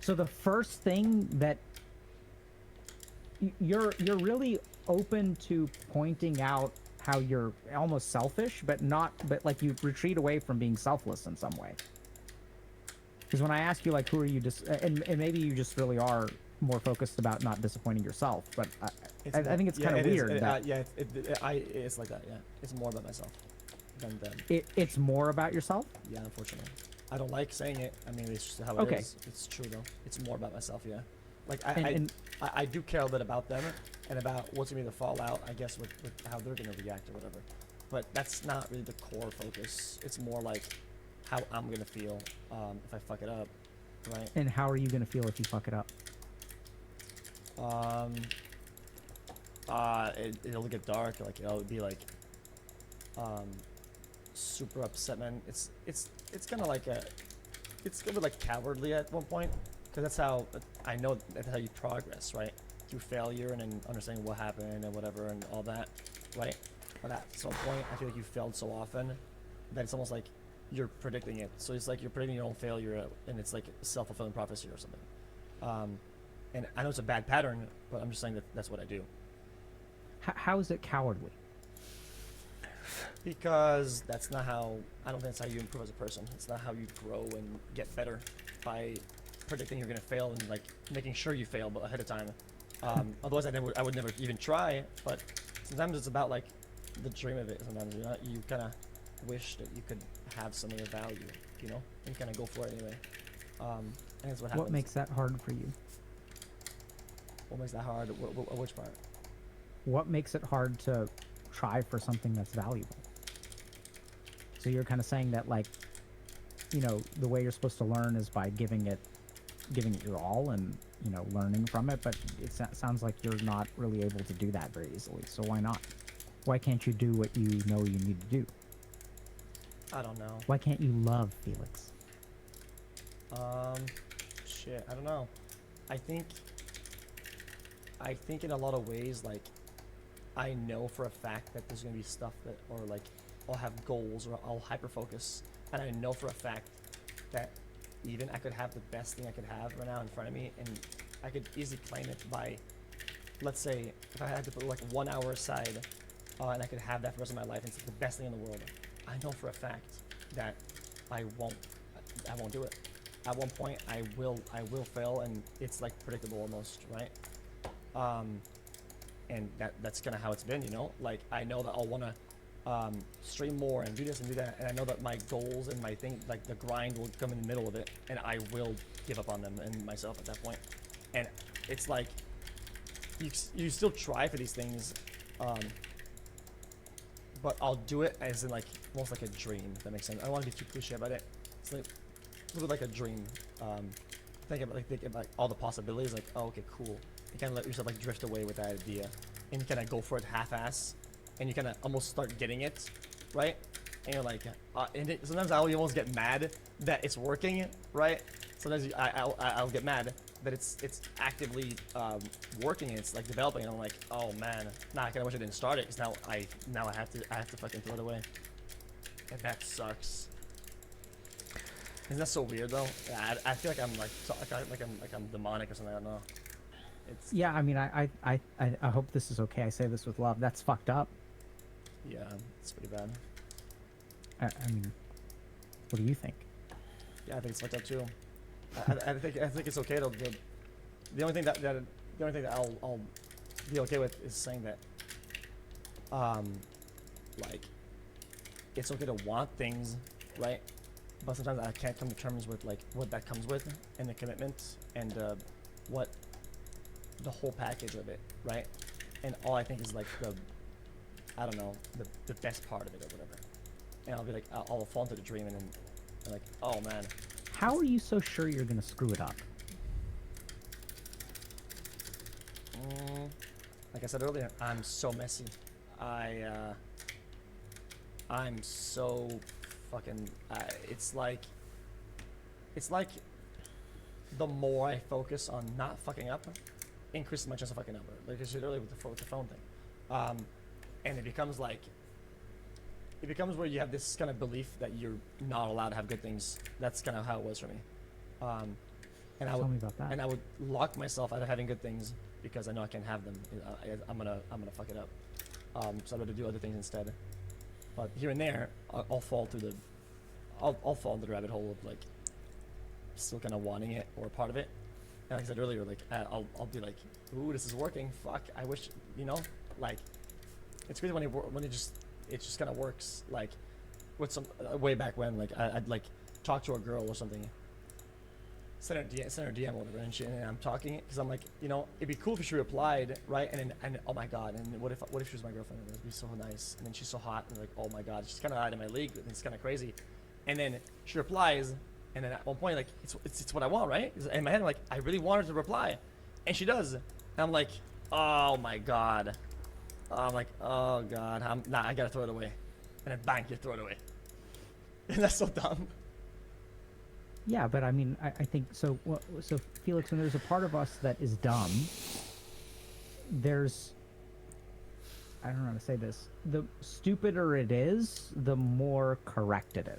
So the first thing that you're really open to pointing out how you're almost selfish, but like you retreat away from being selfless in some way. Because when I ask you like, who are you and maybe you just really are more focused about not disappointing yourself. But I
more-
think it's
yeah,
kind of
it is.
weird. that
It's like that. Yeah, it's more about myself than them.
it's more about yourself.
Yeah, unfortunately, I don't like saying it. I mean, it's just how it
Okay.
is. It's true though. It's more about myself. Yeah, like
And-
I do care a bit about them and about what's gonna be the fallout. I guess with how they're gonna react or whatever. But that's not really the core focus. It's more like how I'm gonna feel if I fuck it up, right?
And how are you gonna feel if you fuck it up?
It'll get dark. Like it'll be like super upset, man. It's kind of like it's gonna be like cowardly at one point, because that's how I know that's how you progress, right? Through failure and then understanding what happened and whatever and all that, right? But at some point, I feel like you failed so often that it's almost like you're predicting it. So it's like you're predicting your own failure, and it's like a self-fulfilling prophecy or something. And I know it's a bad pattern, but I'm just saying that that's what I do.
How is it cowardly?
Because that's not how, I don't think that's how you improve as a person. It's not how you grow and get better, by predicting you're gonna fail and like making sure you fail but ahead of time. Otherwise I would never even try. But sometimes it's about like the dream of it. Sometimes you kind of wish that you could have something of value, you know, and kind of go for it anyway. I think that's what happens.
What makes that hard for you?
What makes that hard? Which part?
What makes it hard to try for something that's valuable? So you're kind of saying that, like, you know, the way you're supposed to learn is by giving it your all and, you know, learning from it, but it sounds like you're not really able to do that very easily. So why not? Why can't you do what you know you need to do?
I don't know.
Why can't you love Felix?
Shit, I don't know. I think in a lot of ways, like, I know for a fact that there's gonna be stuff that, or like, I'll have goals or I'll hyper focus, and I know for a fact that even I could have the best thing I could have right now in front of me, and I could easily claim it by, let's say, if I had to put like 1 hour aside, and I could have that for the rest of my life, and it's like the best thing in the world. I know for a fact that I won't do it. At one point, I will fail, and it's like predictable almost, right? And that's kind of how it's been, you know. Like, I know that I'll want to stream more and do this and do that, and I know that my goals and my thing, like the grind, will come in the middle of it, and I will give up on them and myself at that point. And it's like you still try for these things, but I'll do it as in like almost like a dream, if that makes sense. I don't want to be too cliche about it. It's like a little bit like a dream. Think about all the possibilities. Like, oh, okay, cool. You kind of let yourself like drift away with that idea, and you kind of go for it half-ass, and you kind of almost start getting it, right? And you're like, sometimes I'll almost get mad that it's working, right? Sometimes I'll get mad that it's actively working, and it's like developing, and I'm like, oh man, nah, I kind of wish I didn't start it, because now I have to fucking throw it away, and that sucks. Isn't that so weird though? Yeah, I feel like I'm I'm demonic or something. I don't know. It's,
Yeah, I mean, I hope this is okay. I say this with love. That's fucked up.
yeah, it's pretty bad.
I mean, what do you think?
Yeah, I think it's fucked up too. I think it's okay though. The only thing that I'll be okay with is saying that, like, it's okay to want things, right? But sometimes I can't come to terms with like what that comes with, and the commitment, and what the whole package of it, right? And all I think is like I don't know, the best part of it or whatever. And I'll be like, I'll fall into the dream, and then I'm like, oh man.
How are you so sure you're gonna screw it up?
Like I said earlier, I'm so messy. I'm so fucking. It's like the more I focus on not fucking up, increases my chance of fucking up. Like I said earlier with the phone thing, and it becomes like. It becomes where you have this kind of belief that you're not allowed to have good things. That's kind of how it was for me. And
Tell me about that.
And I would lock myself out of having good things because I know I can't have them. I'm gonna fuck it up. So I would do other things instead. But here and there, I'll fall into the rabbit hole of like still kind of wanting it or part of it. And like I said earlier, like I'll be like, ooh, this is working. Fuck, I wish, you know, like it's crazy when it just kind of works. Like with some way back when, like I'd like talk to a girl or something, send her DM or whatever, and I'm talking because I'm like, you know, it'd be cool if she replied, right? And oh my god, and what if she was my girlfriend? It'd be so nice. And then she's so hot, and like, oh my god, she's kind of out of my league. It's kind of crazy. And then she replies, and then at one point, like, it's what I want, right? In my head, I'm like, I really want her to reply, and she does. And I'm like, oh my god. I'm like, oh god, I gotta throw it away. And then bang, you throw it away. And that's so dumb.
Yeah, but I mean, I think so. So Felix, when there's a part of us that is dumb, there's, I don't know how to say this. The stupider it is, the more correct it is.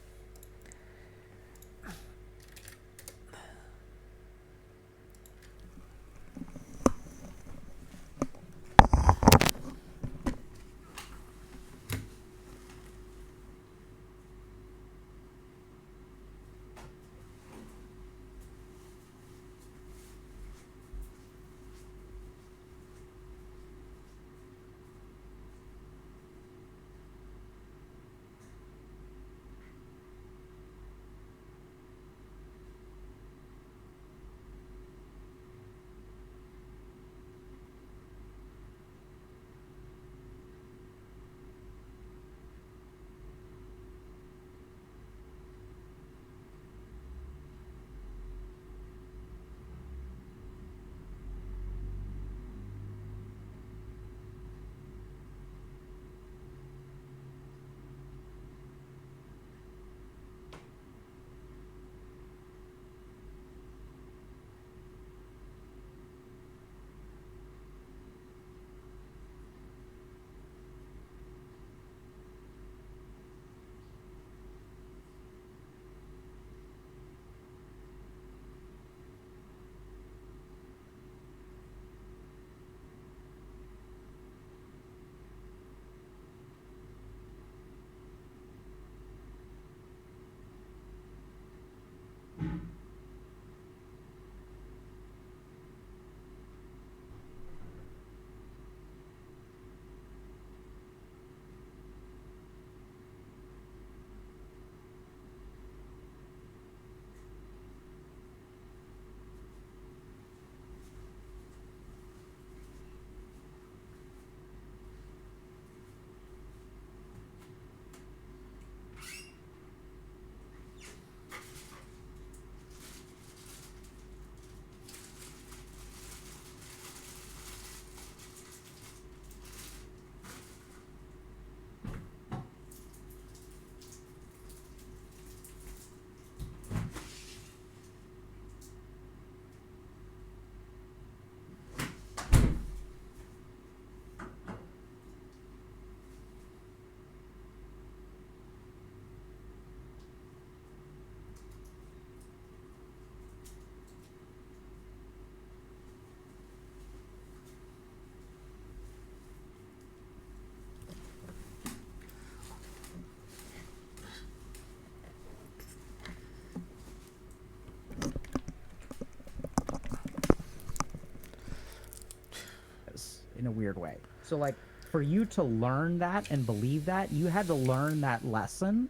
In a weird way. So like for you to learn that and believe that, you had to learn that lesson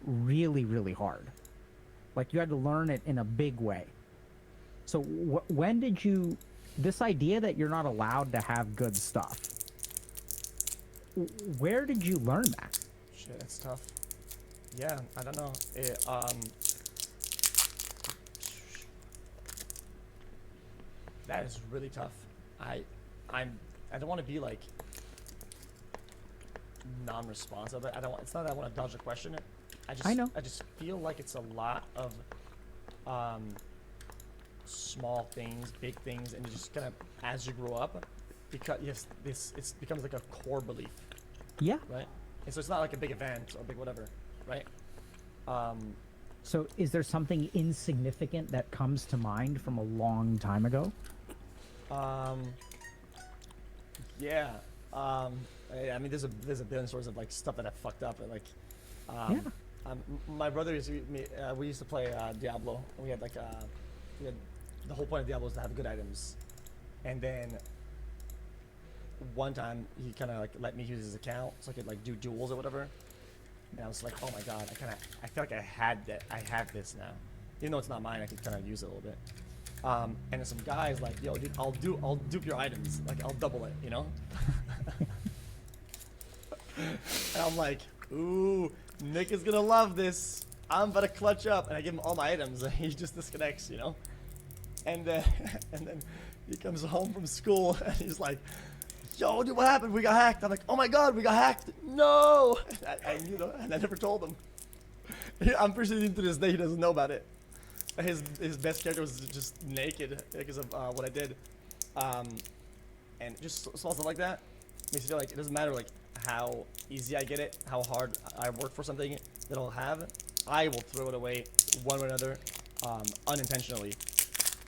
really, really hard. Like you had to learn it in a big way. So when did you, this idea that you're not allowed to have good stuff, where did you learn that?
Shit, it's tough. Yeah, I don't know. That is really tough. I don't want to be like non-responsive. I don't want, it's not that I want to dodge the question. I know. I just feel like it's a lot of small things, big things, and you just kind of as you grow up, because yes, it becomes like a core belief.
Yeah.
Right. And so it's not like a big event or big whatever, right?
So is there something insignificant that comes to mind from a long time ago?
Yeah. I mean, there's a billion stories of like stuff that I fucked up, and like, my brother used to we used to play Diablo. And we had like the whole point of Diablo is to have good items. And then one time he kind of like let me use his account so I could like do duels or whatever. And I was like, oh my god, I feel like I have this now. Even though it's not mine, I could kind of use it a little bit. And then some guys like, yo, dude, I'll dupe your items. Like, I'll double it, you know? And I'm like, ooh, Nick is gonna love this. I'm about to clutch up. And I give him all my items and he just disconnects, you know? And then he comes home from school and he's like, yo, dude, what happened? We got hacked. I'm like, oh my god, we got hacked. No! And you know, and I never told him. I'm pretty sure to this day he doesn't know about it. His best character was just naked because of what I did. And just small stuff like that makes you feel like it doesn't matter like how easy I get it, how hard I work for something that I'll have, I will throw it away one way or another, unintentionally.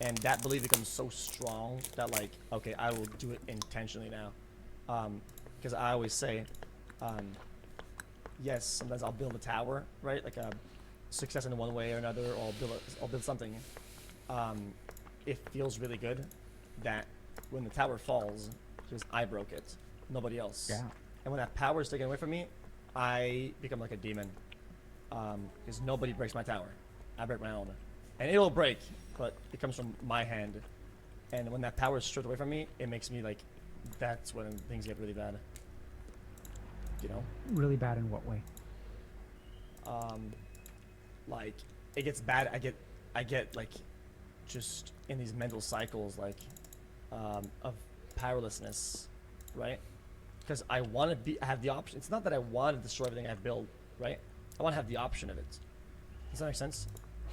And that belief becomes so strong that like, okay, I will do it intentionally now. Because I always say, yes, sometimes I'll build a tower, right? Like a success in one way or another, or I'll build something. It feels really good that when the tower falls, because I broke it, nobody else.
Yeah.
And when that power is taken away from me, I become like a demon. Because nobody breaks my tower. I break my own. And it'll break, but it comes from my hand. And when that power is stripped away from me, it makes me like, that's when things get really bad. You know?
Really bad in what way?
Like it gets bad. I get like just in these mental cycles like of powerlessness, right? Because I want to have the option. It's not that I want to destroy everything I've built, right? I want to have the option of it. Does that make sense?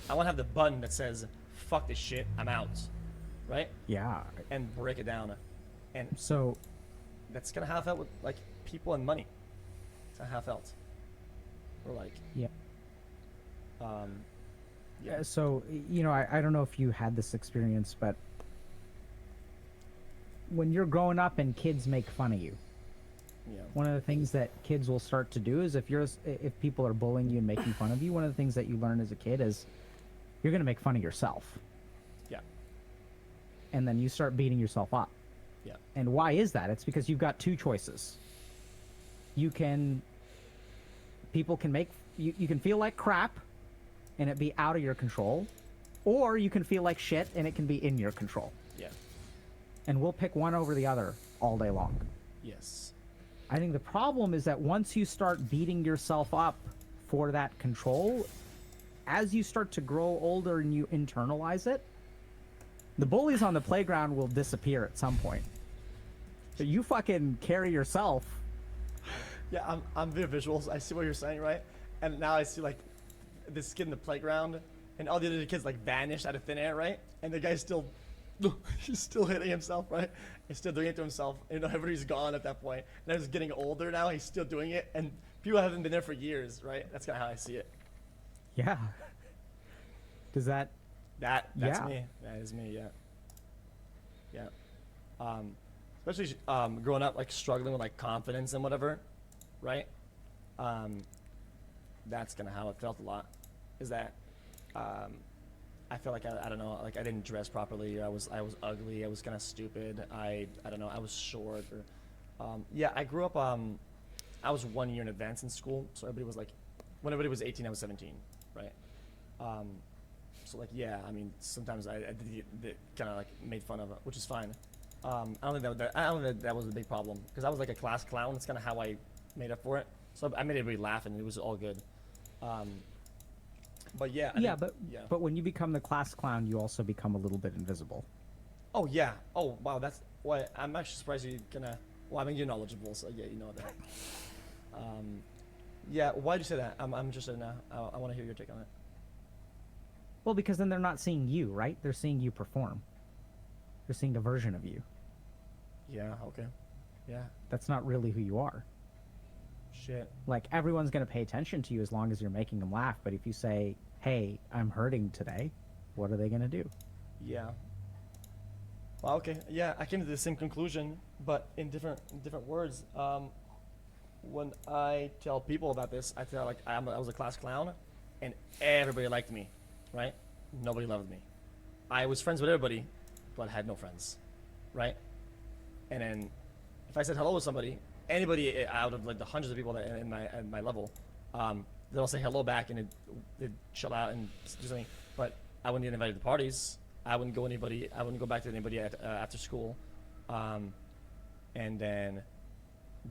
I want to have the button that says fuck this shit, I'm out, right?
Yeah.
And break it down. And
so
that's kind of how I felt with like people and money. That's how I felt. Or like
yeah.
Yeah.
So, you know, I don't know if you had this experience, but when you're growing up and kids make fun of you,
yeah.
One of the things that kids will start to do is if people are bullying you and making fun of you, one of the things that you learn as a kid is you're going to make fun of yourself.
Yeah.
And then you start beating yourself up.
Yeah.
And why is that? It's because you've got two choices. You can feel like crap and it be out of your control, or you can feel like shit and it can be in your control.
Yeah.
And we'll pick one over the other all day long.
Yes.
I think the problem is that once you start beating yourself up for that control, as you start to grow older and you internalize it, the bullies on the playground will disappear at some point. So you fucking carry yourself.
Yeah, I'm via visuals. I see what you're saying, right? And now I see like this kid in the playground, and all the other kids like vanished out of thin air, right? And the guy's still, he's still hitting himself, right? He's still doing it to himself. You know, everybody's gone at that point. And he's getting older now. He's still doing it, and people haven't been there for years, right? That's kind of how I see it.
Yeah. Does that?
That's
yeah.
me. That is me. Yeah. Yeah. Especially growing up, like struggling with like confidence and whatever, right? That's kind of how it felt a lot. Is that I felt like I don't know, like I didn't dress properly. I was ugly. I was kind of stupid. I don't know. I was short. Or yeah. I grew up. I was 1 year in advance in school, so everybody was like, when everybody was 18, I was 17, right? So like yeah. I mean, sometimes I did kind of like made fun of it, which is fine. I don't think that was a big problem because I was like a class clown. That's kind of how I made up for it. So I made everybody laugh, and it was all good. But yeah.
But when you become the class clown, you also become a little bit invisible.
Oh yeah. Oh wow. That's why I'm actually surprised you're gonna. Well, I mean you're knowledgeable, so yeah, you know that. Yeah. Why'd you say that? I'm interested now. I want to hear your take on it.
Well, because then they're not seeing you, right? They're seeing you perform. They're seeing a version of you.
Yeah. Okay. Yeah.
That's not really who you are.
Shit.
Like, everyone's going to pay attention to you as long as you're making them laugh. But if you say, hey, I'm hurting today, what are they going to do?
Yeah. Well, okay. Yeah, I came to the same conclusion, but in different words. When I tell people about this, I tell like I was a class clown, and everybody liked me, right? Nobody loved me. I was friends with everybody, but had no friends, right? And then if I said hello to somebody, anybody out of like the hundreds of people that in my level, they'll say hello back and they'd chill out and do something. But I wouldn't get invited to parties. I wouldn't go back to anybody after school. And then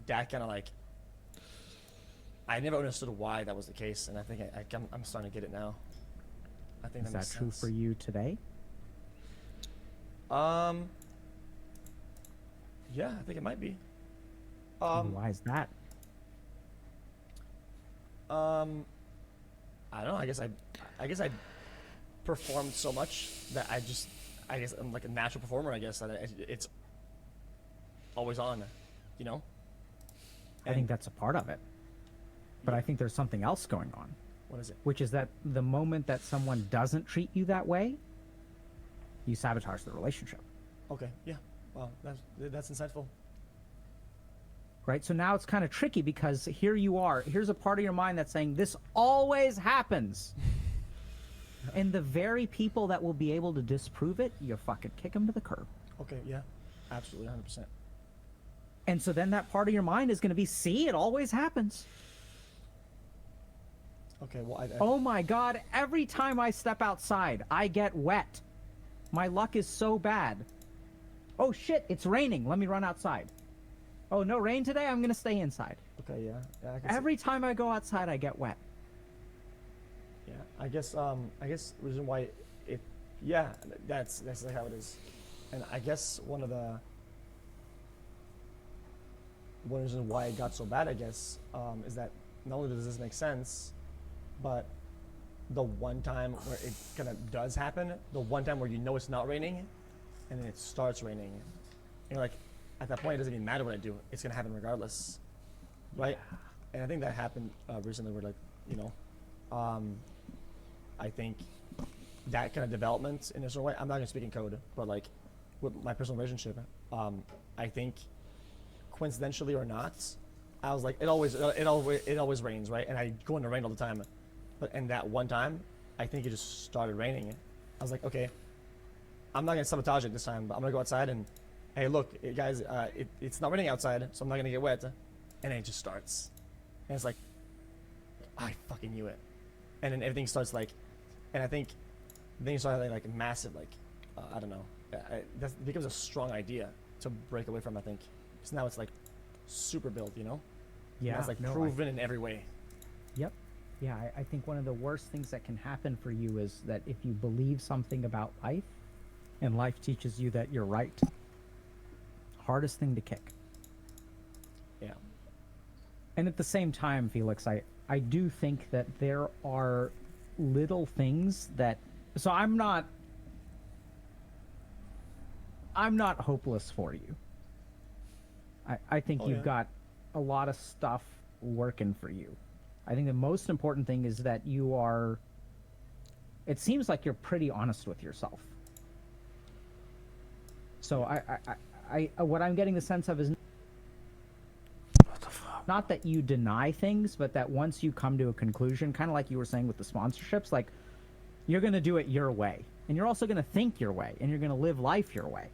that kind of like, I never understood why that was the case, and I think I'm starting to get it now. I think
Is
that
that
makes
true
sense.
for you today?
Yeah, I think it might be.
And why is that?
I don't know. I guess I performed so much that I guess I'm like a natural performer. I guess that it's always on, you know.
I think that's a part of it. But I think there's something else going on.
What is it?
Which is that the moment that someone doesn't treat you that way, you sabotage the relationship.
Okay. Yeah. Wow. That's insightful.
Right? So now it's kind of tricky because here you are. Here's a part of your mind that's saying this always happens. And the very people that will be able to disprove it, you fucking kick them to the curb.
Okay. Yeah. Absolutely. 100%.
And so then that part of your mind is going to be, see, it always happens.
Okay. Well,
Oh my God, every time I step outside, I get wet. My luck is so bad. Oh shit, it's raining. Let me run outside. Oh, no rain today? I'm going to stay inside.
Okay. Yeah. I can see-
Every time I go outside, I get wet.
Yeah, I guess the reason why it, yeah, that's like how it is, and I guess one of the reasons why it got so bad, I guess, is that not only does this make sense, but the one time where it kind of does happen, the one time where you know it's not raining, and then it starts raining, you're like, at that point it doesn't even matter what I do, it's gonna happen regardless, right? And I think that happened recently, where like, you know, I think that kind of development in a certain way, I'm not gonna speak in code, but like with my personal relationship, I think coincidentally or not, I was like, it always rains, right? And I go in the rain all the time, and that one time, I think it just started raining. I was like, okay, I'm not gonna sabotage it this time, but I'm gonna go outside and, hey, look, guys, it's not raining outside, so I'm not gonna get wet, and then it just starts, and it's like, I fucking knew it, and then everything starts like, and I think then you start like massive, like, I don't know, that becomes a strong idea to break away from, I think, because now it's like super built, you know?
Yeah,
And it's like
no,
proven in every way.
Yep. Yeah, I think one of the worst things that can happen for you is that if you believe something about life, and life teaches you that you're right, hardest thing to kick.
Yeah.
And at the same time, Felix, I do think that there are little things that, so I'm not hopeless for you. I think
Oh,
you've
yeah.
got a lot of stuff working for you. I think the most important thing is that you are, it seems like you're pretty honest with yourself. So I what I'm getting the sense of is not that you deny things, but that once you come to a conclusion, kind of like you were saying with the sponsorships, like you're going to do it your way, and you're also going to think your way, and you're going to live life your way.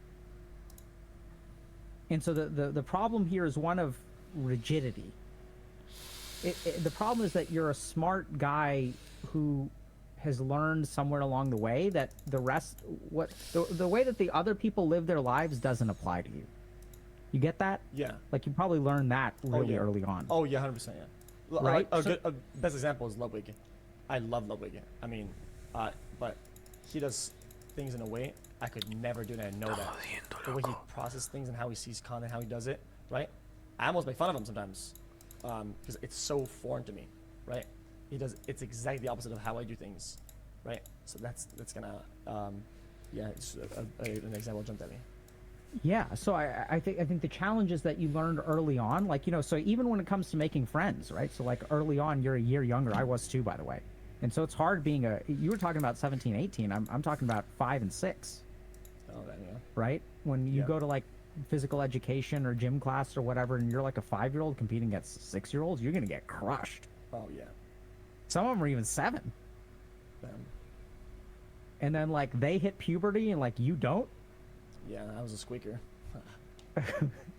And so the problem here is one of rigidity. The problem is that you're a smart guy who has learned somewhere along the way that the rest, the way that the other people live their lives doesn't apply to you. You get that?
Yeah.
Like you probably learned that really
yeah.
early on.
Oh yeah, 100%. Yeah.
Right?
A best example is Ludwig. I love Ludwig. I mean, but he does things in a way I could never do, and I know that. The way he processes things and how he sees content, how he does it, right? I almost make fun of him sometimes, because it's so foreign to me, right? It's exactly the opposite of how I do things, right? So that's gonna, yeah, it's an example jumped at me.
Yeah, so I think the challenge is that you learned early on, like, you know, so even when it comes to making friends, right? So like early on, you're a year younger. I was too, by the way. And so it's hard being you were talking about 17, 18. I'm talking about 5 and 6.
Oh, that, yeah.
Right? When you
Yeah.
go to like physical education or gym class or whatever, and you're like a 5-year-old competing against 6-year-olds, you're going to get crushed.
Oh, yeah.
Some of them are even 7.
Damn.
and then like they hit puberty and like you don't.
Yeah, I was a squeaker.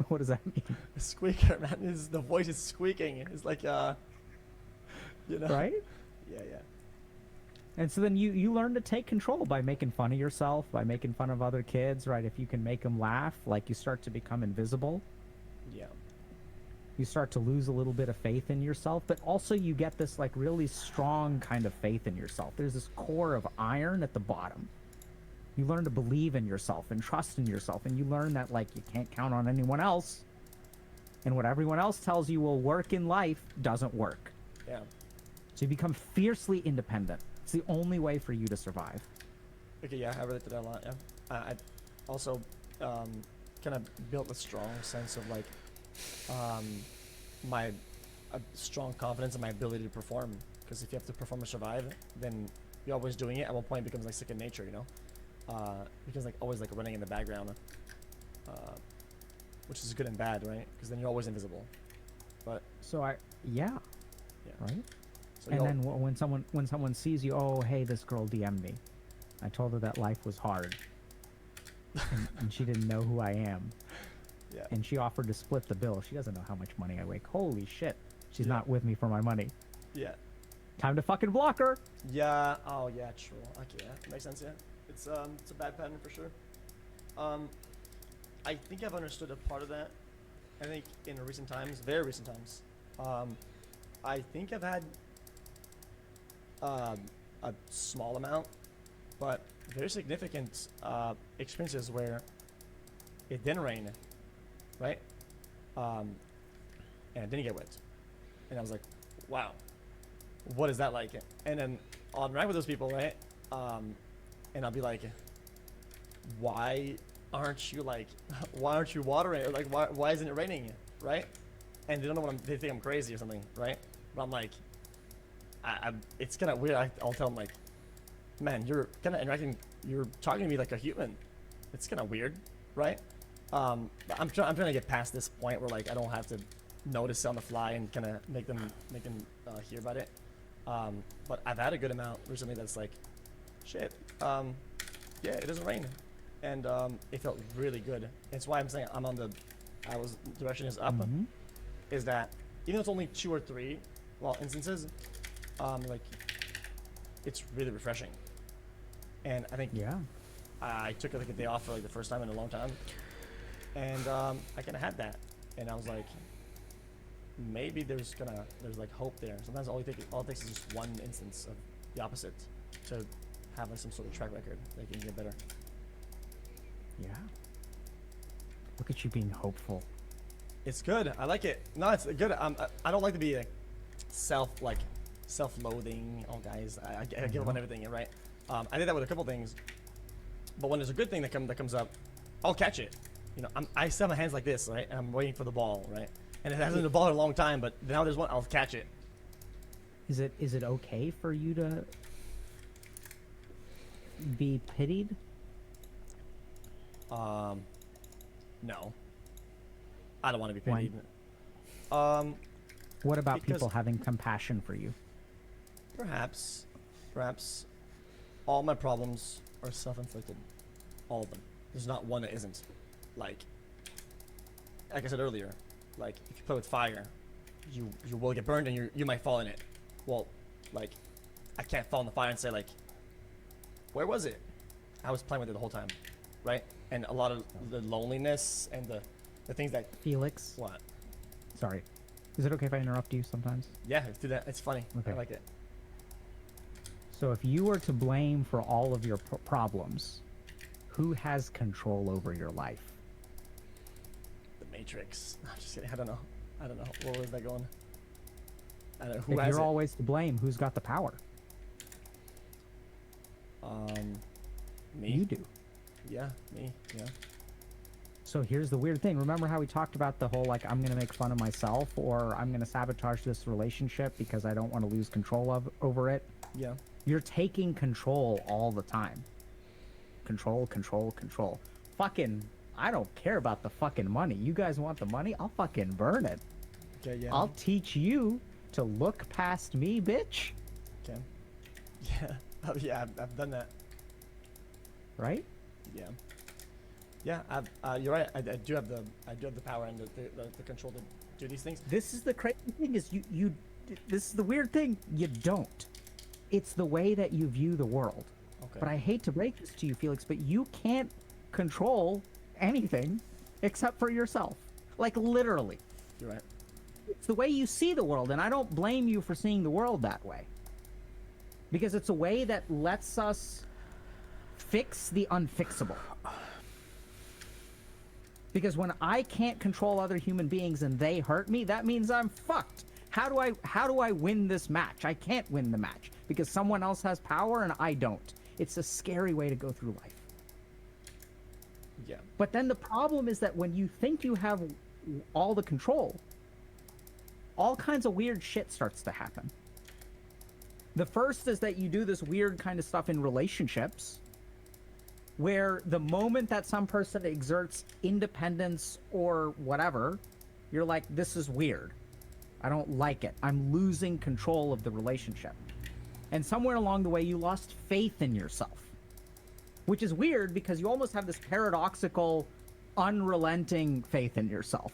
What does that mean?
A squeaker, man. The voice is squeaking. It's like you know.
Right?
Yeah, yeah.
And so then you learn to take control by making fun of yourself, by making fun of other kids, right? If you can make them laugh, like you start to become invisible.
Yeah.
You start to lose a little bit of faith in yourself, but also you get this like really strong kind of faith in yourself. There's this core of iron at the bottom. You learn to believe in yourself and trust in yourself, and you learn that like you can't count on anyone else. And what everyone else tells you will work in life doesn't work.
Yeah.
So you become fiercely independent. It's the only way for you to survive.
Okay, yeah, I relate to that a lot. Yeah. I also kind of built a strong sense of like my strong confidence in my ability to perform. Because if you have to perform or survive, then you're always doing it. At one point, it becomes like second nature, you know. Because like always like running in the background, which is good and bad, right? Because then you're always invisible. But
so yeah. Right.
So
and then when someone sees you, oh hey, this girl DM'd me. I told her that life was hard, and she didn't know who I am.
Yeah.
And she offered to split the bill. She doesn't know how much money I make. Holy shit. She's not with me for my money.
Yeah.
Time to fucking block her.
Yeah. Oh yeah. True. Okay. Yeah. Makes sense. Yeah. It's a bad pattern for sure. I think I've understood a part of that. I think in recent times, very recent times, I think I've had a small amount, but very significant experiences where it didn't rain, right? And it didn't get wet, and I was like, wow, what is that like? And then I'll interact with those people, right? And I'll be like, why aren't you watering? Or like, why isn't it raining, right? And they don't know they think I'm crazy or something, right? But I'm like, it's kind of weird. I'll tell them like, man, you're kind of interacting, you're talking to me like a human. It's kind of weird, right? But I'm trying to get past this point where like I don't have to notice it on the fly and kind of make them hear about it. But I've had a good amount recently that's like, shit, yeah, it doesn't rain, and it felt really good. It's why I'm saying direction is up. Is that even though it's only 2 or 3 instances, like it's really refreshing. And I think I took like a day off for like the first time in a long time, and I kind of had that, and I was like, maybe there's like hope there. Sometimes all it takes is just one instance of the opposite to have like some sort of track record that can get better.
Yeah. Look at you being hopeful.
It's good. I like it. No, it's good. I don't like to be like self-loathing. Oh, guys, I give up on everything, right? I did that with a couple things, but when there's a good thing that comes up, I'll catch it. You know, I still have my hands like this, right? And I'm waiting for the ball, right? And it hasn't been a ball in a long time, but now there's one. I'll catch it.
Is it okay for you to be pitied?
No. I don't want to be pitied.
What about people having compassion for you?
Perhaps all my problems are self-inflicted. All of them. There's not one that isn't. Like I said earlier, like if you play with fire, you will get burned and you might fall in it. Well, like I can't fall in the fire and say like, where was it? I was playing with it the whole time, right? And a lot of the loneliness and the things that
Felix.
What?
Sorry. Is it okay if I interrupt you sometimes?
Yeah, do that. It's funny.
Okay.
I like it.
So if you were to blame for all of your problems, who has control over your life?
The Matrix. No, I'm just kidding. I don't know. Where was that going? I don't know. Who
If
has
you're
it?
always to blame, who's got the power?
Me.
You do.
Yeah, me. Yeah.
So here's the weird thing. Remember how we talked about the whole, like, I'm going to make fun of myself or I'm going to sabotage this relationship because I don't want to lose control over it?
Yeah.
You're taking control all the time. Control, control, control. Fucking, I don't care about the fucking money. You guys want the money? I'll fucking burn it.
Okay, yeah.
I'll teach you to look past me, bitch.
Okay. Yeah. Oh, yeah, I've done that.
right?
Yeah. Yeah, you're right. I do have the power and the control to do these things.
This is the crazy thing is this is the weird thing. You don't. It's the way that you view the world.
Okay.
But I hate to break this to you, Felix, but you can't control anything except for yourself. Like literally.
You're right.
It's the way you see the world, and I don't blame you for seeing the world that way. Because it's a way that lets us fix the unfixable. Because when I can't control other human beings and they hurt me, that means I'm fucked. How do I win this match? I can't win the match because someone else has power and I don't. It's a scary way to go through life.
Yeah.
But then the problem is that when you think you have all the control, all kinds of weird shit starts to happen. The first is that you do this weird kind of stuff in relationships where the moment that some person exerts independence or whatever, you're like, this is weird. I don't like it. I'm losing control of the relationship. And somewhere along the way, you lost faith in yourself. Which is weird because you almost have this paradoxical, unrelenting faith in yourself.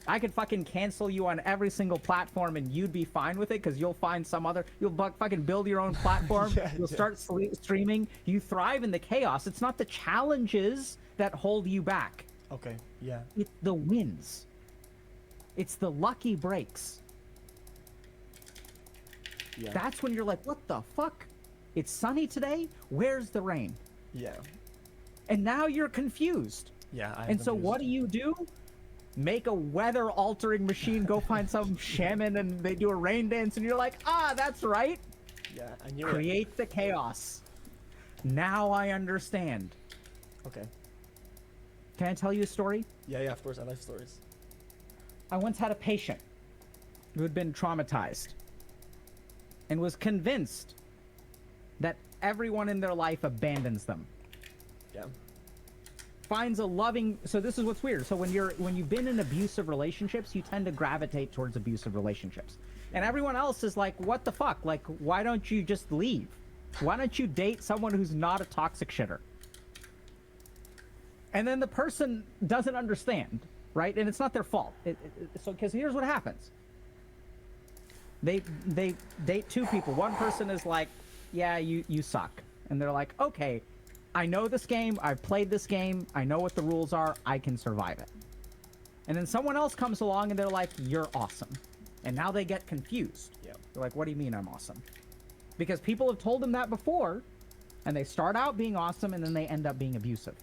I could fucking cancel you on every single platform and you'd be fine with it because you'll find some other... You'll fucking build your own platform. You'll start streaming. You thrive in the chaos. It's not the challenges that hold you back.
Okay, yeah.
It's the wins. It's the lucky breaks.
Yeah.
That's when you're like, what the fuck? It's sunny today? Where's the rain?
Yeah.
And now you're confused.
Yeah,
And so what do? Make a weather-altering machine, go find some shaman, and they do a rain dance, and you're like, ah, that's right.
Yeah, I knew it.
Create the chaos. Now I understand.
Okay.
Can I tell you a story?
Yeah, of course. I like stories.
I once had a patient who had been traumatized and was convinced that everyone in their life abandons them.
Yeah.
Finds a loving... So this is what's weird. So when you've been in abusive relationships, you tend to gravitate towards abusive relationships. And everyone else is like, what the fuck? Like, why don't you just leave? Why don't you date someone who's not a toxic shitter? And then the person doesn't understand, right? And it's not their fault. So, because here's what happens. They date two people. One person is like, yeah, you suck. And they're like, okay, I know this game, I've played this game, I know what the rules are, I can survive it. And then someone else comes along and they're like, you're awesome. And now they get confused.
Yeah.
They're like, what do you mean I'm awesome? Because people have told them that before, and they start out being awesome and then they end up being abusive.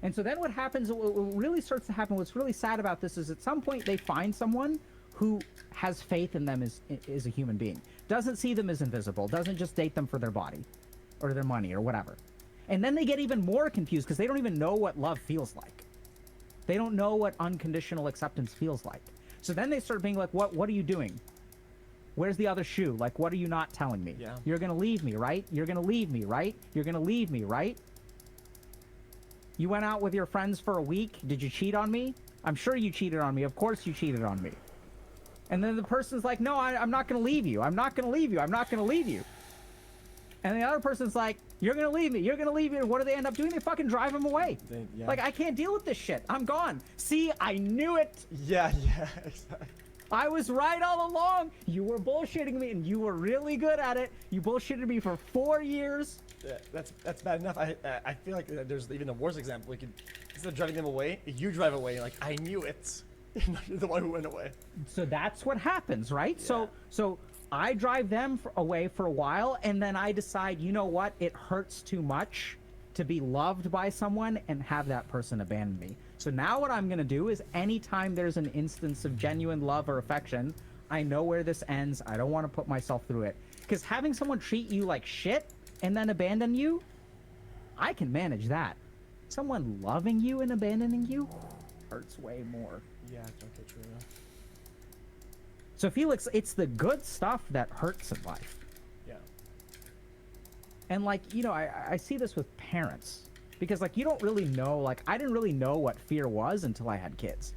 And so then what happens, what really starts to happen, what's really sad about this is at some point they find someone who has faith in them as a human being. Doesn't see them as invisible, doesn't just date them for their body or their money or whatever. And then they get even more confused because they don't even know what love feels like. They don't know what unconditional acceptance feels like. So then they start being like, what are you doing? Where's the other shoe? Like, what are you not telling me?
Yeah.
You're gonna leave me, right? You're gonna leave me, right? You're gonna leave me, right? You went out with your friends for a week. Did you cheat on me? I'm sure you cheated on me. Of course you cheated on me. And then the person's like, no, I'm not gonna leave you. I'm not gonna leave you. I'm not gonna leave you. And the other person's like, you're gonna leave me. You're gonna leave me. And what do they end up doing? They fucking drive him away.
Yeah.
Like, I can't deal with this shit. I'm gone. See, I knew it.
Yeah, exactly.
I was right all along. You were bullshitting me, and you were really good at it. You bullshitted me for 4 years.
Yeah, that's bad enough. I feel like there's even a worse example. You could, instead of driving them away, you drive away. Like, I knew it. You're the one who went away.
So that's what happens, right? Yeah. So I drive them away for a while, and then I decide, you know what? It hurts too much to be loved by someone and have that person abandon me. So now what I'm going to do is anytime there's an instance of genuine love or affection, I know where this ends. I don't want to put myself through it. Because having someone treat you like shit and then abandon you, I can manage that. Someone loving you and abandoning you hurts way more.
Yeah, okay, true.
So Felix, it's the good stuff that hurts in life.
Yeah.
And like, you know, I see this with parents. Because like, you don't really know, like, I didn't really know what fear was until I had kids.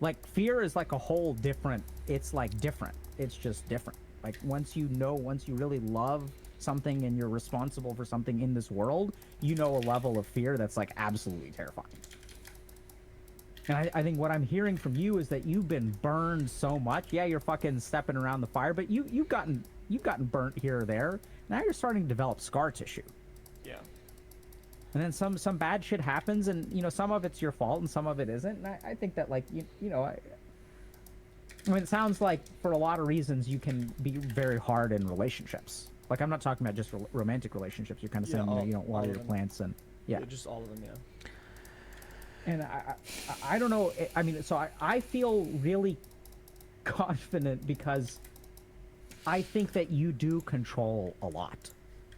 Like, fear is like a whole different, it's like different. It's just different. Like, once you know, once you really love something and you're responsible for something in this world, you know a level of fear that's like absolutely terrifying. And I think what I'm hearing from you is that you've been burned so much. Yeah, you're fucking stepping around the fire, but you've gotten burnt here or there. Now you're starting to develop scar tissue.
Yeah.
And then some bad shit happens, and you know some of it's your fault and some of it isn't. And I think that like you know I mean it sounds like for a lot of reasons you can be very hard in relationships. Like I'm not talking about just romantic relationships. You're kind of saying you know, you don't water your plants and yeah,
just all of them. Yeah.
And I don't know. I mean, so I feel really confident because I think that you do control a lot.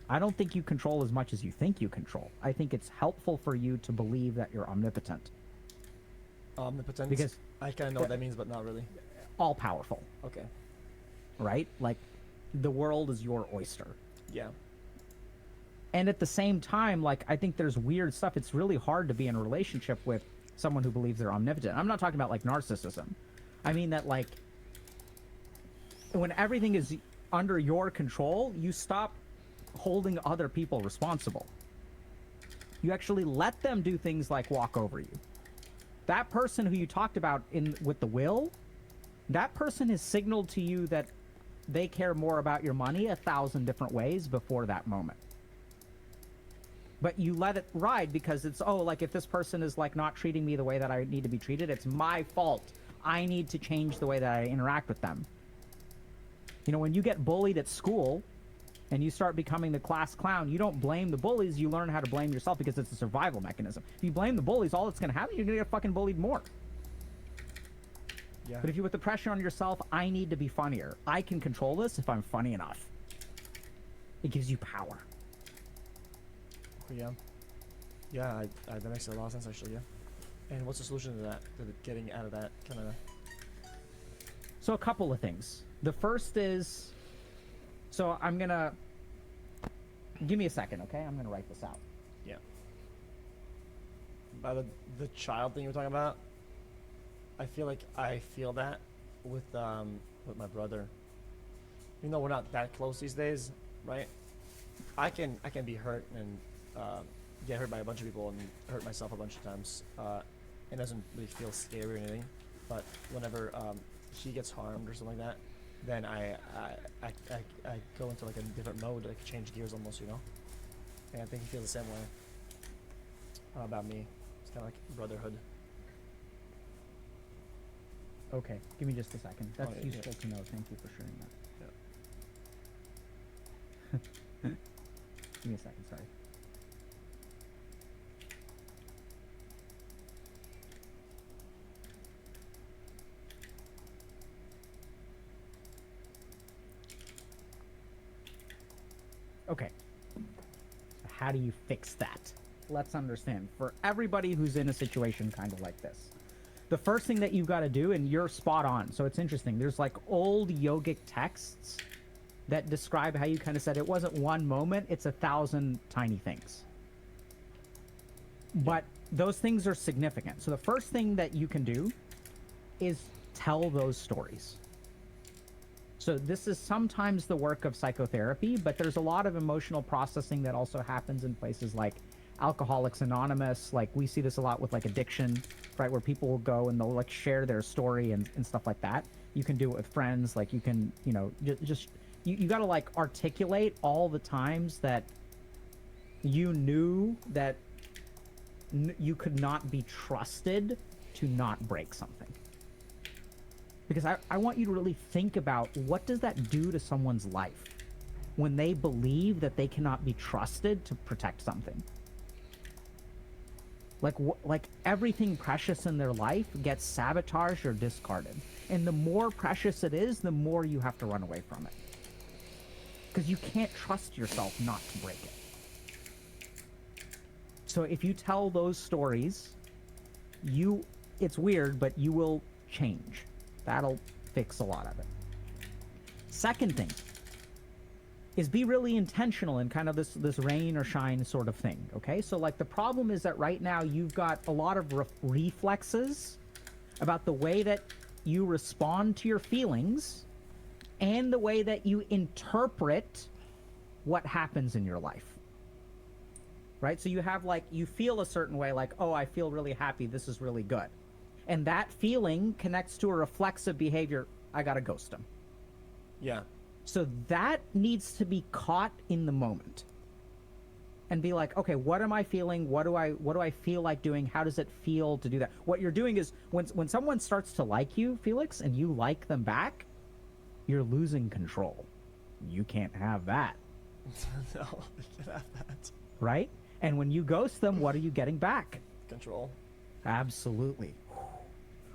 I don't think you control as much as you think you control. I think it's helpful for you to believe that you're omnipotent.
Omnipotent?
Because
I kind of know what that means, but not really.
All powerful.
Okay.
Right? Like the world is your oyster.
Yeah.
And at the same time, like, I think there's weird stuff. It's really hard to be in a relationship with someone who believes they're omnipotent. I'm not talking about, like, narcissism. I mean that, like, when everything is under your control, you stop holding other people responsible. You actually let them do things like walk over you. That person who you talked about with the will, that person has signaled to you that they care more about your money 1,000 different ways before that moment. But you let it ride because it's, oh, like if this person is like not treating me the way that I need to be treated, it's my fault. I need to change the way that I interact with them. You know, when you get bullied at school and you start becoming the class clown, you don't blame the bullies, you learn how to blame yourself because it's a survival mechanism. If you blame the bullies, all that's going to happen, you're going to get fucking bullied more.
Yeah.
But if you put the pressure on yourself, I need to be funnier. I can control this if I'm funny enough. It gives you power.
Yeah. Yeah, that makes a lot of sense actually, yeah. And what's the solution to that? To getting out of that kind of...
So a couple of things. The first is... So I'm gonna... Give me a second, okay? I'm gonna write this out.
Yeah. By the child thing you were talking about, I feel like I feel that with my brother. Even though we're not that close these days, right? I can be hurt and get hurt by a bunch of people and hurt myself a bunch of times. It doesn't really feel scary or anything, but whenever he gets harmed or something like that, then I go into like a different mode, like change gears almost, you know. And I think he feels the same way about me. It's kind of like brotherhood.
Okay, give me just a second. That's
yeah,
useful to know. Thank you for sharing that.
Yeah.
Give me a second, sorry. Okay. How do you fix that? Let's understand. For everybody who's in a situation kind of like this, the first thing that you've got to do, and you're spot on, so it's interesting, there's like old yogic texts that describe how you kind of said it wasn't one moment, it's 1,000 tiny things. But those things are significant. So the first thing that you can do is tell those stories. So this is sometimes the work of psychotherapy, but there's a lot of emotional processing that also happens in places like Alcoholics Anonymous. Like we see this a lot with like addiction, right? Where people will go and they'll like share their story and stuff like that. You can do it with friends. Like you can, you know, you got to like articulate all the times that you knew that you could not be trusted to not break something. Because I want you to really think about what does that do to someone's life when they believe that they cannot be trusted to protect something. Like everything precious in their life gets sabotaged or discarded. And the more precious it is, the more you have to run away from it. Because you can't trust yourself not to break it. So if you tell those stories, it's weird, but you will change. That'll fix a lot of it. Second thing is be really intentional in kind of this rain or shine sort of thing, okay? So like the problem is that right now you've got a lot of reflexes about the way that you respond to your feelings and the way that you interpret what happens in your life. Right? So you have like, you feel a certain way, like, oh, I feel really happy, this is really good. And that feeling connects to a reflexive behavior, I gotta ghost him.
Yeah.
So that needs to be caught in the moment. And be like, okay, what am I feeling? What do I feel like doing? How does it feel to do that? What you're doing is when someone starts to like you, Felix, and you like them back, you're losing control. You can't have that.
No, you can't have that.
Right? And when you ghost them, what are you getting back?
Control.
Absolutely.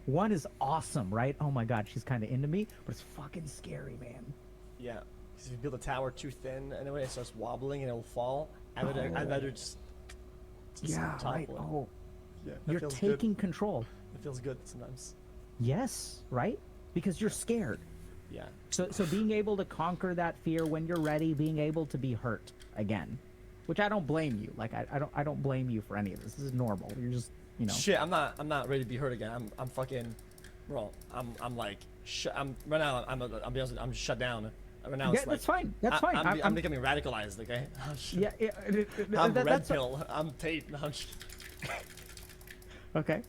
One is awesome, right? Oh my god, she's kind of into me, but it's fucking scary, man.
Yeah. Because if you build a tower too thin, anyway, it starts wobbling and it'll fall. I'd rather just
yeah, right.
topple it.
Oh,
Yeah, that
you're
feels
taking
good.
control.
It feels good sometimes.
Yes, right? Because you're scared.
Yeah.
So being able to conquer that fear when you're ready, being able to be hurt again, which I don't blame you. Like I don't blame you for any of this. This is normal. You're just, you know.
Shit, I'm not ready to be hurt again. I'm fucking, bro. I'm like, I'm right now. I'm shut down. Right now,
Yeah,
it's like,
that's fine. That's fine.
I'm becoming radicalized. Okay.
Yeah,
I'm red
that's
pill. I'm Tate. No, I'm just...
Okay.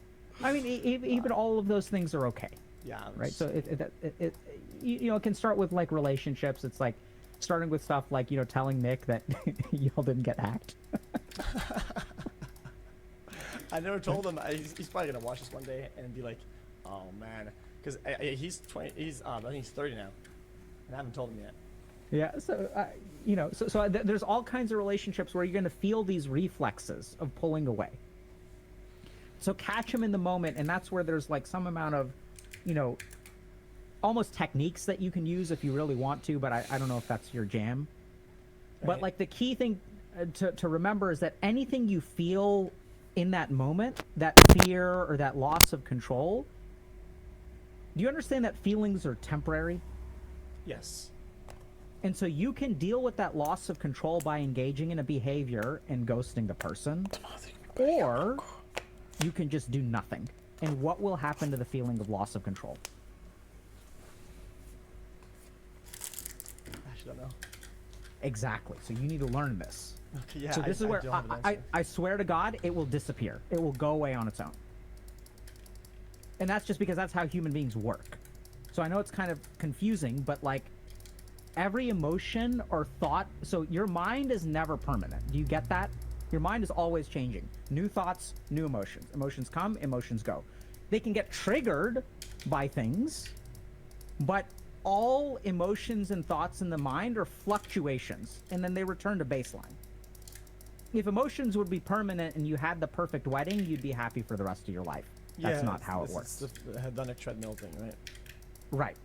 I mean, even all of those things are okay.
Yeah.
Right. So it you know, it can start with like relationships. It's like starting with stuff like, you know, telling Nick that y'all didn't get hacked.
I never told him. He's probably gonna watch this one day and be like, "Oh man," because he's 20. I think he's 30 now, and I haven't told him yet.
Yeah. So you know, so there's all kinds of relationships where you're gonna feel these reflexes of pulling away. So catch him in the moment, and that's where there's like some amount of, you know, almost techniques that you can use if you really want to, but I don't know if that's your jam. Right. But like the key thing to remember is that anything you feel in that moment, that fear or that loss of control, do you understand that feelings are temporary?
Yes.
And so you can deal with that loss of control by engaging in a behavior and ghosting the person, or you can just do nothing. And what will happen to the feeling of loss of control?
I actually don't know.
Exactly. So you need to learn this.
Okay, yeah,
so this is where
don't have an answer.
I swear to God, it will disappear. It will go away on its own. And that's just because that's how human beings work. So I know it's kind of confusing, but like every emotion or thought, so your mind is never permanent. Do you get that? Your mind is always changing. New thoughts, new emotions. Emotions come, emotions go. They can get triggered by things, but all emotions and thoughts in the mind are fluctuations, and then they return to baseline. If emotions would be permanent and you had the perfect wedding, you'd be happy for the rest of your life. That's not how it works.
It's the hedonic treadmill thing, right?
Right.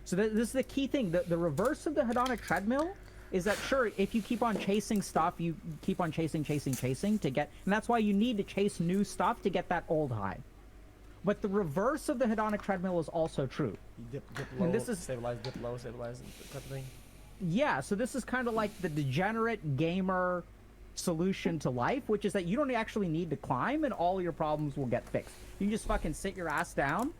So this is the key thing. The reverse of the hedonic treadmill is that, sure, if you keep on chasing stuff, you keep on chasing to get, and that's why you need to chase new stuff to get that old high. But the reverse of the hedonic treadmill is also true.
You dip low,
and this is,
stabilize, dip low, stabilize, type of thing.
Yeah, so this is kind of like the degenerate gamer solution to life, which is that you don't actually need to climb and all your problems will get fixed. You can just fucking sit your ass down.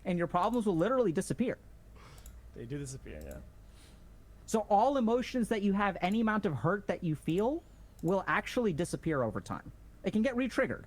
And your problems will literally disappear.
They do disappear, yeah.
So all emotions that you have, any amount of hurt that you feel, will actually disappear over time. It can get re-triggered.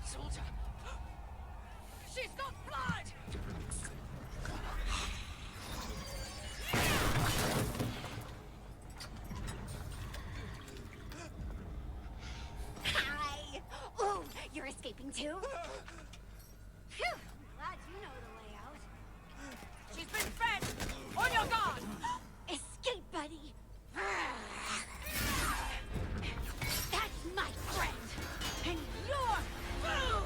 Soldier! She's got blood!
Hi! Oh, you're escaping too? Phew! Glad you know the layout.
She's been fed! On your guard!
Escape, buddy! That's my friend! And you're food!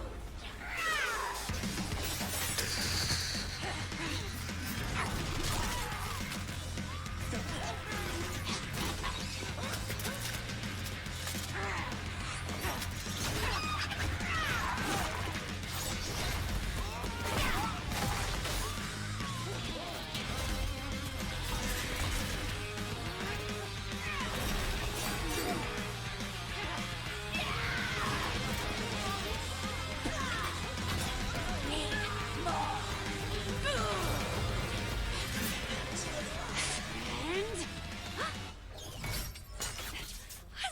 And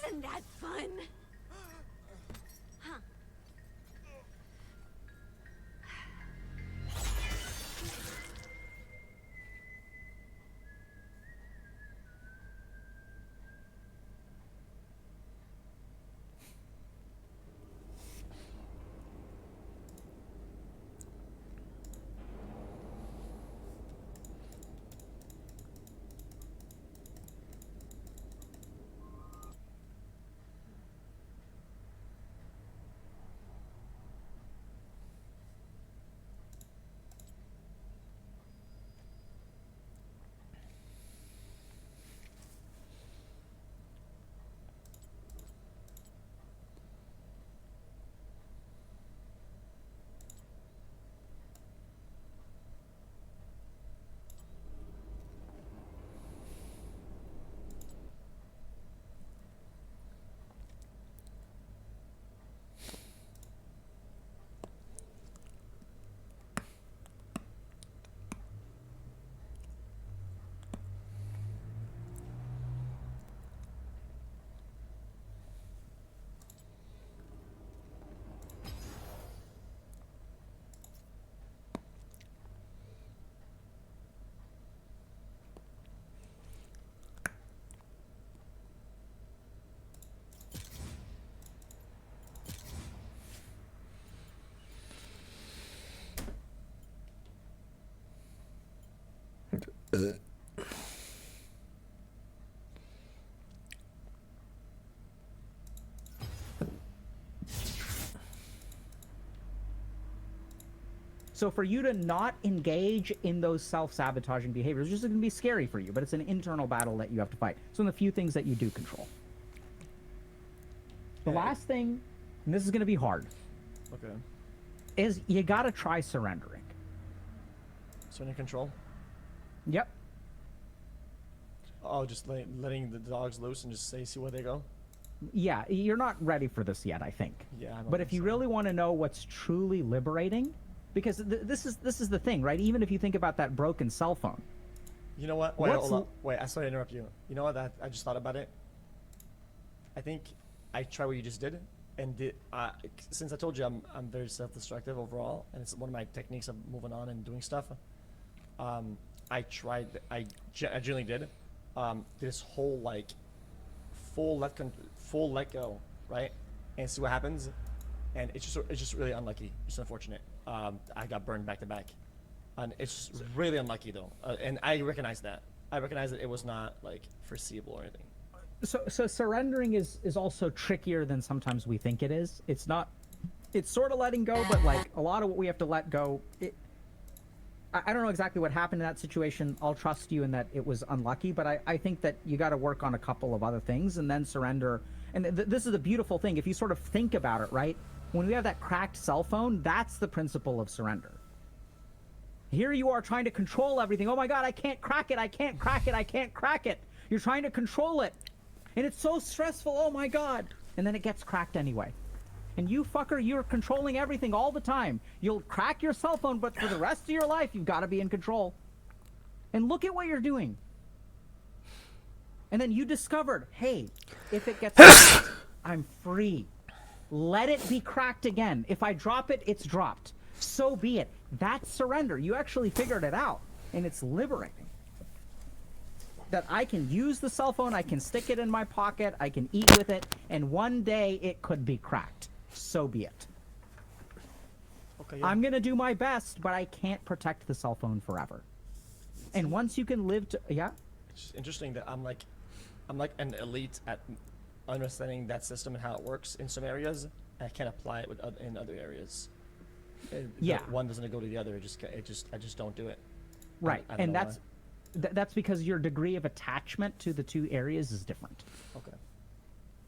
wasn't that fun? Huh.
So for you to not engage in those self-sabotaging behaviors is just going to be scary for you, but it's an internal battle that you have to fight. It's one of the few things that you do control. The last thing, and this is going to be hard,
Okay.
is you got to try surrendering.
Surrender control.
Yep.
Oh, just letting the dogs loose and just see where they go.
Yeah, you're not ready for this yet, I think.
Yeah, I don't
But if you really want to know what's truly liberating, because this is the thing, right? Even if you think about that broken cell phone.
You know what? Wait,
What's
hold on. Wait, I sorry to interrupt you. You know what? I just thought about it. I think I tried what you just did, and since I told you I'm very self-destructive overall, and it's one of my techniques of moving on and doing stuff. I genuinely did this whole like full let go, right, and see what happens, and it's just really unlucky. It's unfortunate. I got burned back to back. And it's really unlucky though, and I recognize that. I recognize that it was not like foreseeable or anything.
So surrendering is also trickier than sometimes we think it is. It's not. It's sort of letting go, but like a lot of what we have to let go. I don't know exactly what happened in that situation. I'll trust you in that it was unlucky, but I think that you got to work on a couple of other things and then surrender. And this is the beautiful thing. If you sort of think about it, right? When we have that cracked cell phone, that's the principle of surrender. Here you are trying to control everything. Oh my God, I can't crack it. I can't crack it. I can't crack it. You're trying to control it. And it's so stressful. Oh my God. And then it gets cracked anyway. And you fucker, you're controlling everything all the time. You'll crack your cell phone, but for the rest of your life, you've got to be in control. And look at what you're doing. And then you discovered, hey, if it gets cracked, I'm free. Let it be cracked again. If I drop it, it's dropped. So be it. That's surrender. You actually figured it out, and it's liberating. That I can use the cell phone, I can stick it in my pocket, I can eat with it, and one day it could be cracked. So be it.
Okay. Yeah.
I'm gonna do my best, but I can't protect the cell phone forever. And once you can live to, yeah.
It's interesting that I'm like an elite at understanding that system and how it works in some areas. I can't apply it in other areas.
Yeah.
One doesn't go to the other. I just don't do it.
Right,
I don't
and
know
that's because your degree of attachment to the two areas is different.
Okay.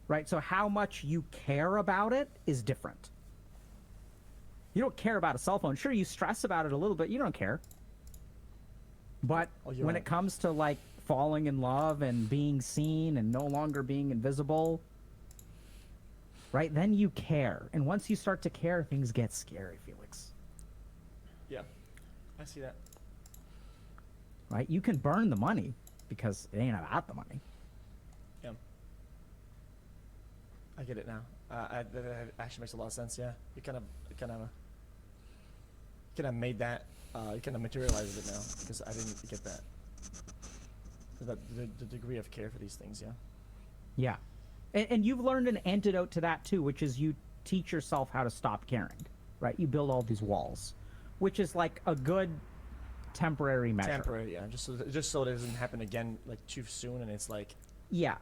Right, so how much you care about it is different. You don't care about a cell phone. Sure, you stress about it a little bit. You don't care. But when it comes to like falling in love and being seen and no longer being invisible, right, then you care. And once you start to care, things get scary, Felix.
Yeah, I see that.
Right, you can burn the money because it ain't about the money.
Yeah. I get it now. That actually makes a lot of sense. Yeah, you kind of made that. You kind of materialized it now because I didn't get that. The degree of care for these things. Yeah.
Yeah. And you've learned an antidote to that too, which is you teach yourself how to stop caring, right? You build all these walls, which is like a good temporary measure.
Temporary, yeah. Just so it doesn't happen again like too soon, and it's like.
Yeah.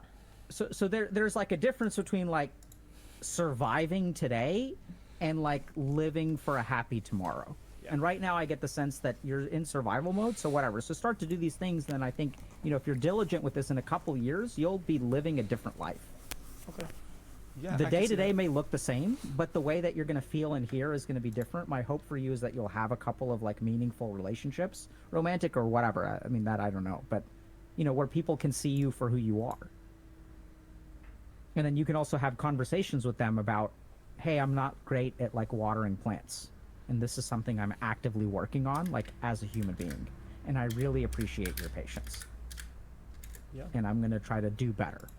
So there's like a difference between like surviving today and like living for a happy tomorrow. Yeah. And right now I get the sense that you're in survival mode, so whatever. So start to do these things, then I think, if you're diligent with this in a couple years, you'll be living a different life.
Okay. Yeah.
The day-to-day may look the same, but the way that you're going to feel and hear is going to be different. My hope for you is that you'll have a couple of like meaningful relationships, romantic or whatever. I mean, that I don't know, but where people can see you for who you are. And then you can also have conversations with them about, hey, I'm not great at like watering plants, and this is something I'm actively working on, like as a human being, and I really appreciate your patience.
Yeah.
And I'm going to try to do better.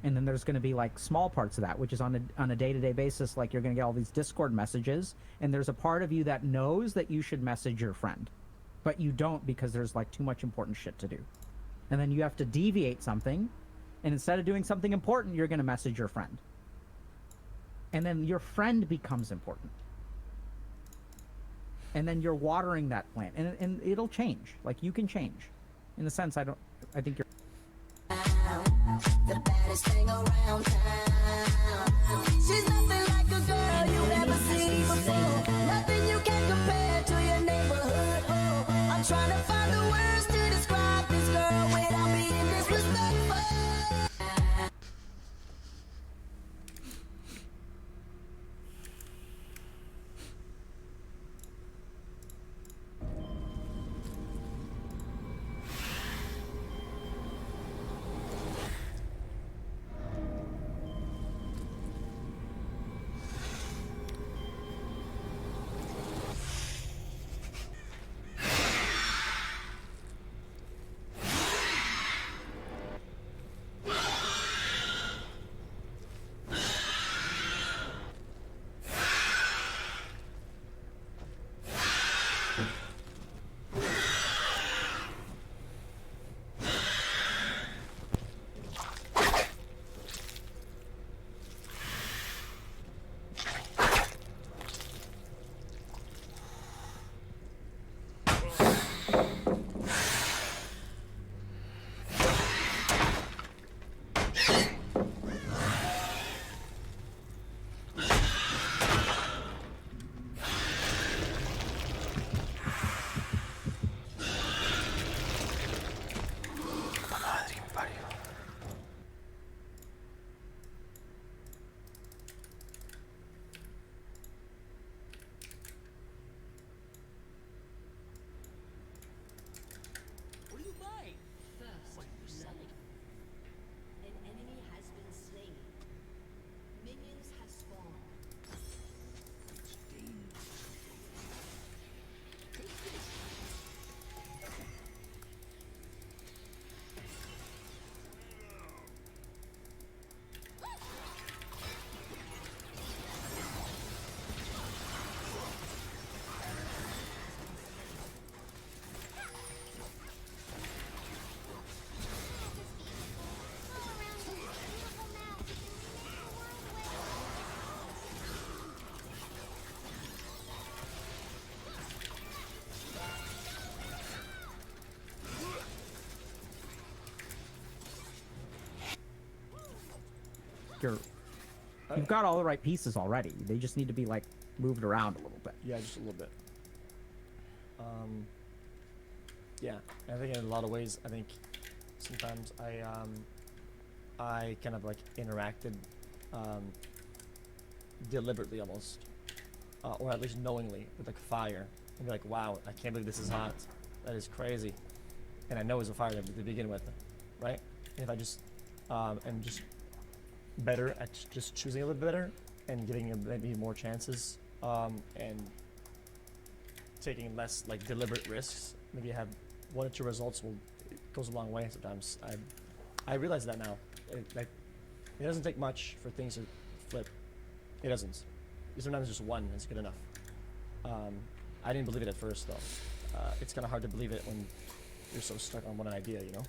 And then there's going to be like small parts of that, which is on a day-to-day basis. Like you're going to get all these Discord messages, and there's a part of you that knows that you should message your friend, but you don't because there's like too much important shit to do. And then you have to deviate something, and instead of doing something important, you're going to message your friend. And then your friend becomes important. And then you're watering that plant, and it'll change. Like you can change. In the sense, I think you're.
The baddest thing around town. She's nothing like a girl you ever seen before. Nothing you can compare to your neighborhood. Oh, I'm trying to find the words to describe this girl without being disrespectful.
Madre que me parió.
What do you buy? First, an enemy has been slain. Minions have spawned.
You've got all the right pieces already. They just need to be like moved around a little bit.
Yeah, just a little bit. Yeah, I think in a lot of ways, I think sometimes I kind of like interacted deliberately almost, or at least knowingly with like fire, and be like, wow, I can't believe this is hot. That is crazy. And I know it's a fire to begin with, right? And if I just am just better at just choosing a little better and getting maybe more chances, and taking less like deliberate risks, maybe have one or two results it goes a long way sometimes. I realize that now. It doesn't take much for things to flip. It doesn't. Sometimes just one is good enough. I didn't believe it at first though. It's kind of hard to believe it when you're so stuck on one idea, you know?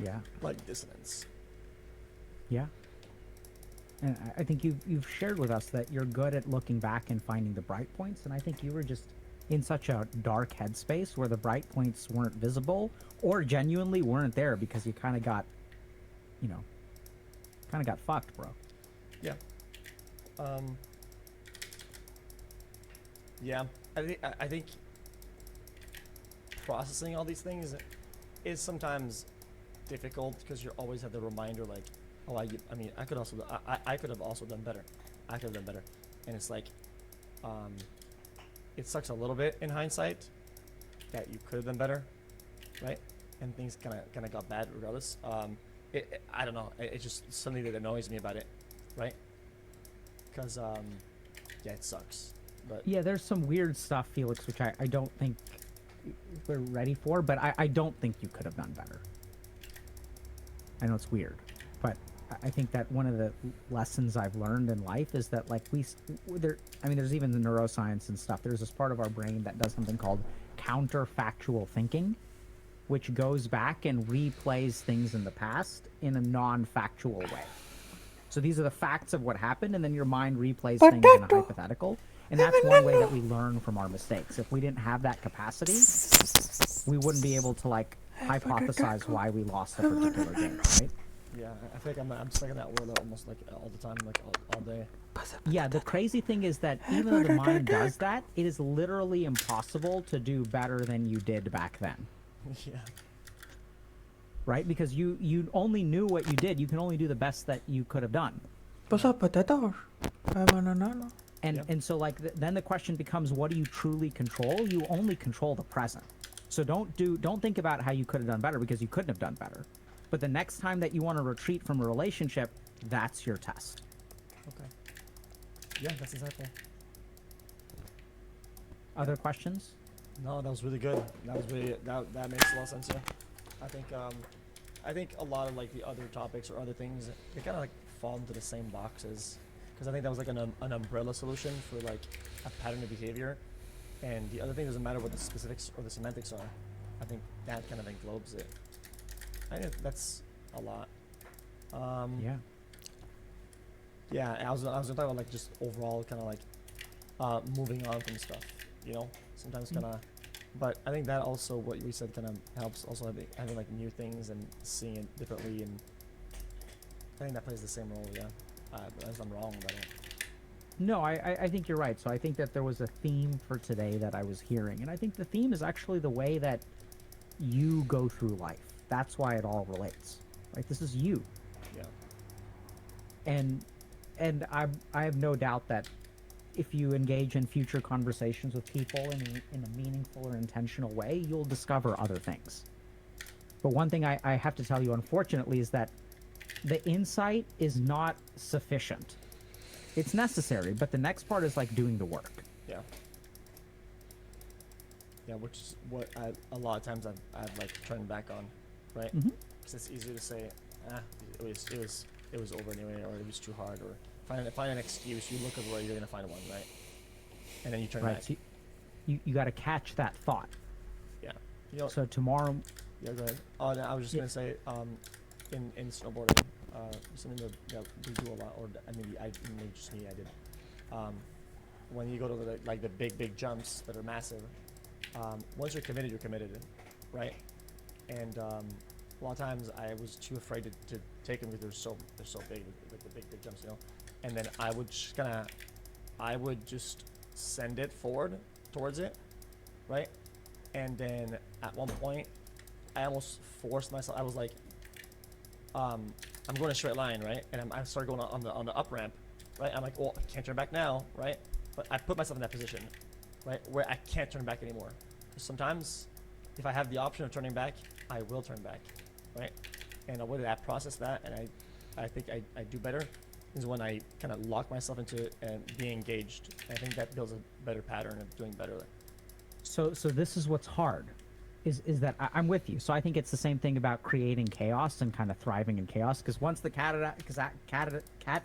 Yeah.
Like dissonance.
Yeah. And I think you've shared with us that you're good at looking back and finding the bright points, and I think you were just in such a dark headspace where the bright points weren't visible or genuinely weren't there because you kind of got, fucked, bro.
Yeah. Yeah. I think processing all these things is sometimes difficult because you always have the reminder like, oh, I mean, I could have also done better. I could have done better. And it's like, it sucks a little bit in hindsight that you could have done better, right? And things kind of got bad regardless. I don't know. It's just something that annoys me about it, right? Because yeah, it sucks. But
Yeah, there's some weird stuff, Felix, which I don't think we're ready for, but I don't think you could have done better. I know it's weird, but I think that one of the lessons I've learned in life is that like there's even the neuroscience and stuff. There's this part of our brain that does something called counterfactual thinking, which goes back and replays things in the past in a non-factual way. So these are the facts of what happened, and then your mind replays things in a hypothetical. And that's one way that we learn from our mistakes. If we didn't have that capacity, we wouldn't be able to like hypothesize why we lost a particular game, right?
yeah, I think I'm stuck in that world almost like all the time, like all day.
Yeah, the crazy thing is that even though the mind does that, it is literally impossible to do better than you did back then.
Yeah.
Right? Because you only knew what you did. You can only do the best that you could have done.
What's up, potatoes? I wanna know.
And so like then the question becomes, what do you truly control? You only control the present. So don't think about how you could have done better, because you couldn't have done better. But the next time that you want to retreat from a relationship, that's your test.
Okay. Yeah, that's exactly.
Other questions?
No, that was really good. That was really that makes a lot of sense. Yeah, I think a lot of like the other topics or other things, they kind of like fall into the same boxes, because I think that was like an umbrella solution for like a pattern of behavior, and the other thing doesn't matter what the specifics or the semantics are. I think that kind of englobes it. I think that's a lot.
Yeah.
Yeah, I was gonna talk about like just overall kind of like moving on from stuff, you know, sometimes kind of, but I think that also what we said kind of helps also having like new things and seeing it differently, and I think that plays the same role. Yeah. Unless I'm wrong about it.
No, I think you're right. So I think that there was a theme for today that I was hearing, and I think the theme is actually the way that you go through life. That's why it all relates. Right? This is you.
Yeah.
And I have no doubt that if you engage in future conversations with people in a meaningful or intentional way, you'll discover other things. But one thing I have to tell you, unfortunately, is that the insight is not sufficient. It's necessary, but the next part is like doing the work.
Yeah. Yeah, which is what a lot of times I've like turned back on, right? Because it's easier to say, it was over anyway, or it was too hard, or find an excuse. You look everywhere, you're gonna find one, right? And then you turn back.
So you got to catch that thought.
Yeah. You know,
So tomorrow,
yeah, go ahead. Oh, no, I was just gonna say, in snowboarding, something that we do a lot, or maybe just me, I did. When you go to the big jumps that are massive, once you're committed, right? And a lot of times I was too afraid to take them because they're so big, like the big jumps, you know. And then I would just send it forward towards it, right? And then at one point, I almost forced myself. I was like, I'm going a straight line, right? And I started going on the up ramp, right? I'm like, well, I can't turn back now, right? But I put myself in that position, right, where I can't turn back anymore. Sometimes, if I have the option of turning back, I will turn back, right? And the way that I process that, and I think I do better, is when I kind of lock myself into it and be engaged. I think that builds a better pattern of doing better.
so this is what's hard, is that I'm with you. So I think it's the same thing about creating chaos and kind of thriving in chaos. Because once the cat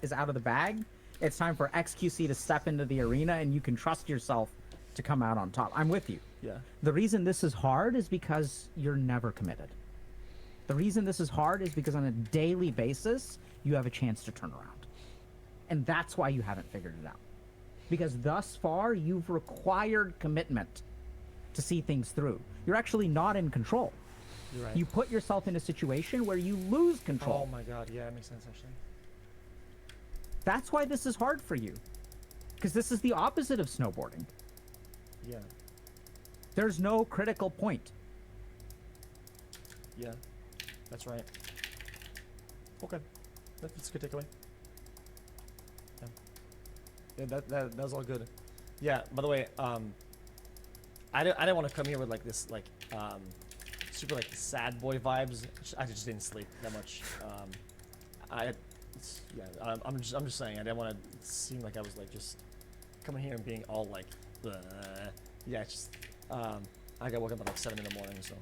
is out of the bag, it's time for XQC to step into the arena, and you can trust yourself to come out on top. I'm with you.
Yeah.
The reason this is hard is because you're never committed. The reason this is hard is because on a daily basis, you have a chance to turn around. And that's why you haven't figured it out. Because thus far, you've required commitment to see things through. You're actually not in control.
You're right.
You put yourself in a situation where you lose control.
Oh my god, yeah, that makes sense actually.
That's why this is hard for you. Because this is the opposite of snowboarding.
Yeah.
There's no critical point.
Yeah, that's right. Okay, that's a good takeaway. Yeah, that was all good. Yeah. By the way, I didn't want to come here with like this super like sad boy vibes. I just didn't sleep that much. I'm just saying I didn't want to seem like I was like just coming here and being all like, yeah, it's just I got woken up at like 7 in the morning, so.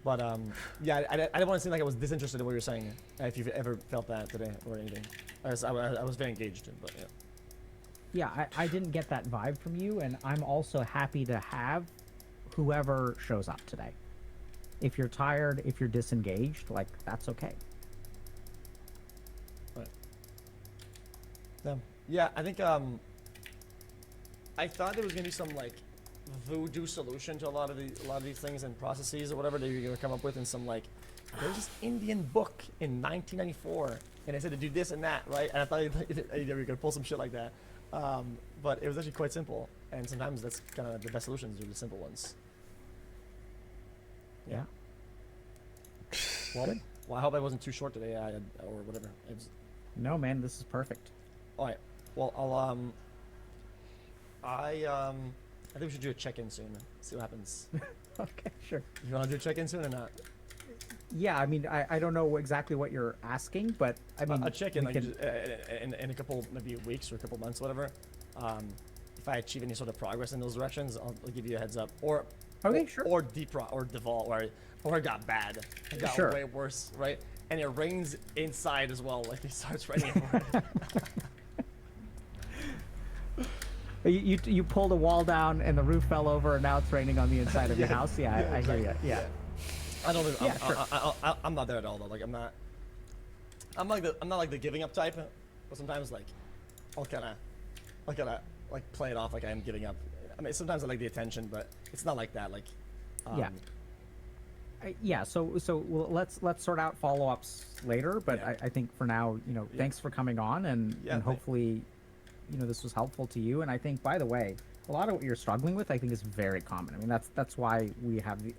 But yeah, I didn't want to seem like I was disinterested in what you're saying. If you've ever felt that today or anything, I was very engaged, but yeah.
Yeah, I didn't get that vibe from you, and I'm also happy to have whoever shows up today. If you're tired, if you're disengaged, like, that's okay.
Right. Yeah, I think I thought there was gonna be some like voodoo solution to a lot of these things and processes or whatever that you're gonna come up with, and some like there's this Indian book in 1994 and it said to do this and that, right? And I thought you were gonna pull some shit like that. But it was actually quite simple, and sometimes that's kind of the best solutions are the simple ones.
Yeah.
Well, I hope I wasn't too short today, or whatever.
No, man, this is perfect.
All right. Well, I think we should do a check-in soon. See what happens.
Okay, sure.
You want to do a check-in soon or not?
Yeah, I mean, I don't know exactly what you're asking, but I mean,
a check-in like in a couple maybe weeks or a couple months, whatever. If I achieve any sort of progress in those directions, I'll give you a heads up. Or
okay, sure.
Or default, or it got bad. It got way worse, right? And it rains inside as well. Like it starts raining everywhere.
You pulled a wall down and the roof fell over, and now it's raining on the inside of your house. Yeah, I hear you. Yeah.
I don't.
Sure.
I'm not there at all though. Like I'm not like the giving up type. But sometimes like I'll kind of like play it off like I am giving up. I mean sometimes I like the attention, but it's not like that. Like
yeah. Yeah, so well, let's sort out follow-ups later, but
Yeah.
I think for now, thanks for coming on, and hopefully, this was helpful to you. And I think, by the way, a lot of what you're struggling with, I think, is very common. I mean, that's why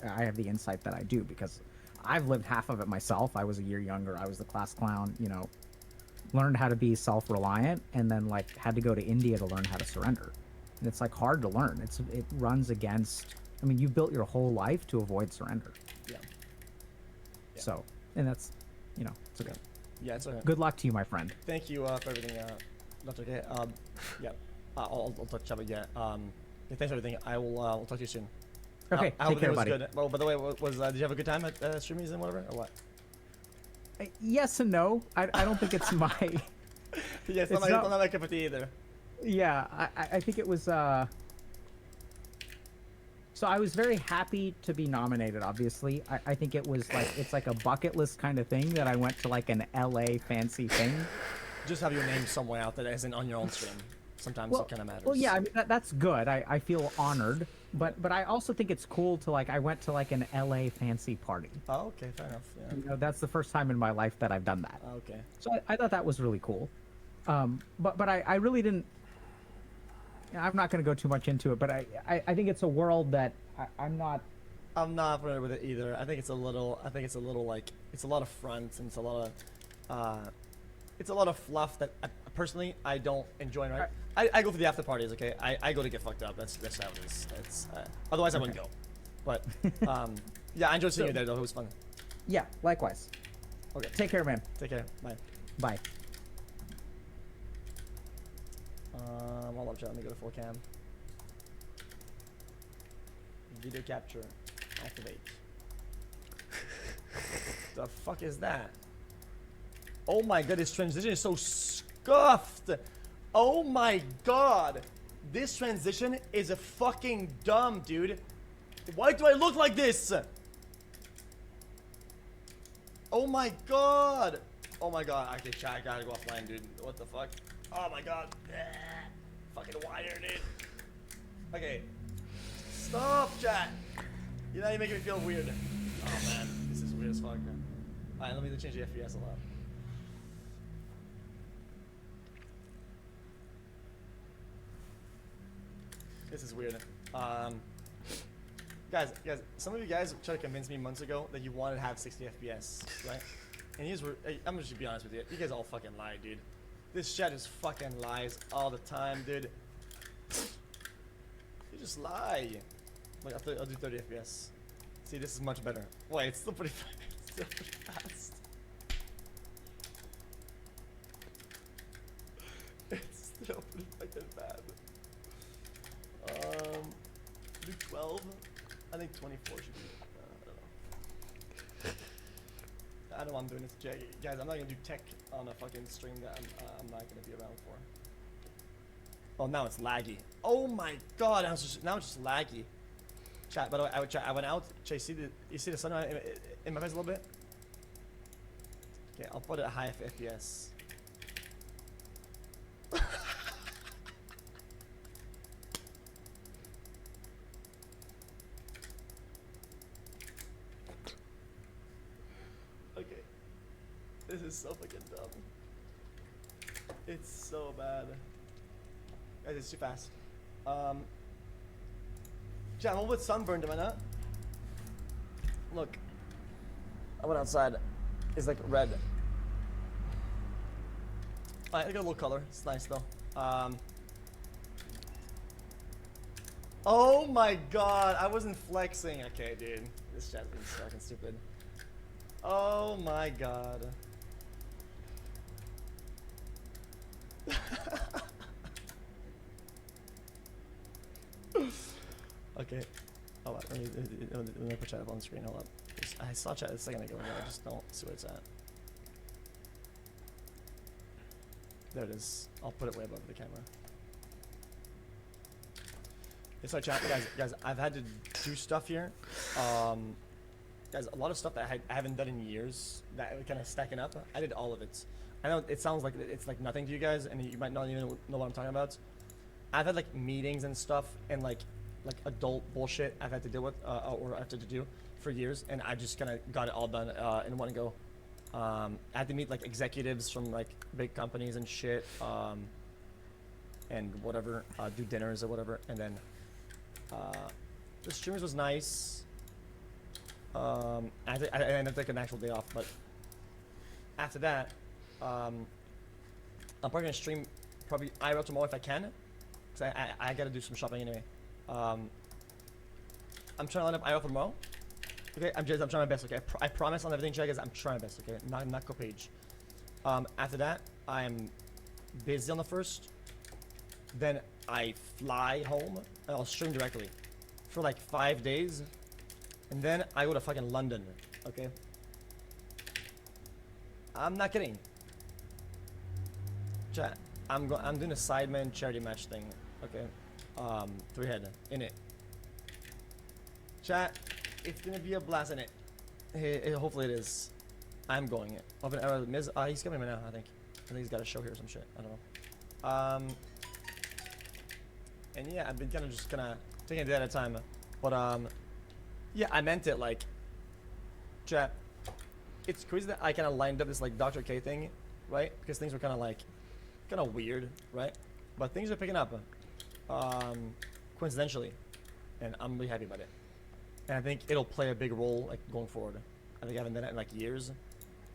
I have the insight that I do, because I've lived half of it myself. I was a year younger. I was the class clown. Learned how to be self-reliant, and then had to go to India to learn how to surrender. And it's hard to learn. It runs against. I mean, you built your whole life to avoid surrender.
Yeah.
So, and that's, it's okay.
Yeah, it's okay.
Good luck to you, my friend.
Thank you for everything. That's okay. Yeah. I'll touch up again. Yeah, thanks for everything. I will. I'll talk to you soon.
Okay.
I hope
Take care,
was
buddy.
good. Well, by the way, did you have a good time at streamies and whatever, or what?
Yes and no. I don't think it's my.
Yeah, it's not my cup of tea either.
Yeah, I think it was. So I was very happy to be nominated. Obviously, I think it was it's like a bucket list kind of thing that I went to an LA fancy thing.
Just have your name somewhere out there that isn't on your own stream. Sometimes it kind of matters.
Well, yeah, I mean that's good. I feel honored, but I also think it's cool to I went to an LA fancy party.
Oh, okay, fair enough. Yeah.
That's the first time in my life that I've done that.
Okay.
So I thought that was really cool. But I really didn't. I'm not going to go too much into it, but I think it's a world that I'm not.
I'm not familiar with it either. I think it's a little it's a lot of fronts, and it's a lot of fluff that personally I don't enjoy. Right? I go for the after parties. Okay, I go to get fucked up. That's how it is. It's otherwise I wouldn't go. But yeah, I enjoyed seeing you there though. It was fun.
Yeah, likewise.
Okay.
Take care, man.
Take care. Bye.
Bye.
Hold up, chat. Let me go to full cam. Video capture. Activate. The fuck is that? Oh my god, this transition is so scuffed. Oh my god. This transition is a fucking dumb, dude. Why do I look like this? Oh my god. Oh my god. Okay, chat, I gotta go offline, dude. What the fuck? Oh my god. Fucking wire, dude. Okay. Stop, chat. You're making me feel weird. Oh man, this is weird as fuck. Alright, let me change the FPS a lot. This is weird. Guys, some of you guys tried to convince me months ago that you wanted to have 60 FPS, right? And I'm just gonna be honest with you. You guys all fucking lie, dude. This chat just fucking lies all the time, dude. You just lie. Like, I'll do 30 FPS. See, this is much better. Wait, it's still pretty fast. It's still pretty fucking bad. Do 12? I think 24 should be. I don't know. I don't know why I'm doing this, guys. I'm not gonna do tech on a fucking stream that I'm not gonna be around for. Oh, now it's laggy. Oh my god, now it's just laggy. Chat. By the way, I went out. Chat, you see the sun in my face a little bit? Okay, I'll put it at high FPS. Okay. This is so fucking dumb. It's so bad. Guys, it's too fast. Chat, I'm a little bit sunburned, am I not? Look. I went outside. It's like red. Alright, I got a little color. It's nice though. Oh my god, I wasn't flexing. Okay, dude. This chat's been fucking stupid. Oh my god. Okay. Hold up. Let me put chat up on the screen. Hold up. I saw chat a second ago, and I just don't see where it's at. There it is. I'll put it way above the camera. It's our chat, guys. I've had to do stuff here. Guys, a lot of stuff that I haven't done in years that kind of stacking up. I did all of it. I know it sounds like it's like nothing to you guys, and you might not even know what I'm talking about. I've had like meetings and stuff, and like adult bullshit I've had to deal with or I have to do for years, and I just kind of got it all done in one go. I had to meet like executives from like big companies and shit, and whatever, do dinners or whatever, and then the streamers was nice. I ended up taking an actual day off, but after that, I'm probably gonna stream probably IRL tomorrow if I can, because I gotta do some shopping anyway. I'm trying to line up IRL for tomorrow. Okay, I'm trying my best. Okay, I promise on everything, guys. I'm trying my best. Okay, not go page. After that, I'm busy on the 1st. Then I fly home and I'll stream directly for like 5 days, and then I go to fucking London. Okay, I'm not kidding. Chat, I'm doing a Sidemen charity match thing. Okay, 3-head in it. Chat, it's gonna be a blast in it. Hey, hopefully it is. I'm going it. He's coming right now. I think he's got a show here or some shit. I don't know. And yeah, I've been kind of just taking a day at a time. But yeah, I meant it. Like, chat, it's crazy that I kind of lined up this like Dr. K thing, right? Because things were kind of weird, right? But things are picking up, coincidentally, and I'm really happy about it. And I think it'll play a big role like going forward. I think I haven't done it in like years,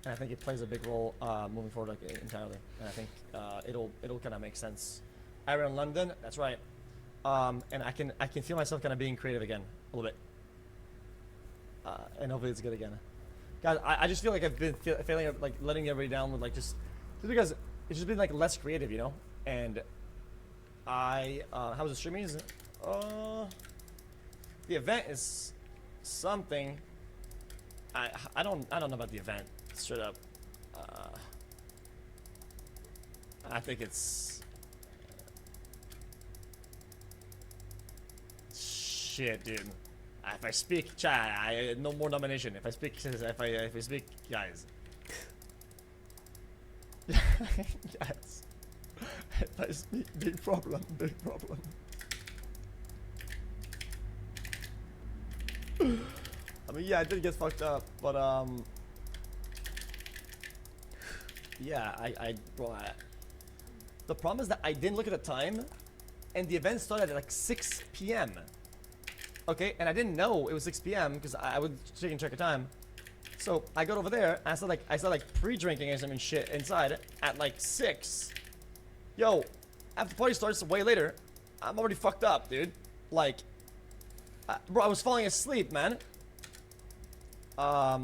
and I think it plays a big role moving forward like entirely. And I think it'll kind of make sense. I ran in London, that's right. And I can feel myself kind of being creative again a little bit, and hopefully it's good again. Guys, I just feel like I've been failing, like letting everybody down with like just because it's just been like less creative, you know. And how was the streaming? The event is something. I don't know about the event straight up. I think it's shit, dude. If I speak, chat, no more nomination. If I speak, guys. Yes. If I speak, big problem, big problem. I mean, yeah, I did get fucked up, but yeah, the problem is that I didn't look at the time, and the event started at like 6 p.m. Okay, and I didn't know it was 6 p.m. because I was taking check of time. So I got over there, and I started like pre-drinking or some shit inside at like 6. Yo, after the party starts way later, I'm already fucked up, dude. Like, bro, I was falling asleep, man. Yeah,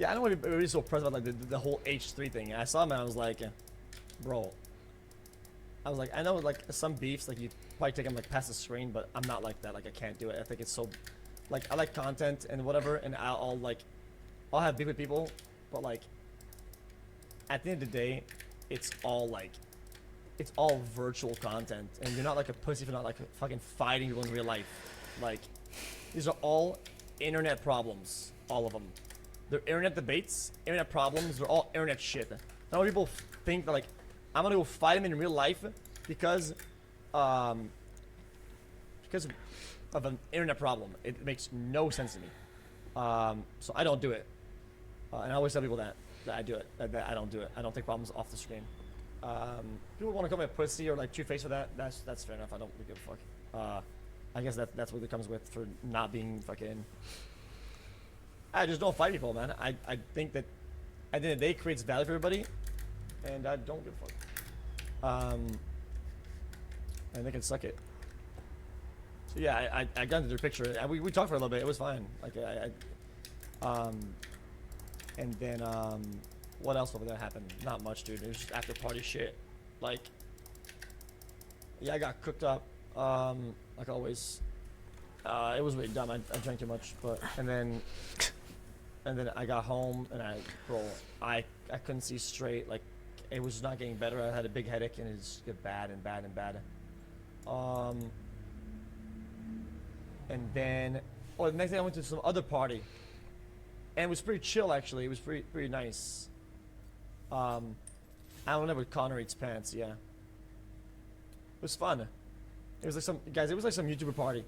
I don't want to be really so impressed about like the whole H3 thing. I saw him and I was like, bro. I was like, I know like some beefs like you probably take them like past the screen, but I'm not like that. Like I can't do it. I think it's so, like I like content and whatever, and I'll have beef with people, but like at the end of the day, it's all virtual content, and you're not like a pussy if you're not like fucking fighting people in real life. Like these are all internet problems, all of them. They're internet debates, internet problems. They're all internet shit. Now people think that like I'm gonna go fight him in real life because of an internet problem. It makes no sense to me. So I don't do it. And I always tell people that I do it. That I don't do it. I don't take problems off the screen. People want to call me a pussy or like two-faced for that. That's fair enough. I don't really give a fuck. I guess that's what it comes with for not being fucking. I just don't fight people, man. I think that at the end of the day, it creates value for everybody, and I don't give a fuck. And they can suck it. So yeah, I got into their picture. We talked for a little bit. It was fine. Like and then what else over there happened? Not much, dude. It was just after party shit. Like, yeah, I got cooked up. Like always. It was really dumb. I drank too much, but and then I got home and I couldn't see straight. Like it was not getting better. I had a big headache and it just got bad and bad and bad. And then the next day I went to some other party, and it was pretty chill actually. It was pretty nice. I don't know what Connor eats pants. Yeah, it was fun. It was like some guys. It was like some YouTuber party,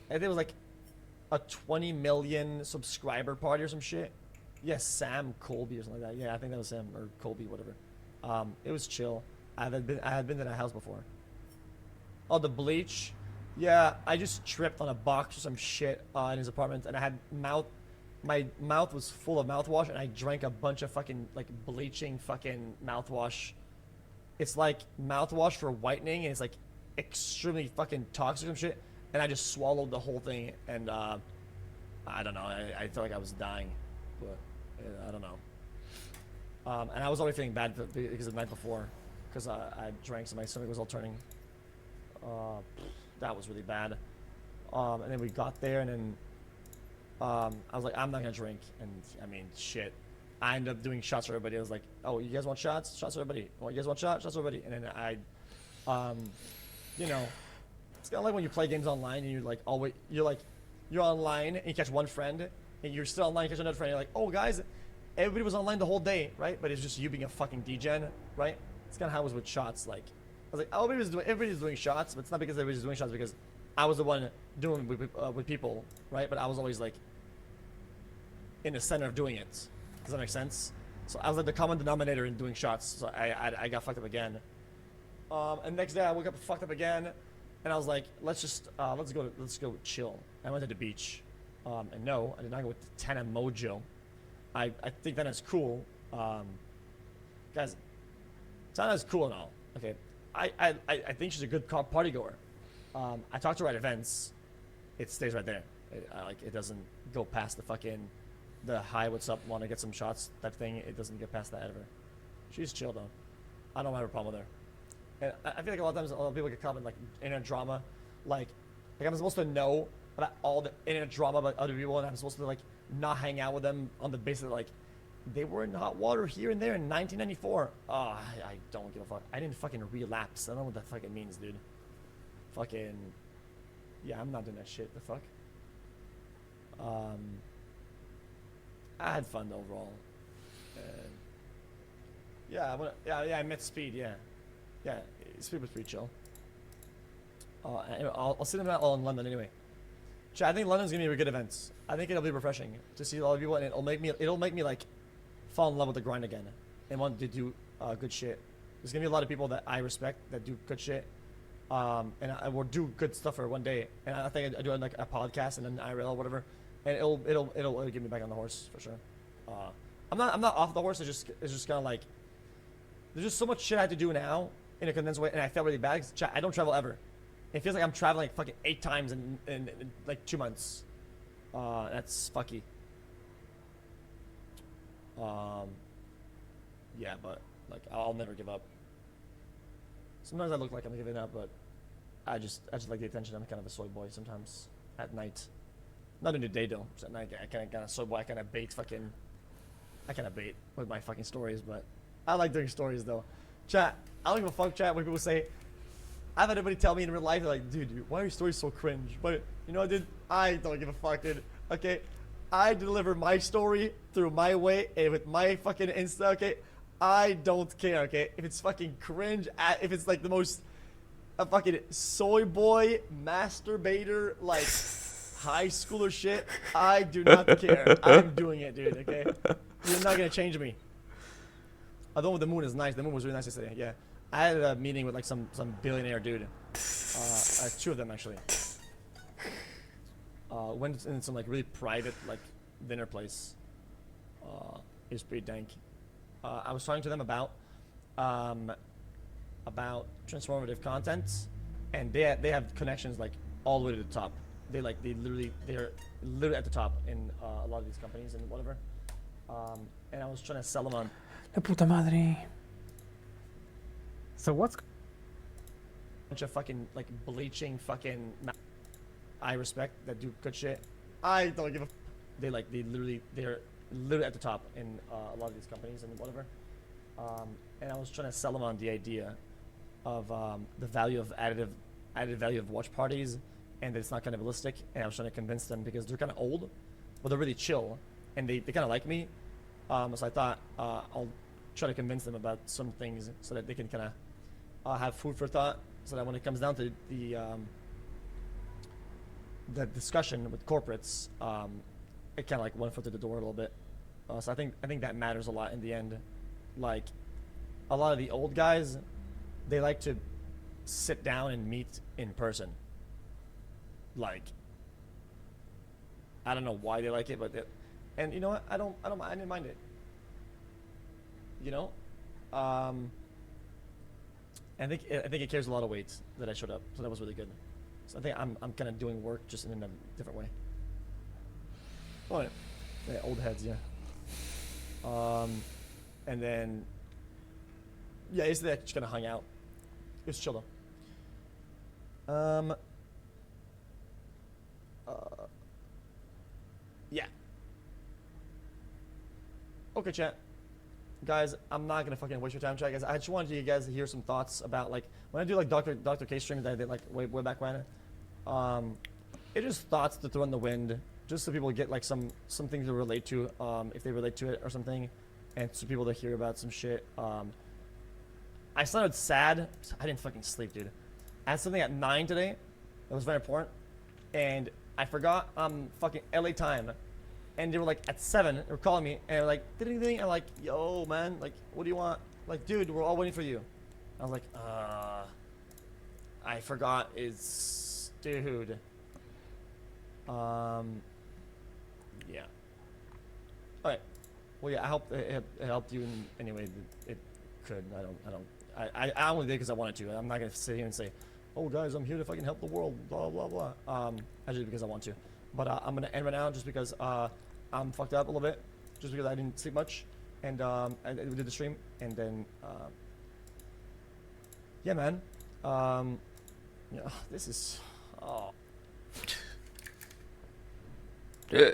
and it was like a 20 million subscriber party or some shit. Yes, Sam Colby or something like that. Yeah, I think that was Sam or Colby, whatever. It was chill. I had been to that house before. Oh, the bleach. Yeah, I just tripped on a box or some shit in his apartment, and I had my mouth was full of mouthwash, and I drank a bunch of fucking like bleaching fucking mouthwash. It's like mouthwash for whitening, and it's like extremely fucking toxic and shit. And I just swallowed the whole thing, and I don't know. I felt like I was dying, but I don't know. And I was already feeling bad because of the night before, because I drank, so my stomach was all turning. That was really bad. And then we got there, and then I was like, I'm not gonna drink. And I mean, shit. I ended up doing shots for everybody. I was like, oh, you guys want shots? Shots for everybody. Oh, you guys want shots? Shots for everybody. And then you know, it's kind of like when you play games online and you're like, you're online and you catch one friend, and you're still online, you catch another friend. You're like, oh, guys, everybody was online the whole day, right? But it's just you being a fucking degen, right? It's kind of how it was with shots. Like, I was like, oh, everybody's doing shots, but it's not because everybody's doing shots, because I was the one doing with people, right? But I was always like in the center of doing it. Does that make sense? So I was like the common denominator in doing shots. So I got fucked up again. And next day I woke up fucked up again, and I was like, let's go chill. I went to the beach, and no, I did not go with Tana Mojo. I think Tana's cool, guys. Tana's cool and all. Okay, I think she's a good party goer. I talked to her at events. It stays right there. It doesn't go past the hi, what's up, want to get some shots type thing. It doesn't get past that ever. She's chill though. I don't have a problem with her. And I feel like a lot of times a lot of people get caught in like internet drama, like I'm supposed to know about all the internet drama about other people, and I'm supposed to like not hang out with them on the basis of like they were in hot water here and there in 1994. Oh, I don't give a fuck. I didn't fucking relapse. I don't know what that fucking means, dude. Fucking yeah, I'm not doing that shit. The fuck. I had fun overall. Yeah, I met Speed. Yeah, Speed was pretty chill. Anyway, I'll see them out all in London anyway. I think London's gonna be a good event. I think it'll be refreshing to see a lot of people, and it'll make me like fall in love with the grind again and want to do good shit. There's gonna be a lot of people that I respect that do good shit, and I will do good stuff for one day. And I think I do like a podcast and an IRL or whatever, and it'll get me back on the horse for sure. I'm not off the horse. It's just kind of like there's just so much shit I have to do now in a condensed way, and I felt really bad because I don't travel ever. It feels like I'm traveling like fucking 8 times in like 2 months. That's fucky. Yeah, but like I'll never give up. Sometimes I look like I'm giving up, but I just like the attention. I'm kind of a soy boy sometimes at night. Not in the day though. At night I kind of soy boy. I kind of bait with my fucking stories, but I like doing stories though. Chat, I don't give a fuck, chat, when people say, I've had everybody tell me in real life, they're like, dude, why are your stories so cringe? But you know what, dude? I don't give a fuck, dude. Okay? I deliver my story through my way and with my fucking Insta, okay? I don't care, okay? If it's fucking cringe, if it's like the most a fucking soy boy, masturbator, like high schooler shit, I do not care. I'm doing it, dude, okay? You're not gonna change me. Although the moon is nice. The moon was really nice yesterday, yeah. I had a meeting with like some billionaire dude. 2 of them actually. Went in some like really private like dinner place. It was pretty dank. I was talking to them about transformative content, and they have connections like all the way to the top. They're literally at the top in a lot of these companies and whatever. And I was trying to sell them on.
La puta madre.
So what's
bunch of fucking like bleaching fucking I respect that do good shit. I don't give a they're literally at the top in a lot of these companies and whatever. And I was trying to sell them on the idea of the value of added value of watch parties, and that it's not cannibalistic. And I was trying to convince them because they're kind of old, but they're really chill, and they kind of like me. So I thought I'll try to convince them about some things so that they can kind of have food for thought, so that when it comes down to the the discussion with corporates, it kind of like went foot through the door a little bit. So I think that matters a lot in the end. Like, a lot of the old guys, they like to sit down and meet in person. Like, I don't know why they like it, but and you know what? I didn't mind it. You know, I think it carries a lot of weight that I showed up, so that was really good. So I think I'm kind of doing work just in a different way. Oh yeah, old heads, yeah. And then yeah, yesterday I just kind of hung out. It was chill though. Yeah. Okay, chat. Guys, I'm not gonna fucking waste your time, chat. Guys, I just wanted you guys to hear some thoughts about, like, when I do like Dr. K streams that I did like way back when. It is thoughts to throw in the wind, just so people get like some things to relate to, if they relate to it or something, and so people to hear about some shit. I sounded sad. I didn't fucking sleep, dude. I had something at 9 today that was very important, and I forgot fucking LA time. And they were like at 7, they were calling me, and they were like, ding. I'm like, yo, man, like, what do you want? Like, dude, we're all waiting for you. I was like, I forgot is, dude. Yeah. Alright. Well, yeah, I hope it helped you in any way it could. I only did because I wanted to. I'm not gonna sit here and say, oh, guys, I'm here to fucking help the world, blah, blah, blah. I did because I want to. But I'm gonna end right now just because I'm fucked up a little bit, just because I didn't sleep much, and we did the stream, and then yeah, man. Yeah, this is
Yeah.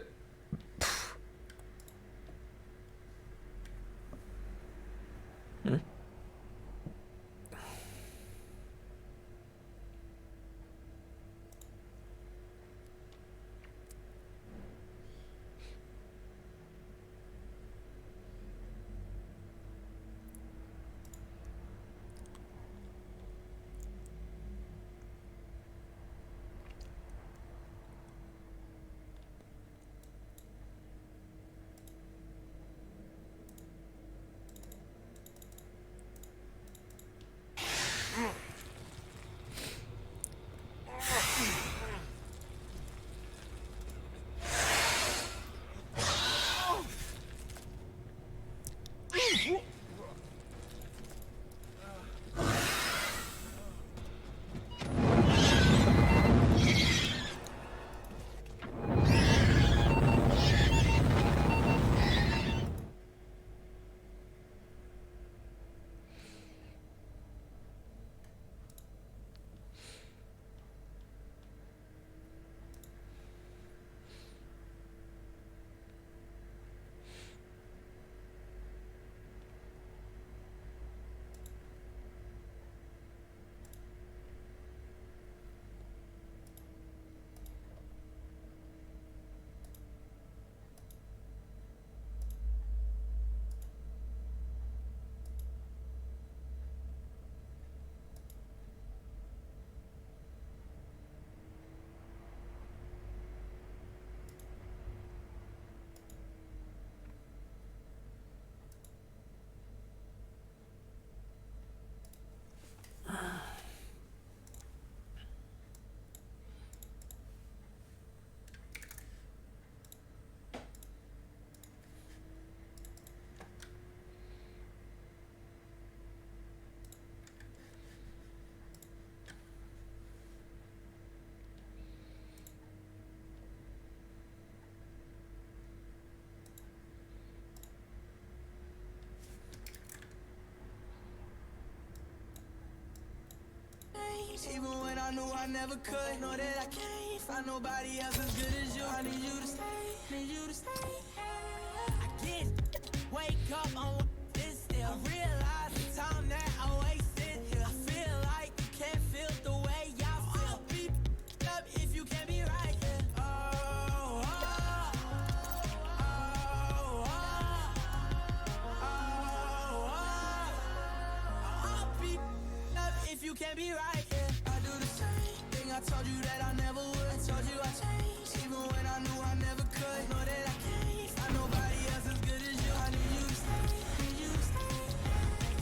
Even when I knew I never could, know that I can't find nobody else as good as you. I need you to stay, need you to stay. I get wake up on this still. I realize the time that I wasted here. I feel like you can't feel the way I feel. Be up if you can't be right here. Oh, oh, oh, oh, oh. I'll be up if you can't be right here. I do the same thing I told you that I never would. told you I changed, even when I knew I never could. Know that I can't find nobody else as good as you. I need you to stay, need you to stay.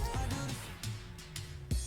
I do the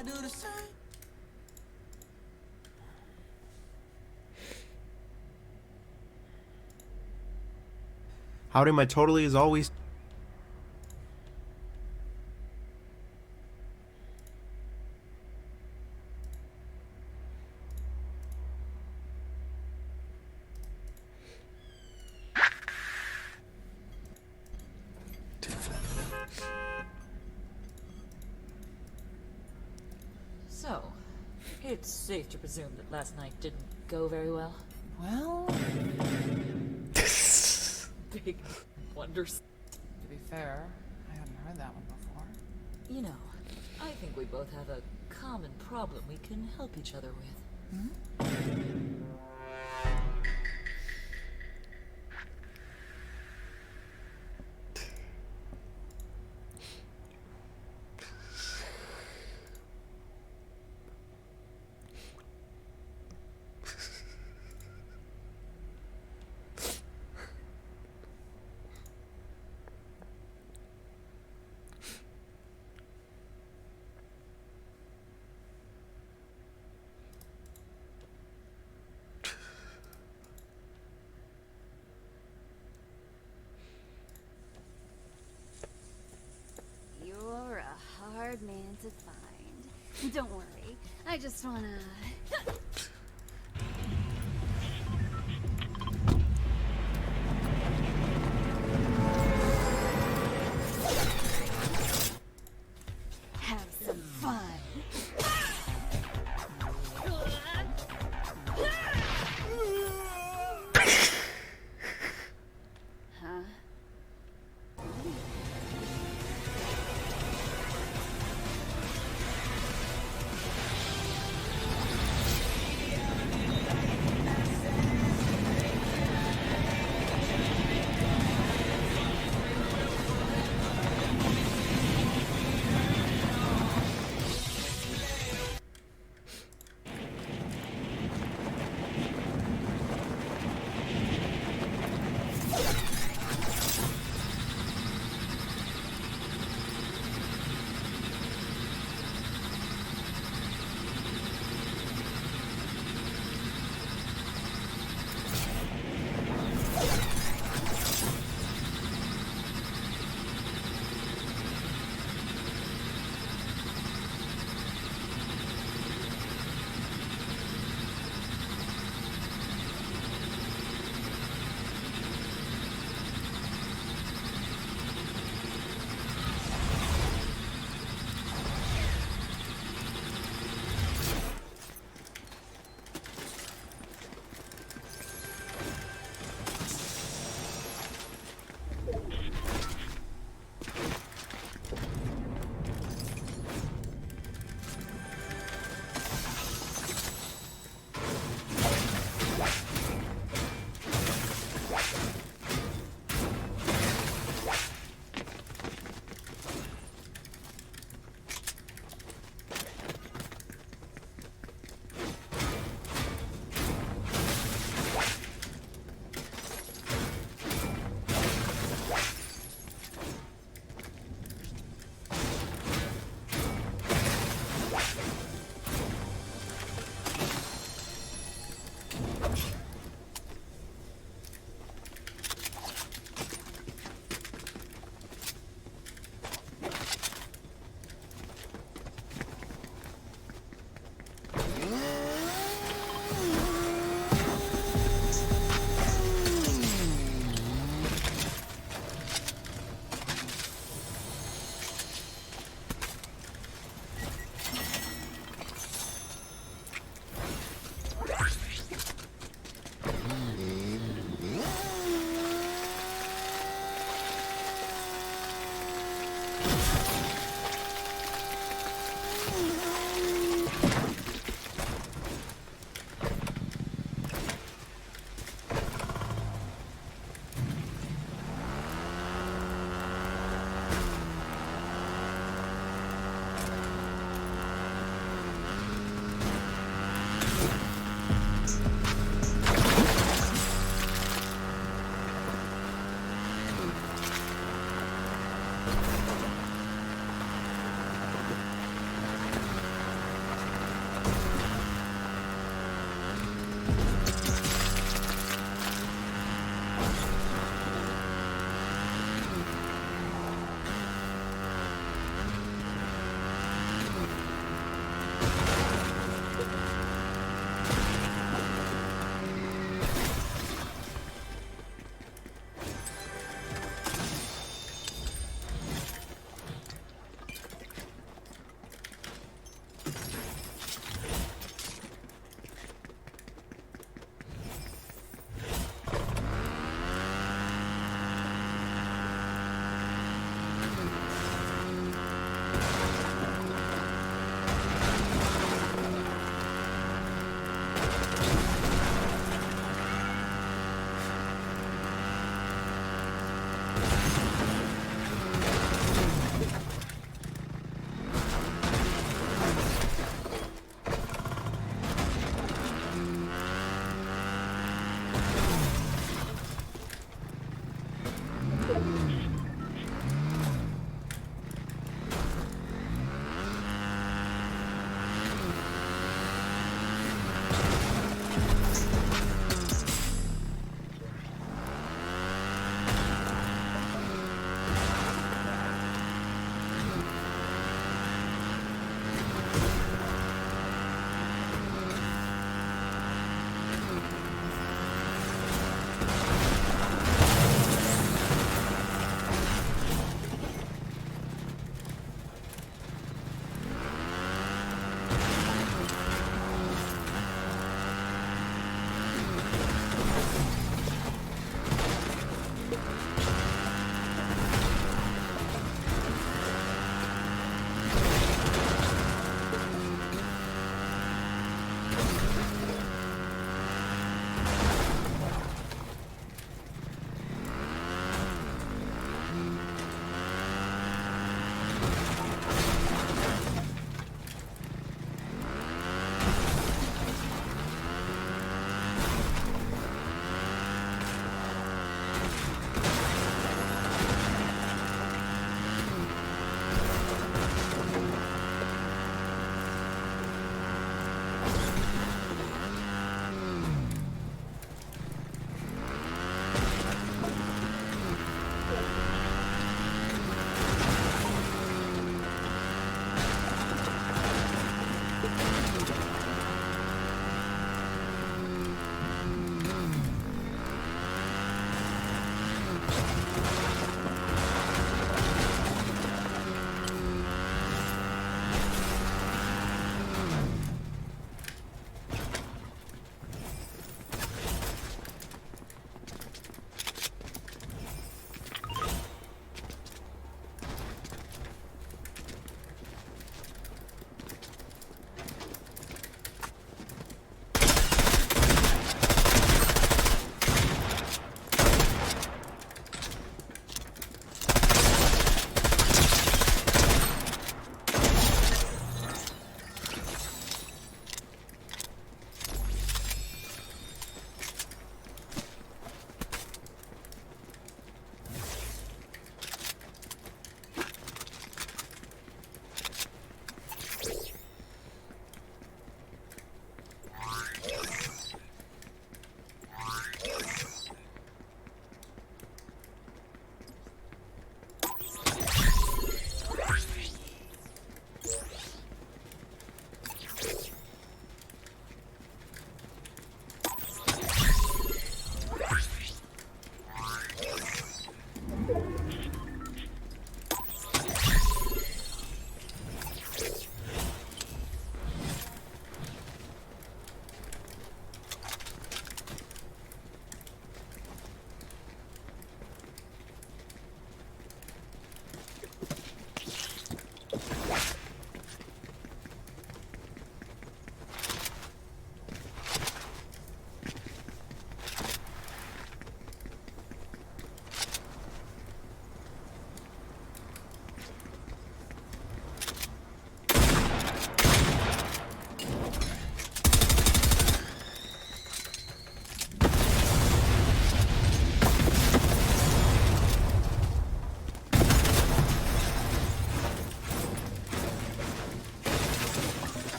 I do the same.
Howdy, my totally is always.
So, it's safe to presume that last night didn't go very well.
Well,
Big wonders.
to be fair, I hadn't heard that one before.
You know, I think we both have a common problem we can help each other with.
hard man to find. Don't worry, I just wanna... have some fun. Huh?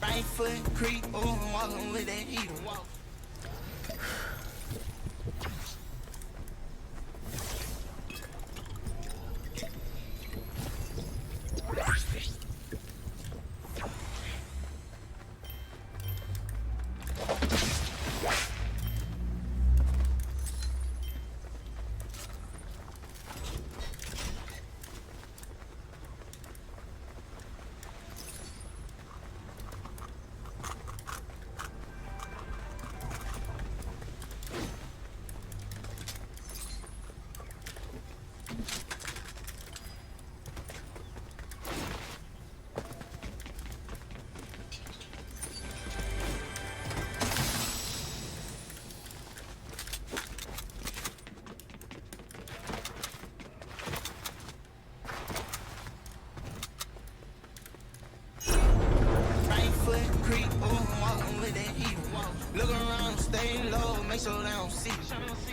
Right foot creep, oh, I'm walking with that heat. Look around, stay low, make sure they don't see.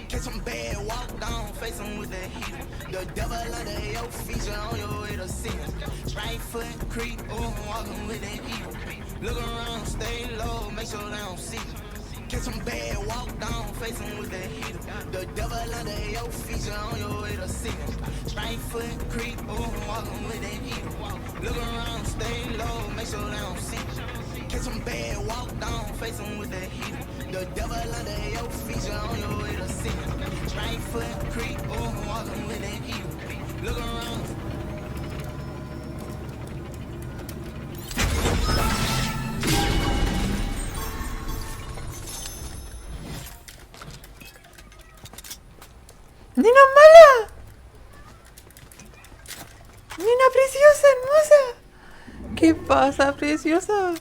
Catch some bad, walk down, face them with the heat. The devil under your feature on your way to see. Right foot creep, oh, I'm walking with that heat. Look around, stay low, make sure they don't see. Catch some bad, walk down, face them with the heat. The devil under your feature on your way to see. Right foot creep, oh, I'm walking with that heat. Look around, stay low, make sure they don't see. Catch some bad, walk down, face them with the heat. The devil under your feature on your way to see. Right foot creep, oh, I'm walking with that heat. Look around.
¡Nena mala! ¡Nena preciosa, hermosa! ¿Qué pasa, preciosa?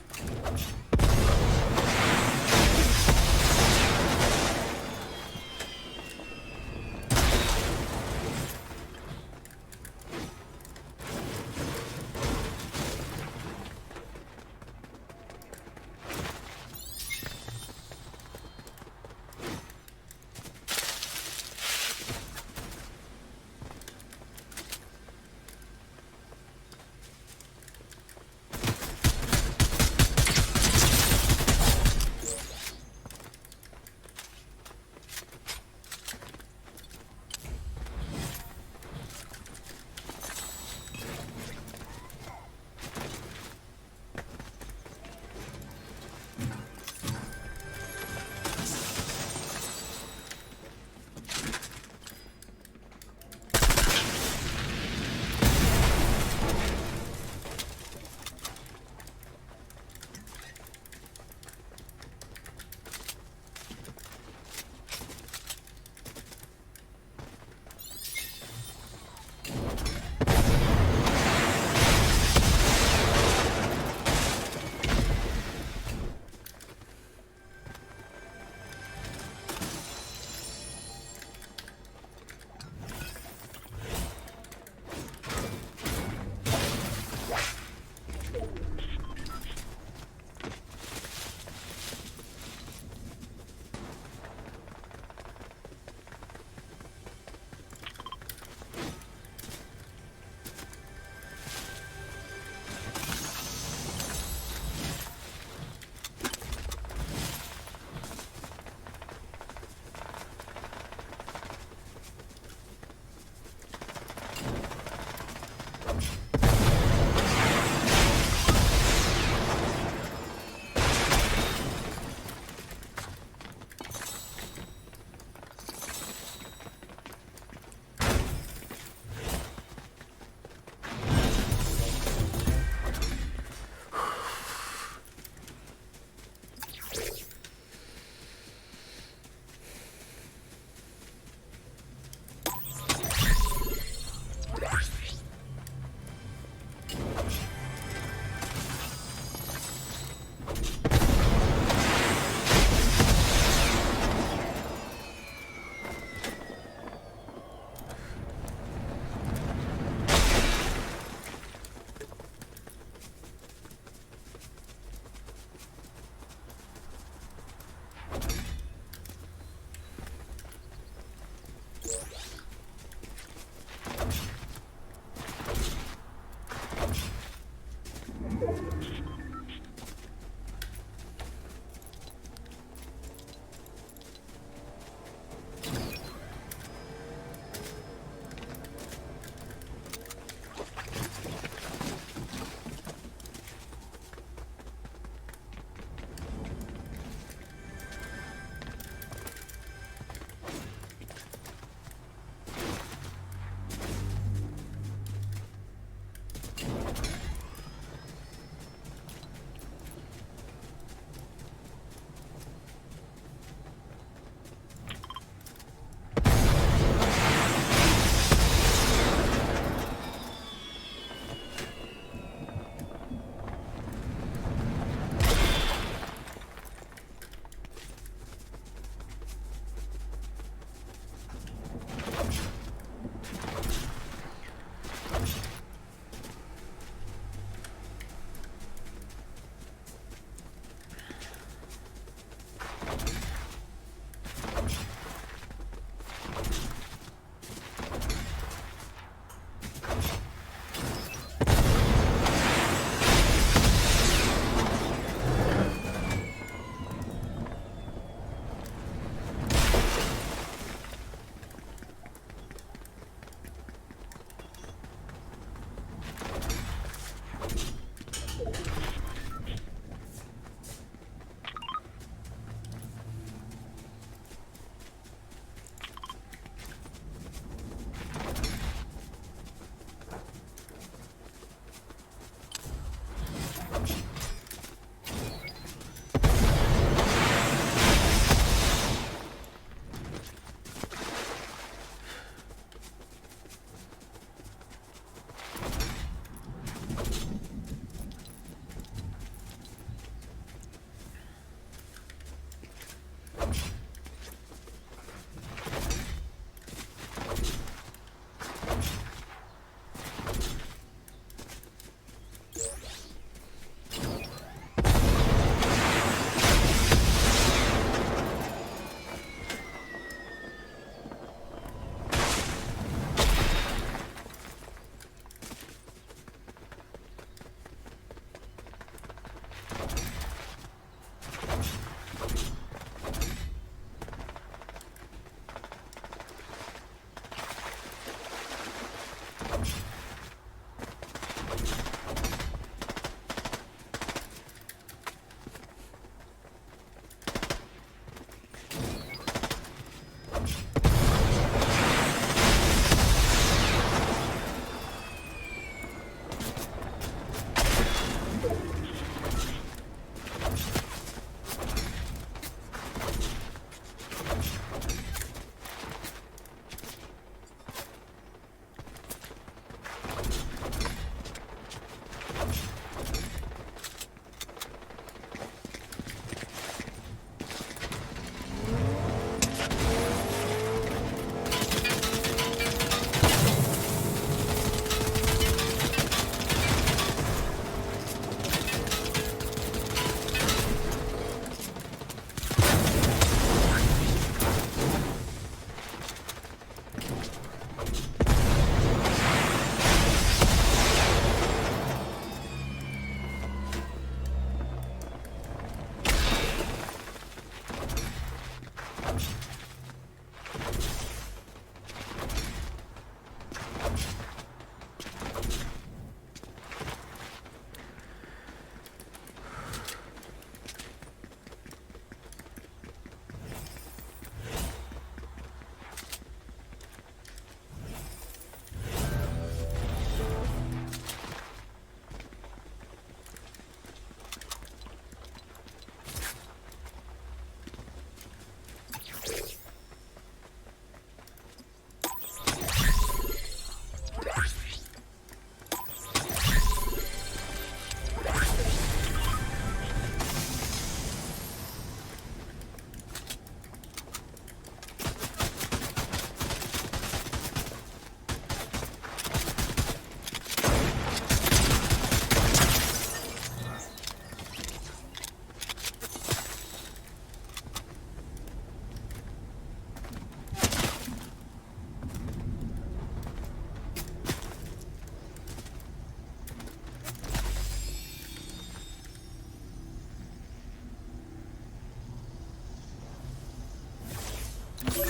Right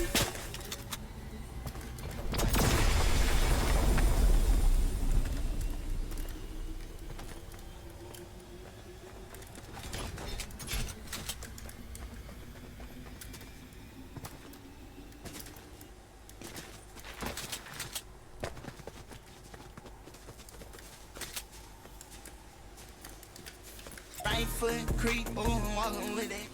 foot creep, ooh, walking with it.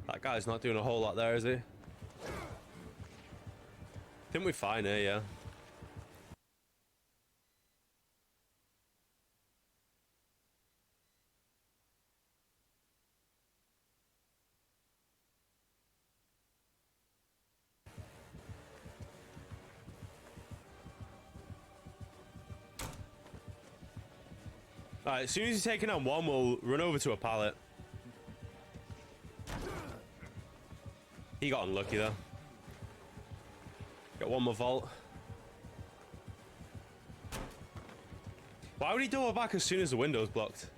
That guy's not doing a whole lot there, is he? I think we're fine here, yeah. Alright, as soon as he's taken on one, we'll run over to a pallet. He got unlucky though. Got one more vault. Why would he double back as soon as the window's blocked?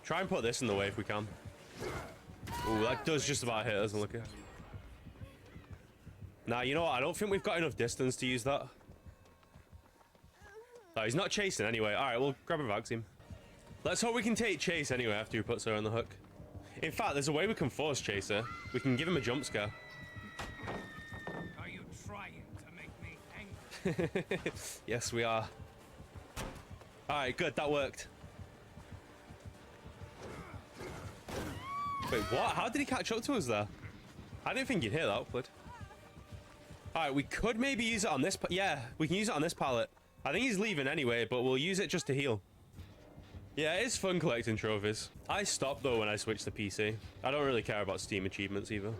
Try and put this in the way if we can. Ooh, that does just about hit us, unlucky. Nah, you know what? I don't think we've got enough distance to use that. Oh, he's not chasing anyway. Alright, we'll grab a vaccine. Let's hope we can take Chase anyway after he puts her on the hook. In fact, there's a way we can force Chaser. We can give him a jump scare.
Are you trying to make me angry?
Yes, we are. Alright, good. That worked. Wait, what? How did he catch up to us there? I didn't think he'd hit that upward. Alright, we could maybe use it on this. Yeah, we can use it on this pallet. I think he's leaving anyway, but we'll use it just to heal. Yeah, it's fun collecting trophies. I stopped though when I switched to PC. I don't really care about Steam achievements either.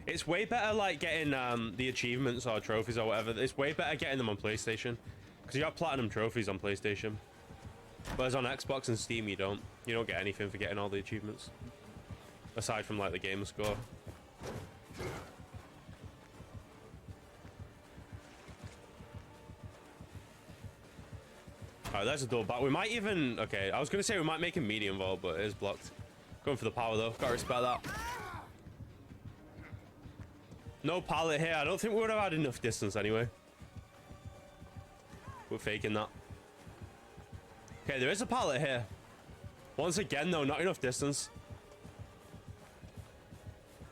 It's way better like getting the achievements or trophies or whatever. It's way better getting them on PlayStation. Because you have platinum trophies on PlayStation. Whereas on Xbox and Steam you don't. You don't get anything for getting all the achievements. Aside from like the gamer score. Alright, there's a door back. We might even... Okay, I was going to say we might make a medium vault, but it is blocked. Going for the power, though. Gotta respect that. No pallet here. I don't think we would have had enough distance anyway. We're faking that. Okay, there is a pallet here. Once again, though, not enough distance.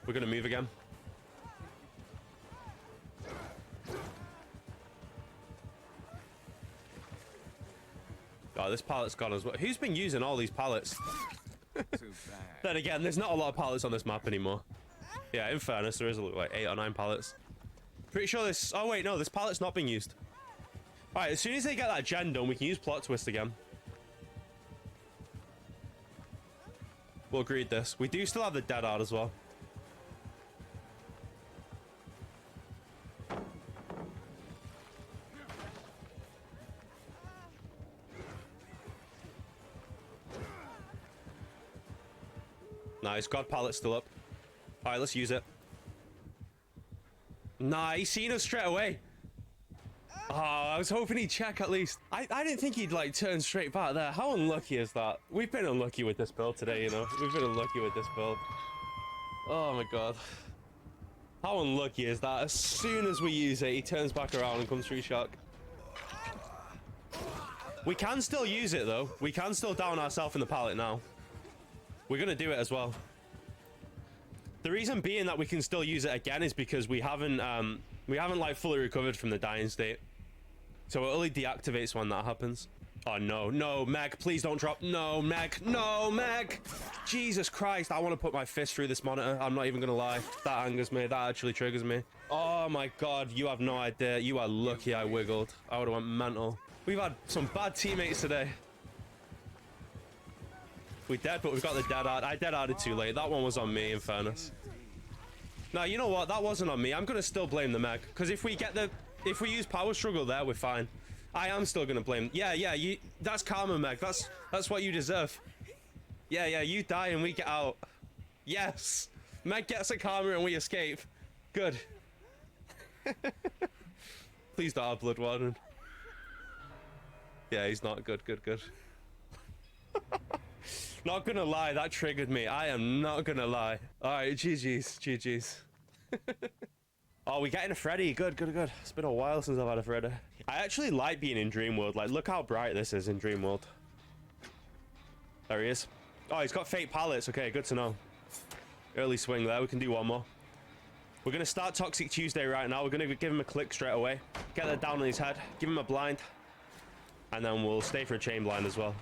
We're gonna move again. Oh, this pallet's gone as well. Who's been using all these pallets? Then again, there's not a lot of pallets on this map anymore. Yeah, in fairness, there is like 8 or 9 pallets. Pretty sure this... Oh, wait, no, this pallet's not being used. All right, as soon as they get that gen done, we can use plot twist again. We'll greed this. We do still have the dead art as well. Nice, God pallet's still up. All right, let's use it. Nah, he's seen us straight away. Oh, I was hoping he'd check at least. I didn't think he'd like turn straight back there. How unlucky is that? We've been unlucky with this build today, you know. We've been unlucky with this build. Oh my God. How unlucky is that? As soon as we use it, he turns back around and comes through shock. We can still use it though. We can still down ourselves in the pallet now. We're gonna do it as well. The reason being that we can still use it again is because we haven't like fully recovered from the dying state. So it only deactivates when that happens. Oh no, no, Meg, please don't drop. No, Meg, no, Meg. Jesus Christ, I want to put my fist through this monitor. I'm not even gonna lie. That angers me. That actually triggers me. Oh my God, you have no idea. You are lucky I wiggled. I would have went mental. We've had some bad teammates today. We dead, but we've got the dead art. I dead arted too late. That one was on me, in fairness. No, you know what? That wasn't on me. I'm gonna still blame the Meg, because if we use power struggle there, we're fine. I am still gonna blame. Yeah, you. That's karma, Meg. That's what you deserve. Yeah, you die and we get out. Yes, Meg gets a karma and we escape. Good. Please don't have Blood Warden. Yeah, he's not good. Good. Not gonna lie, that triggered me. I am not gonna lie. All right, GG's. Oh, we're getting a Freddy. Good. It's been a while since I've had a Freddy. I actually like being in Dream World. Like, look how bright this is in Dream World. There he is. Oh, he's got fake pallets. Okay, good to know. Early swing there. We can do one more. We're gonna start Toxic Tuesday right now. We're gonna give him a click straight away. Get that down on his head. Give him a blind. And then we'll stay for a chain blind as well.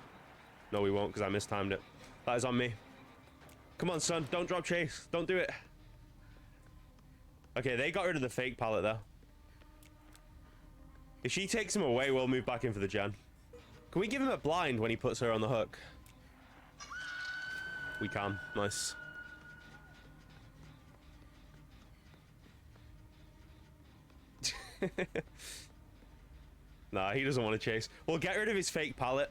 No, we won't, because I mistimed it. That is on me. Come on, son. Don't drop chase. Don't do it. Okay, they got rid of the fake pallet there. If she takes him away, we'll move back in for the gen. Can we give him a blind when he puts her on the hook? We can. Nice. Nah, he doesn't want to chase. We'll get rid of his fake pallet.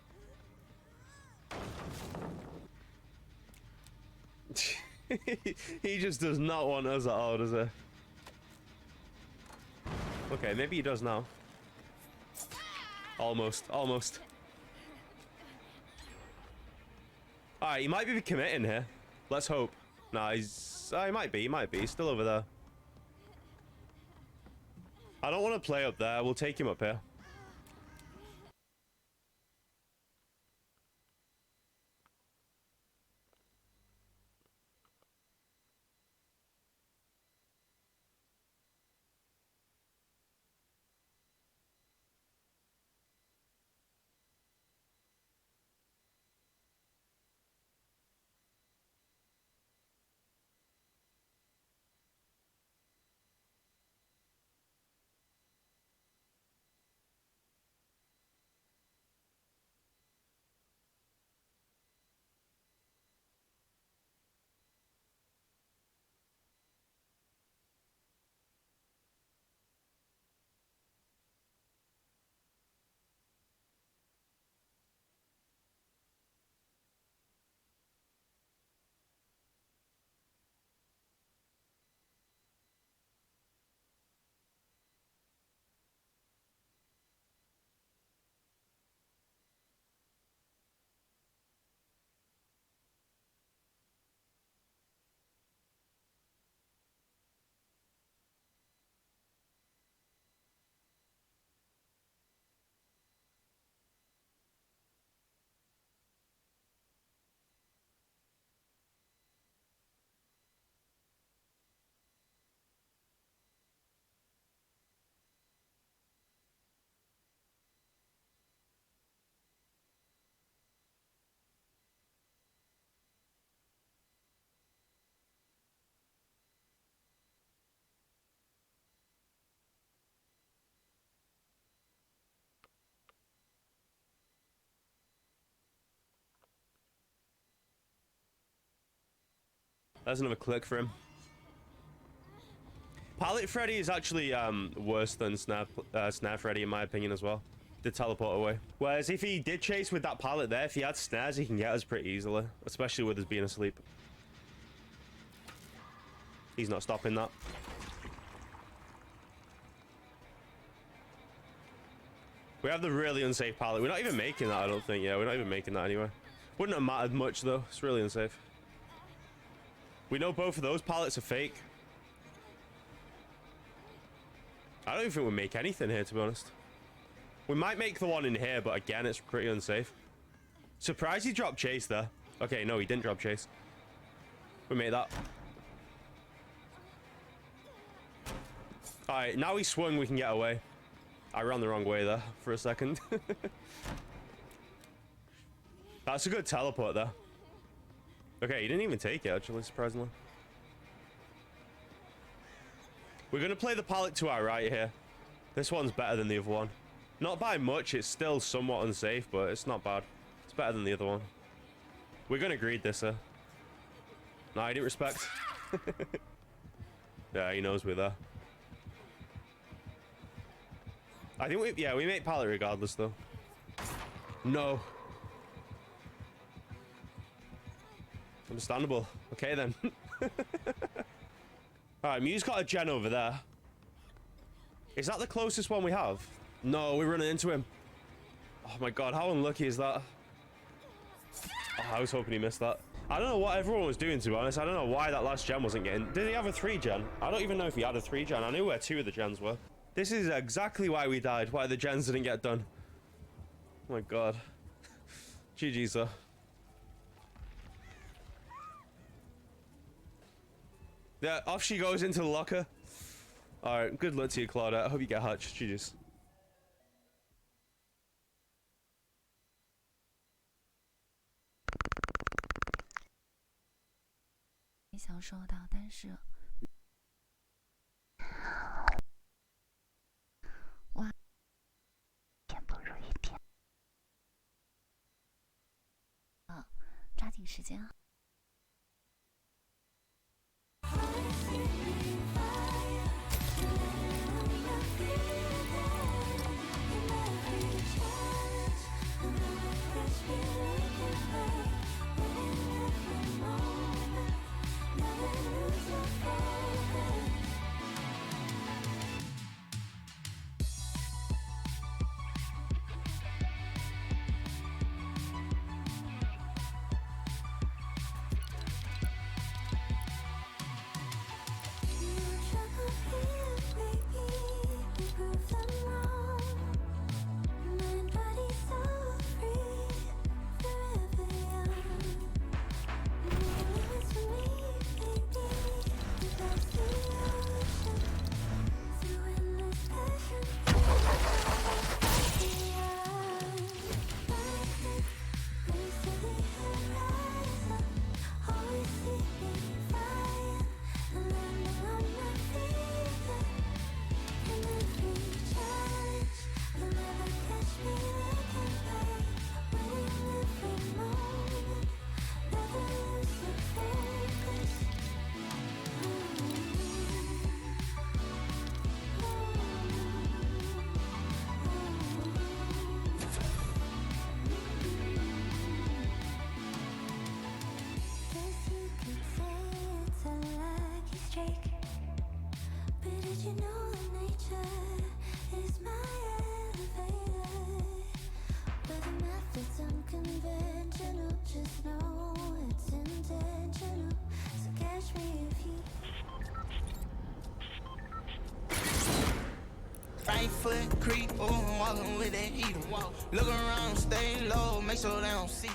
He just does not want us at all, does he? Okay, maybe he does now. Almost. Alright, he might be committing here. Let's hope. Nah, he might be. He's still over there. I don't want to play up there. We'll take him up here. There's another click for him. Pallet Freddy is actually worse than Snare Freddy in my opinion as well. The teleport away. Whereas if he did chase with that pallet there, if he had snares, he can get us pretty easily, especially with us being asleep. He's not stopping that. We have the really unsafe pallet. We're not even making that, I don't think. Yeah, we're not even making that anyway. Wouldn't have mattered much though. It's really unsafe. We know both of those pallets are fake. I don't even think we'll make anything here, to be honest. We might make the one in here, but again, it's pretty unsafe. Surprised he dropped chase there. Okay, no, he didn't drop chase. We made that. Alright, now he swung, we can get away. I ran the wrong way there for a second. That's a good teleport there. Okay, he didn't even take it, actually, surprisingly. We're going to play the pallet to our right here. This one's better than the other one. Not by much, it's still somewhat unsafe, but it's not bad. It's better than the other one. We're going to greed this, sir. Nah, I didn't respect. Yeah, he knows we're there. I think we make pallet regardless, though. No. Understandable. Okay, then. Alright, Mew's got a gen over there. Is that the closest one we have? No, we're running into him. Oh my god, how unlucky is that? Oh, I was hoping he missed that. I don't know what everyone was doing, to be honest. I don't know why that last gen wasn't getting... Did he have a 3 gen? I don't even know if he had a 3 gen. I knew where 2 of the gens were. This is exactly why we died. Why the gens didn't get done. Oh my god. GG, sir. Yeah, off she goes into the locker. Alright, good luck to you, Claudia. I hope you get hatched. GG's.
想收到，但是哇，天不如一天啊，抓紧时间啊！
Right foot creep, ooh, walking with that heater. Look around, stay low, make sure they don't see you.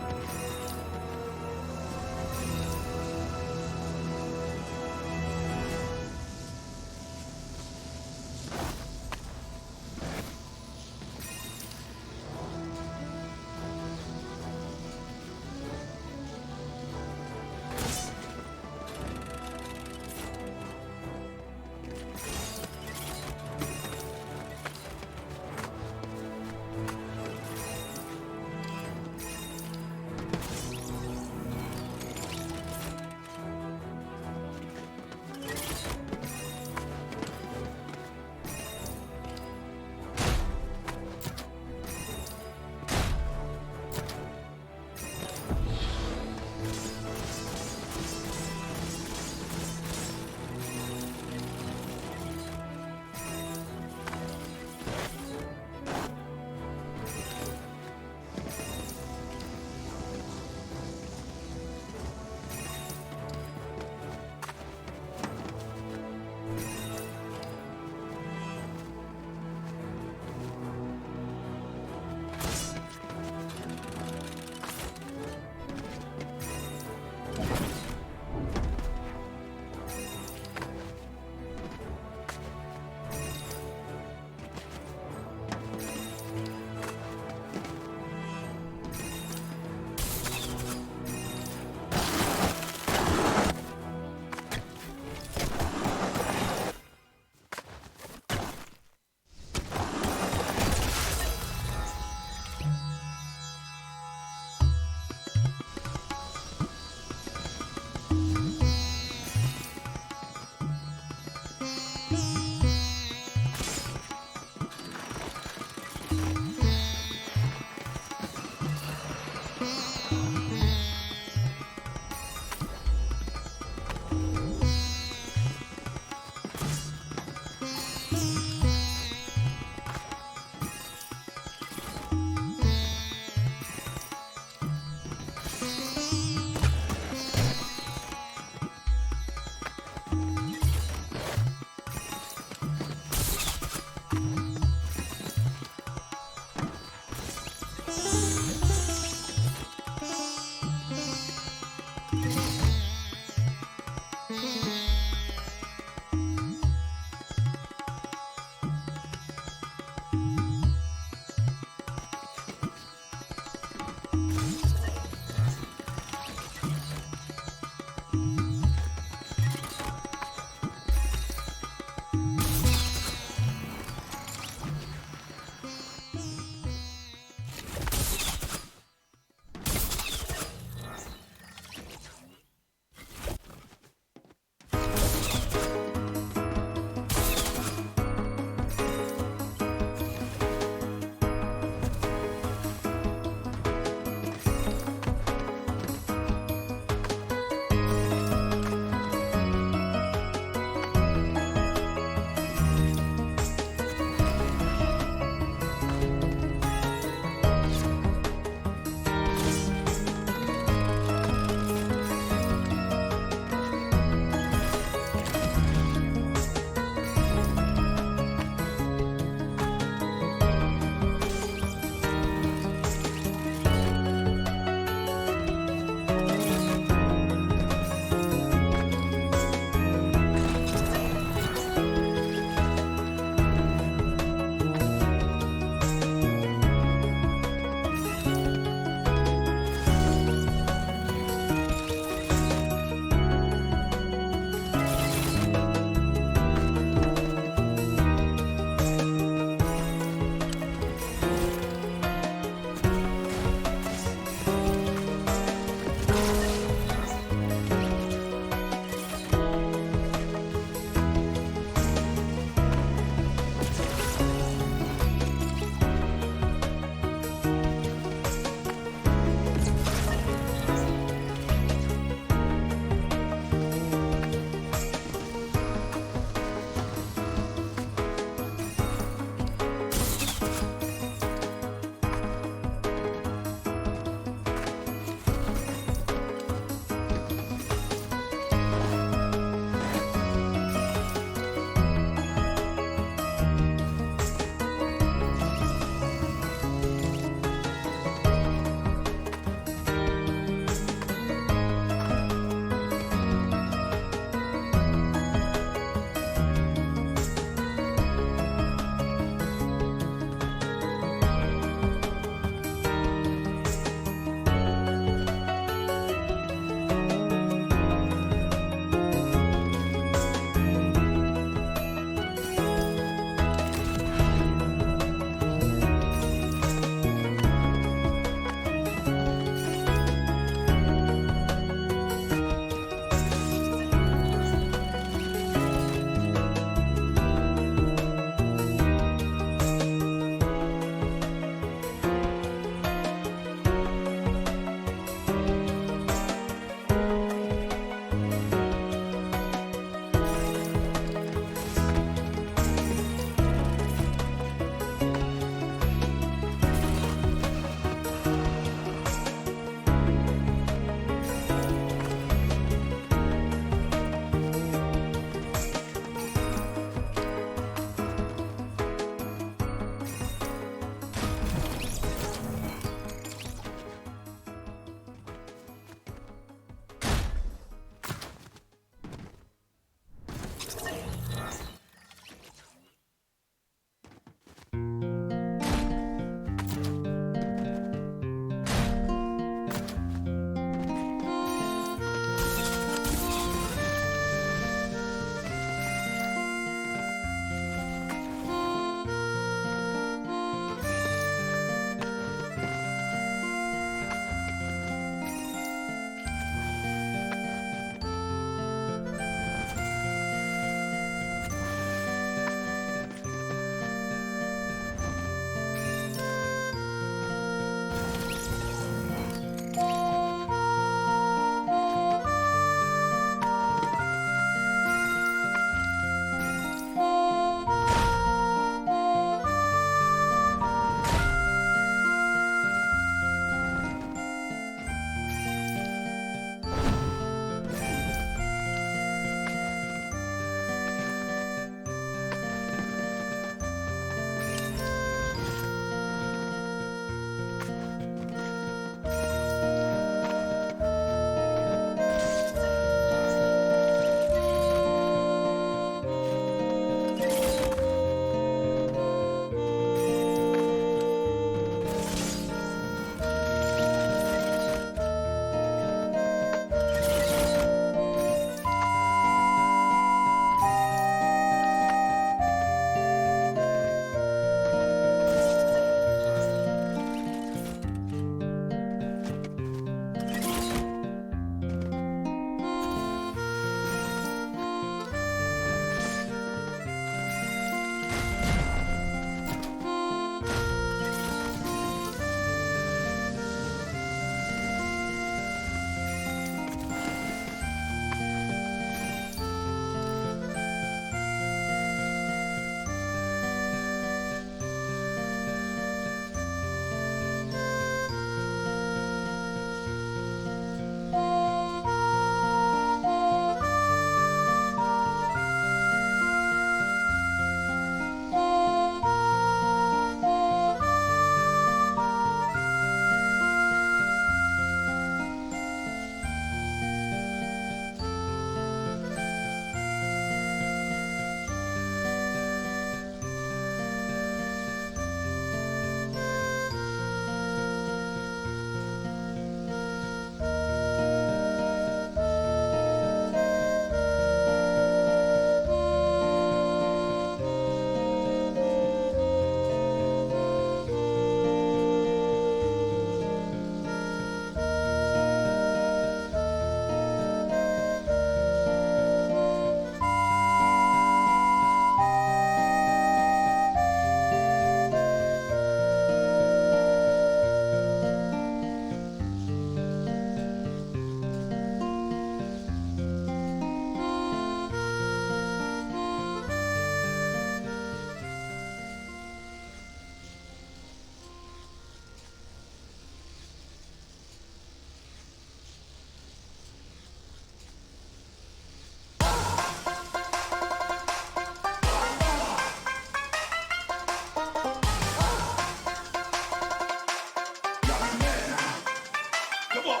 Come on,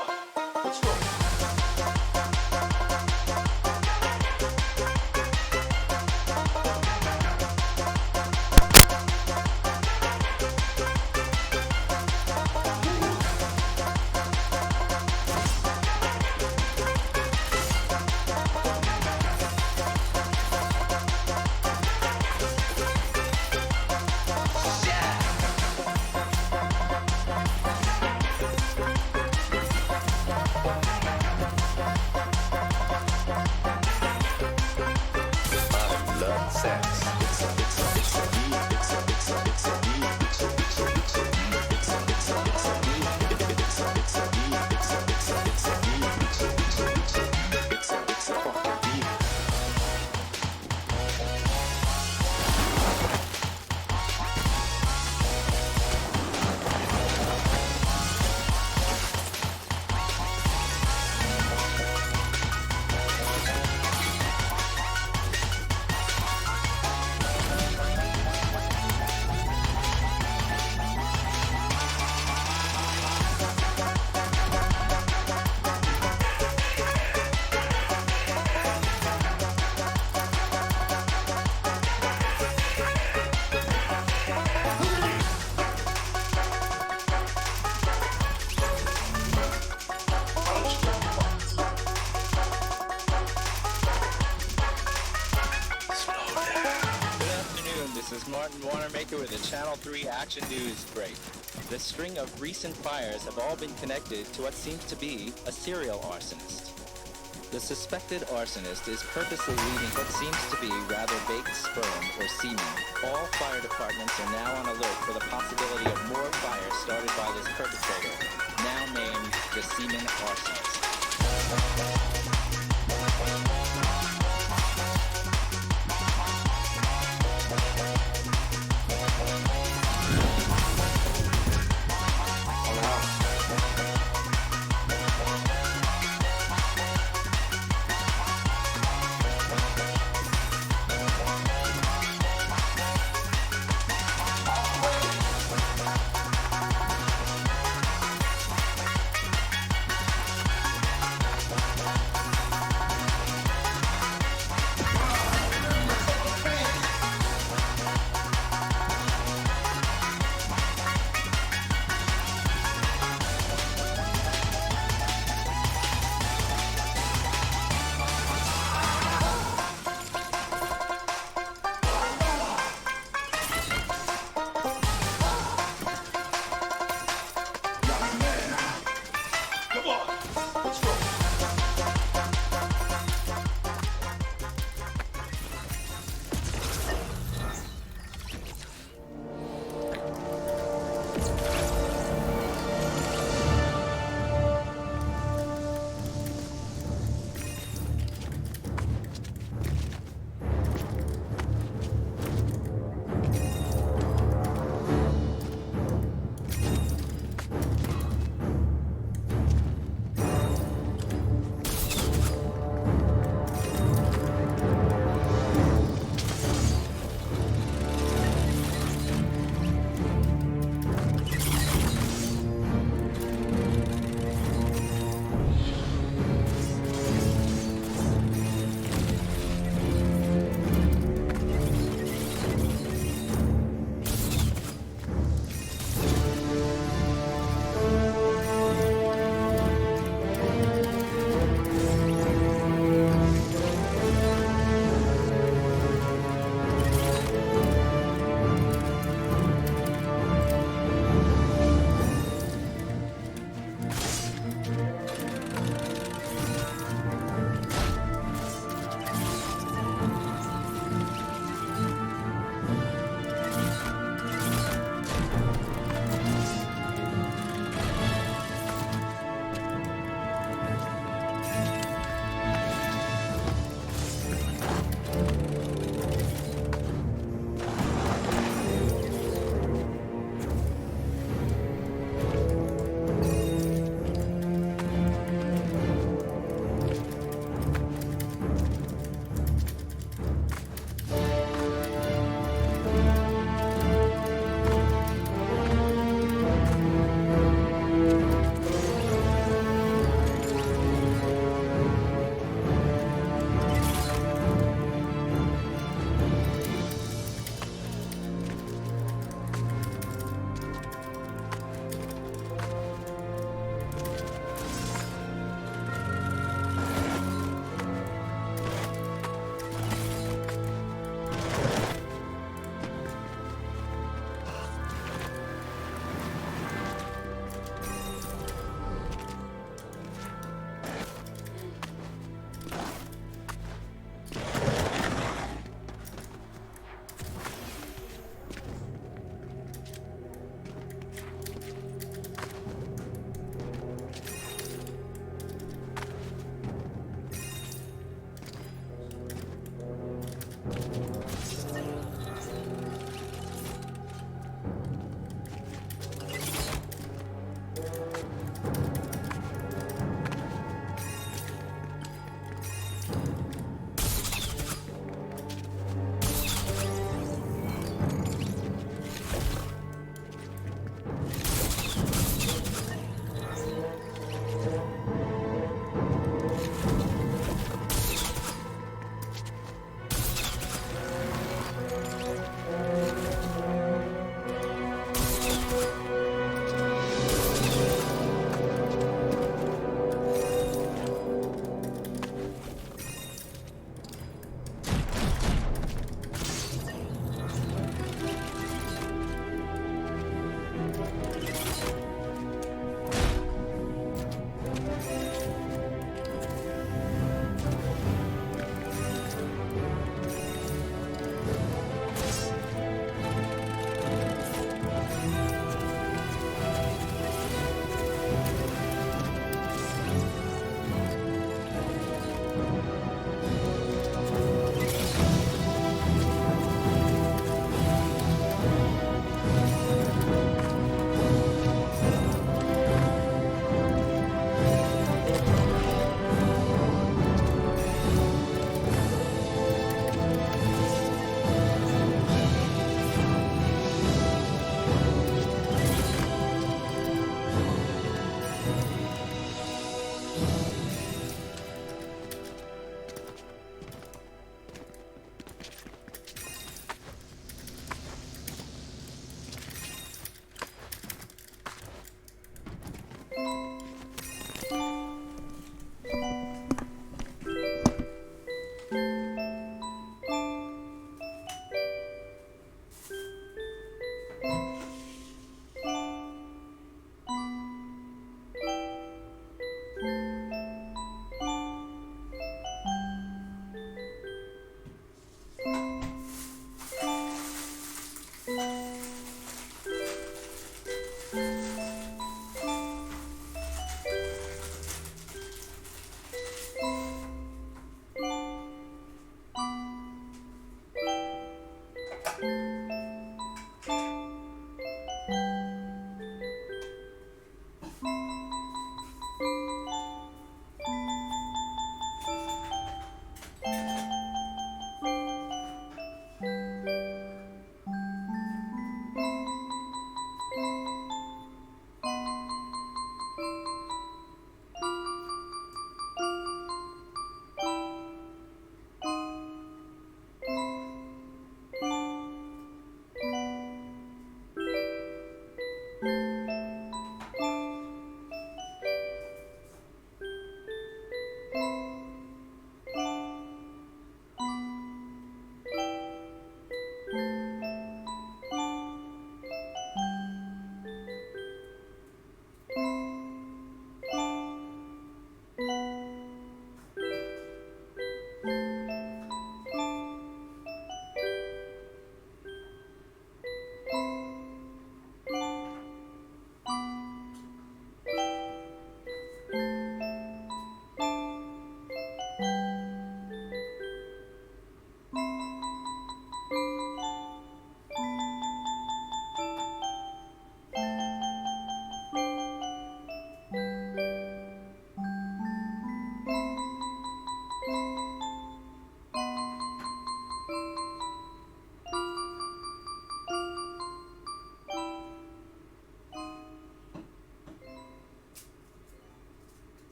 let's roll.
With a Channel 3 Action News break. The string of recent fires have all been connected to what seems to be a serial arsonist. The suspected arsonist is purposely leaving what seems to be rather baked sperm or semen. All fire departments are now on alert for the possibility of more fires started by this perpetrator, now named the Semen Arsonist.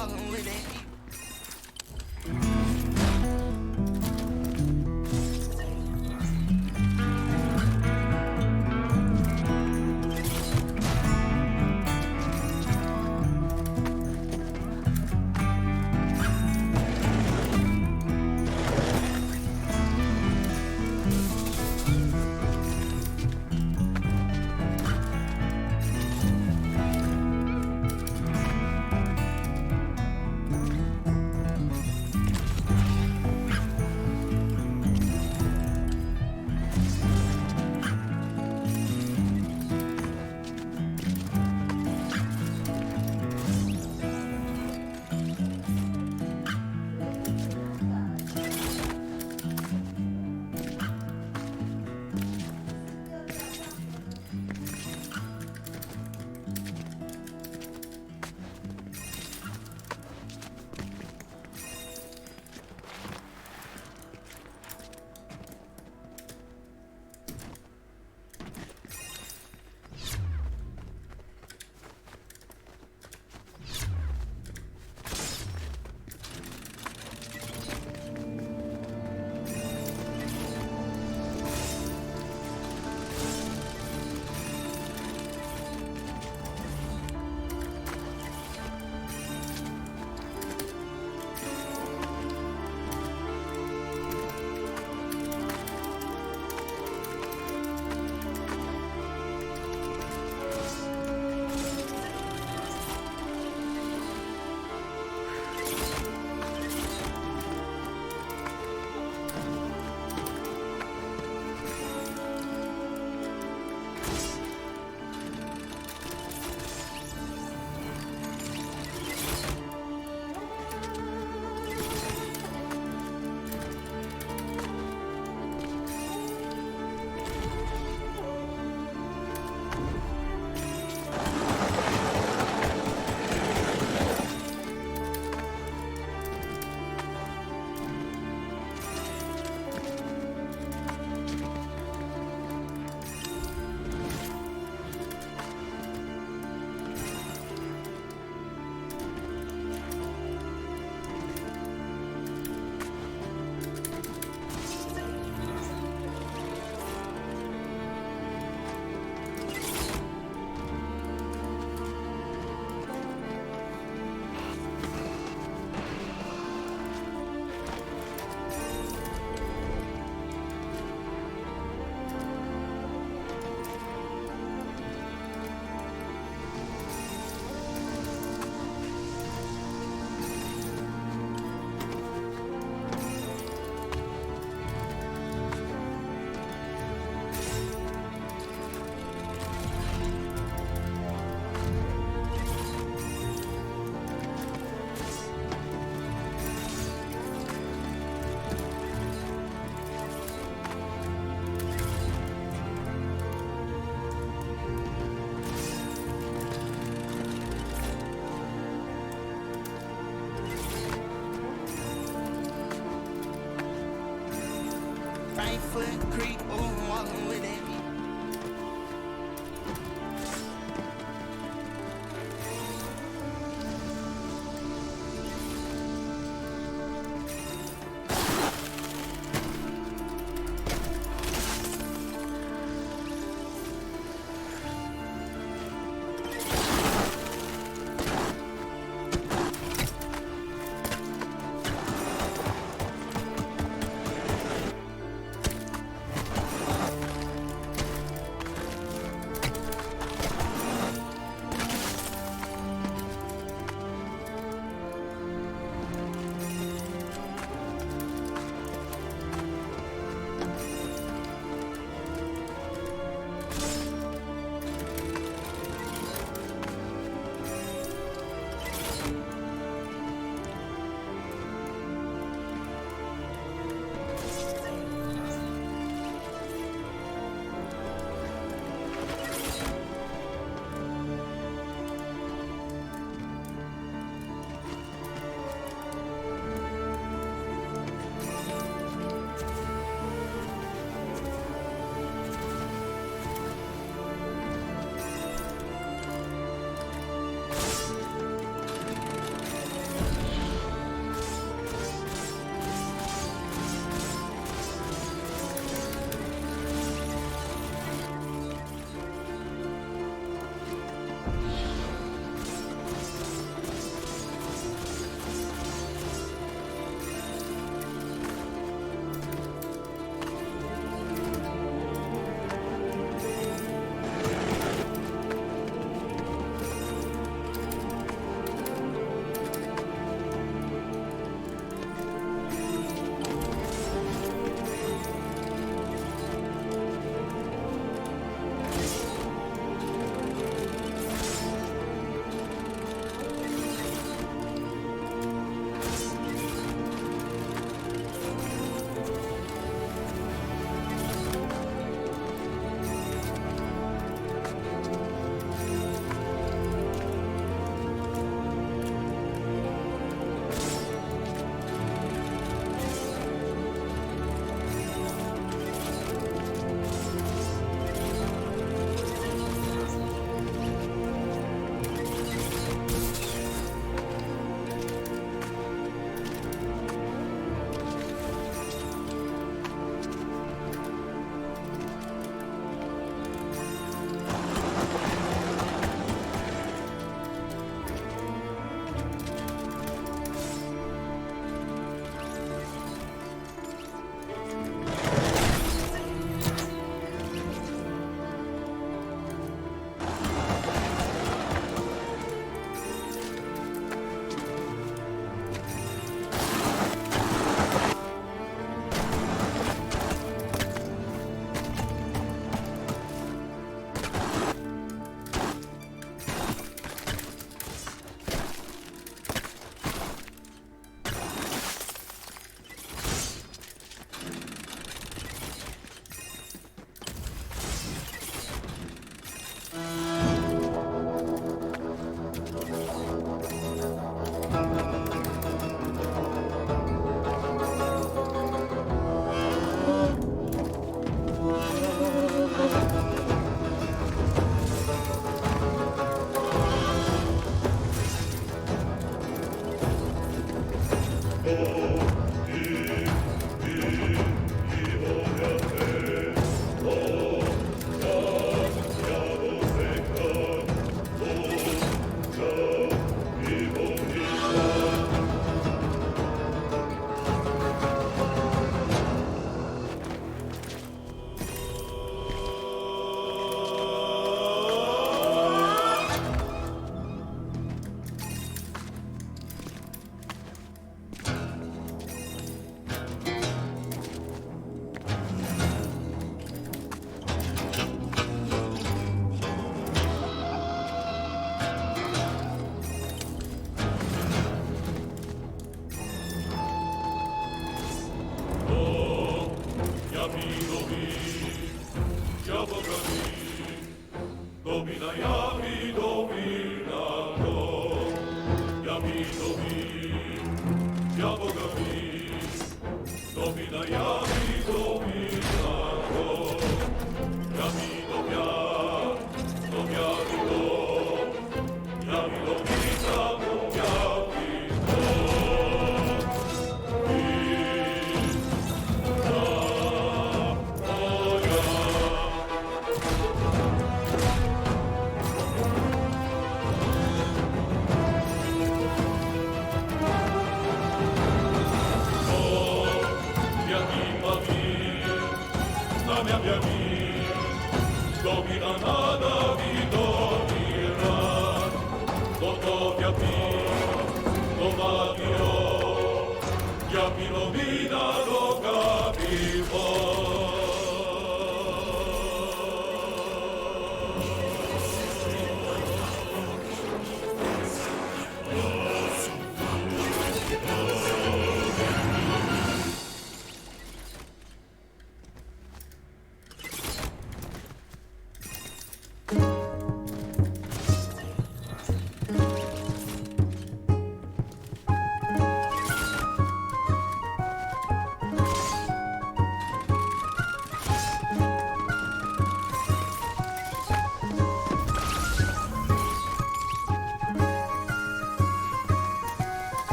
walking with it.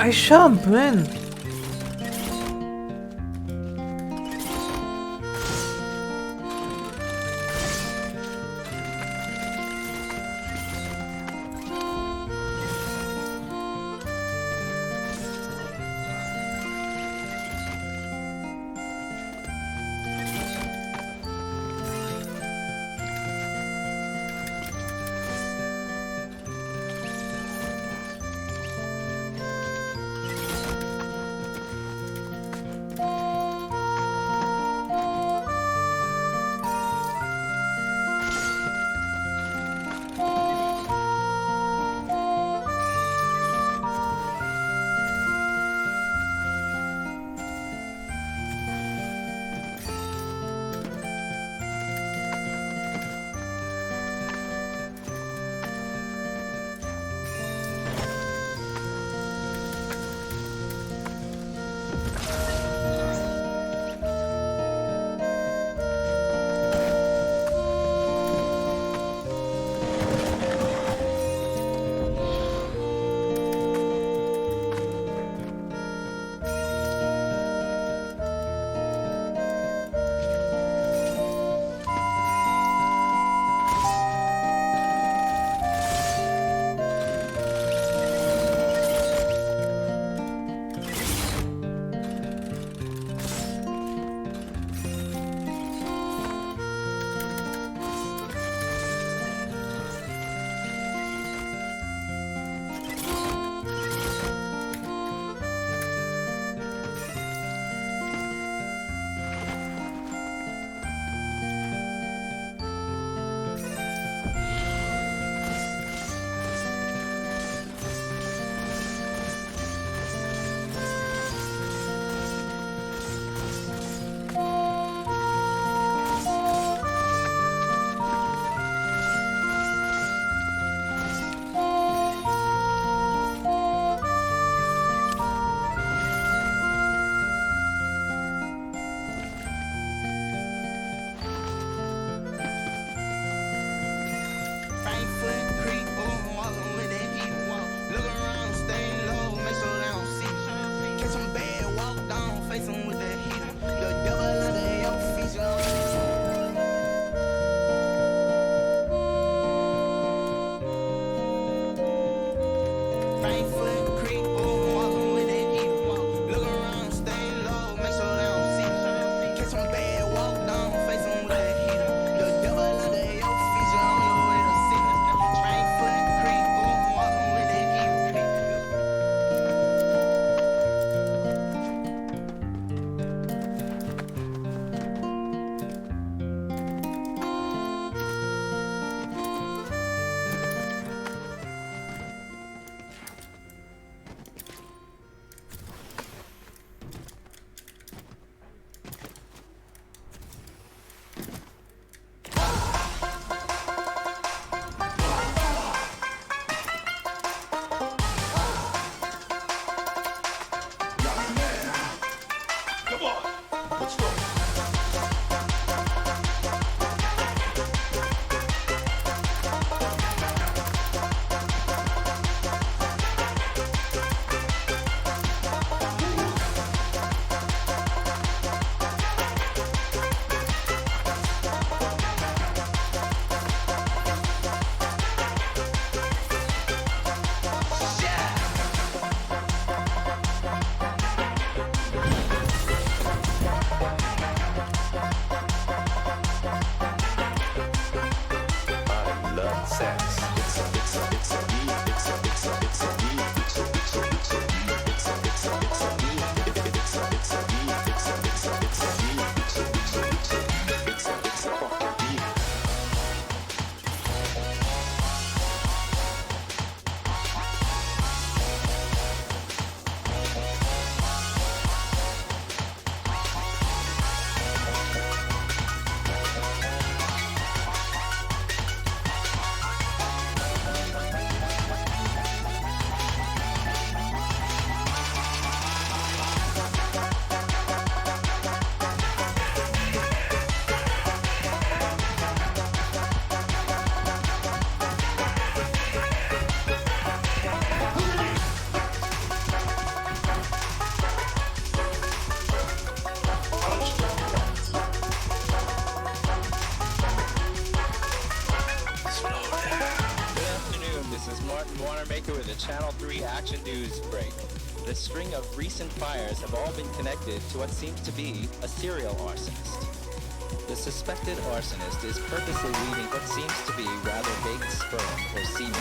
I jump, man.
says.
With a Channel 3 Action News break. The string of recent fires have all been connected to what seems to be a serial arsonist. The suspected arsonist is purposely leaving what seems to be rather baked sperm or semen.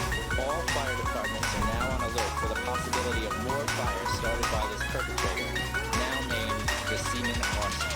All fire departments are now on alert for the possibility of more fires started by this perpetrator, now named the semen arsonist.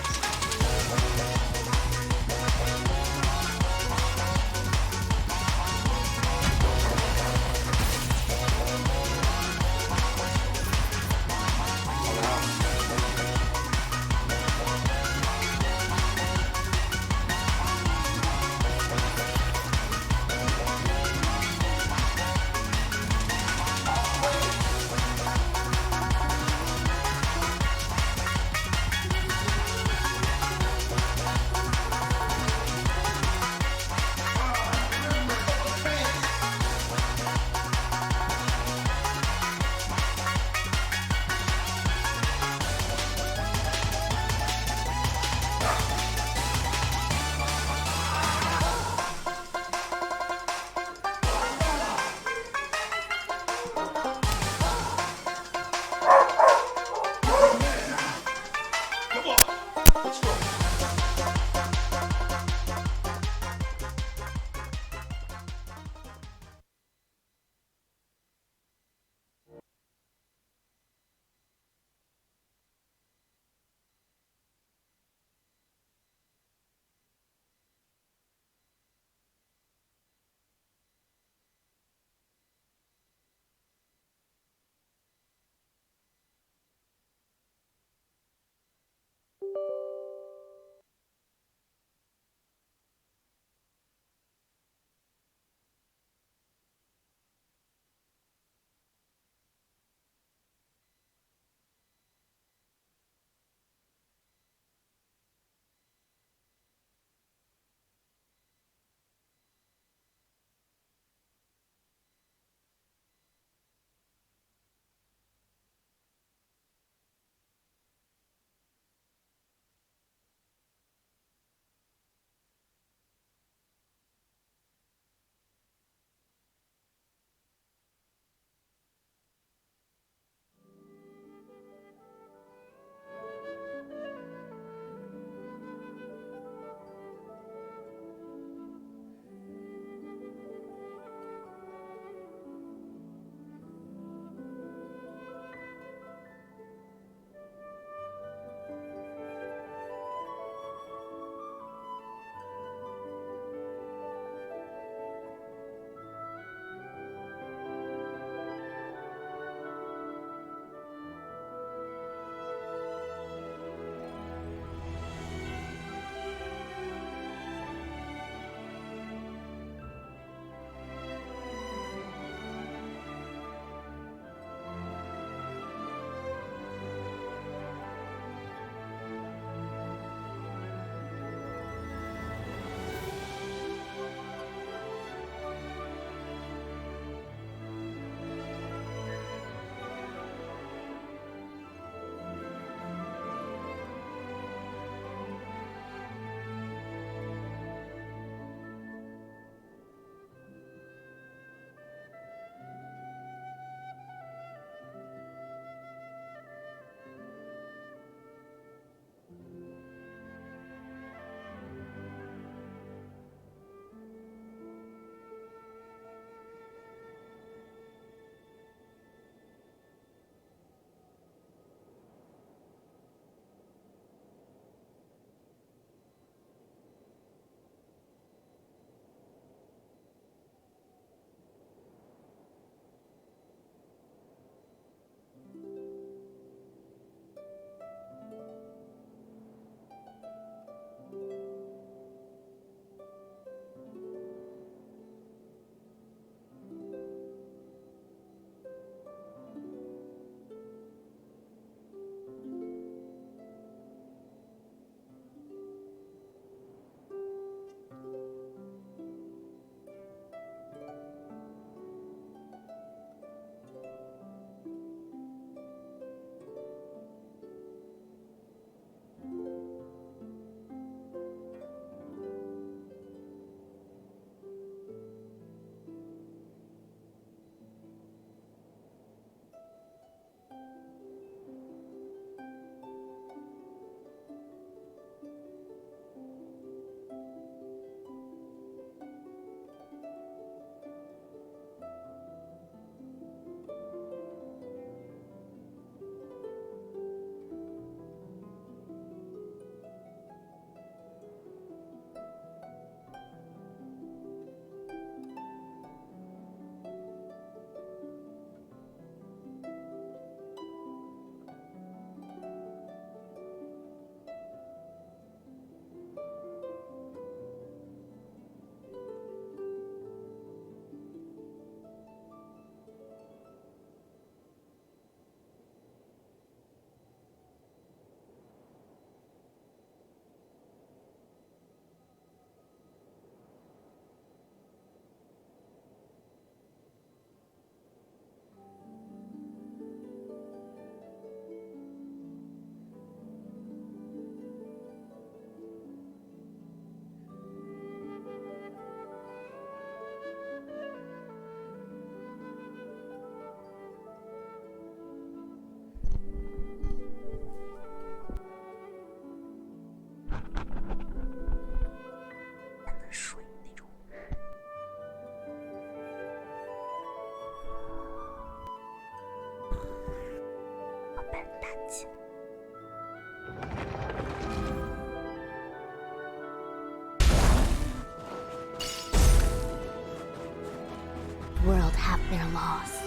world have their laws.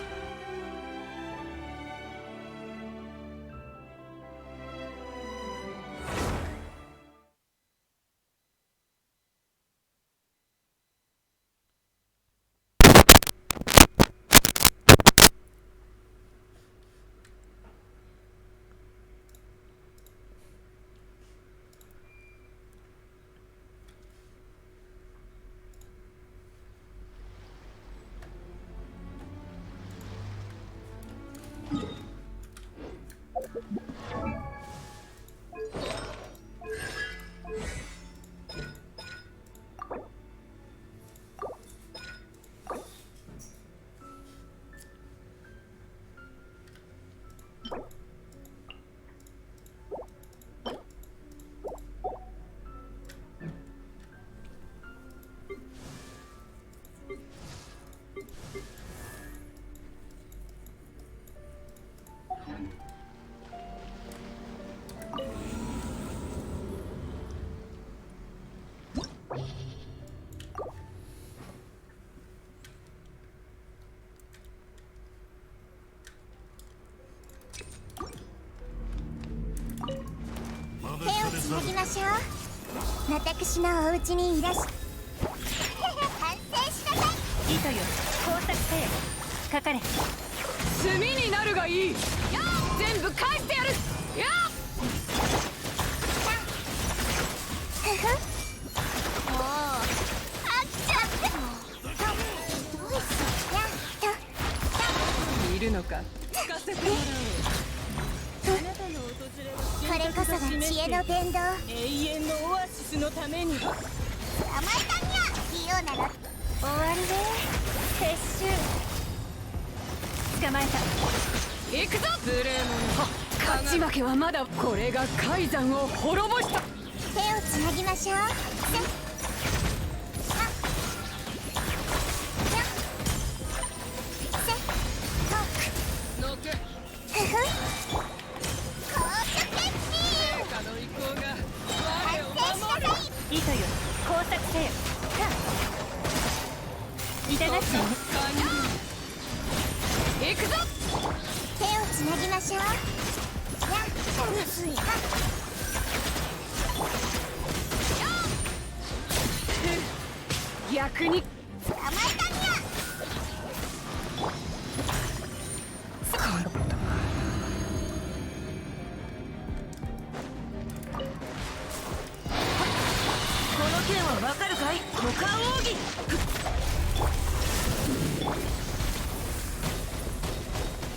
Now 私のお家にいらし完成しなさい。糸よ、工作せよ。かかれ。
炭になるがいい。やあ、全部返してやる。やあ。
もう飽きちゃった。どうす
いるのか。聞かせてもらおう。
これこそが知恵の伝道。
永遠のオアシスのために。
甘えたにゃ。器用なら終わりで撤収。捕まえた。
行くぞ無礼者。勝ち負けはまだ。これが海山を滅ぼした。
手をつなぎましょう。
のけ。
糸よ、工作せよ。いただきね。
行くぞ。
手をつなぎましょう。
逆に
捕まえたにゃ。
この剣はわかるかい？股間奥義。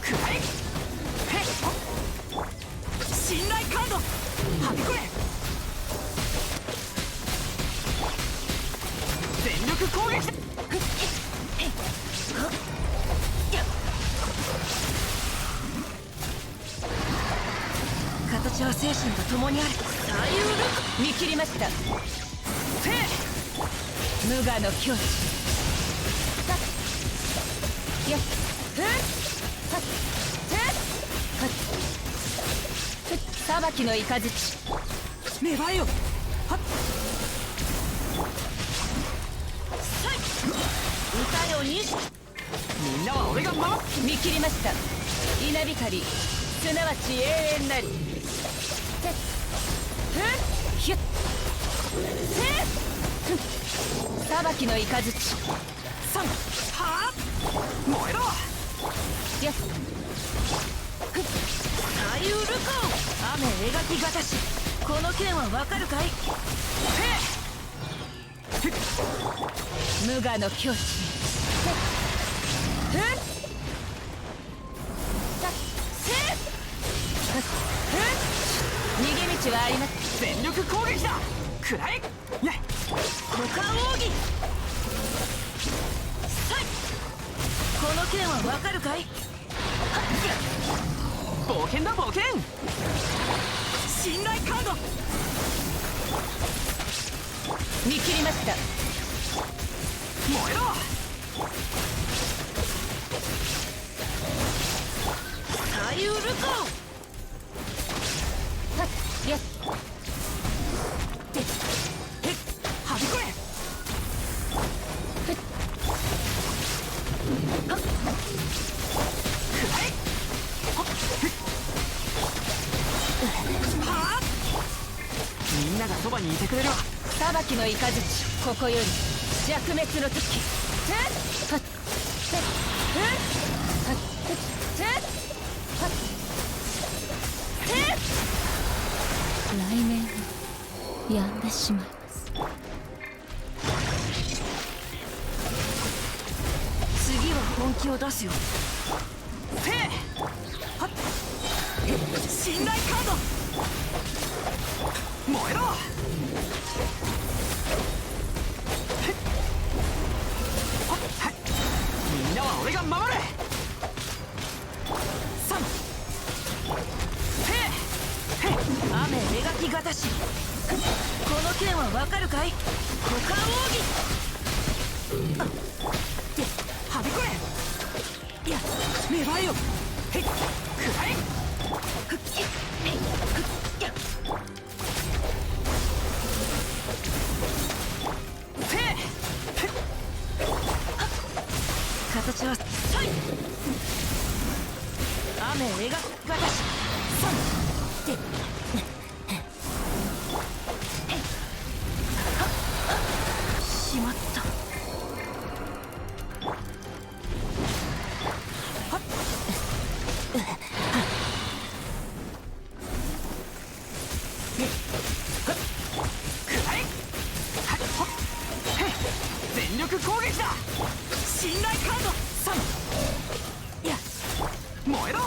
くらえ。へっ。信頼カード。はびこれ。全力攻撃だ。形は精神と共にある。左右ル見切りました。無我の境地。やっ裁きの雷。芽生えよ。はっ歌よに。みんなは俺が守っ。見切りました。稲光すなわち永遠なり。ひゅっ裁きの雷。さんはあ燃えろ。やっ左右ルコ雨描きがたし。この剣はわかるかい？無我の境地。逃げ道はあります。全力攻撃だ。くらえ。股間奥義。この剣はわかるかい？冒険だ冒険。信頼カード。見切りました。燃えろ。左右ルコやっはびこれ。聞いてくれるわ。裁きの雷、ここより弱滅の時。
雷鳴が止んでしまいます。
次は本気を出すよ。信頼カード燃えろ。みんなは俺が守れ。雨描きがたし。この剣はわかるかい？股間奥義。はびこれ。いや、芽生えよ。へっ、くらえ。ふっき、へっ、ふっきゃ。形はサイ。雨描きがたし。でしまった。全力攻撃だ。信頼カード3。いや、燃えろ。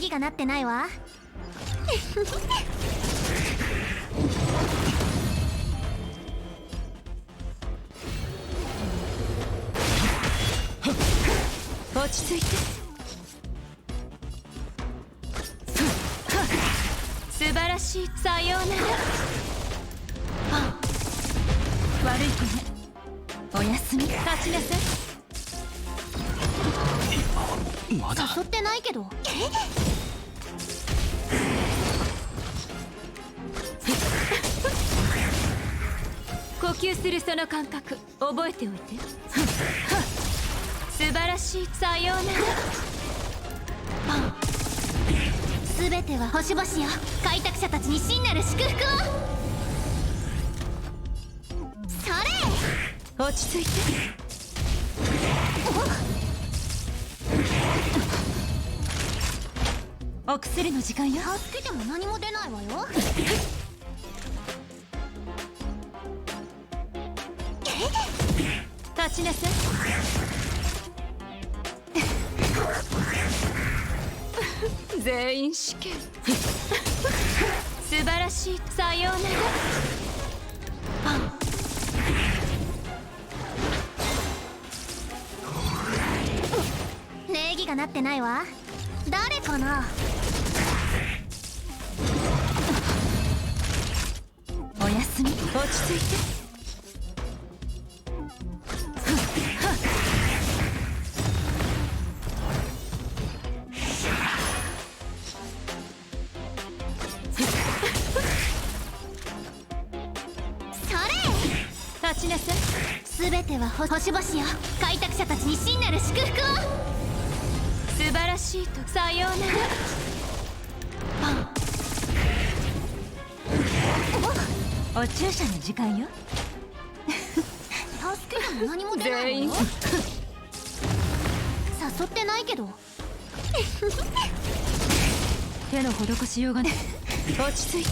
気がなってないわ
落ち着いて。素晴らしい。さようなら。あ、悪い子ね。おやすみ。立ちなさい。
まだ誘ってないけど
呼吸するその感覚覚えておいて。素晴らしい。さようなら。
全ては星々よ。開拓者たちに真なる祝福を。それ。
落ち着いて。お薬の時間よ。
助けても何も出ないわよ
立ちなさい。全員死刑。素晴らしい。さようなら。
礼儀がなってないわ。誰かな。
おやすみ。落ち着いて。立ちなさい。
全ては星々よ。開拓者たちに真なる祝福を。
素晴らしいと。さようなら。お注射の時間よ。
助けても何も出ないわよ。
全員
誘ってないけど
手の施しようがない。落ち着いて。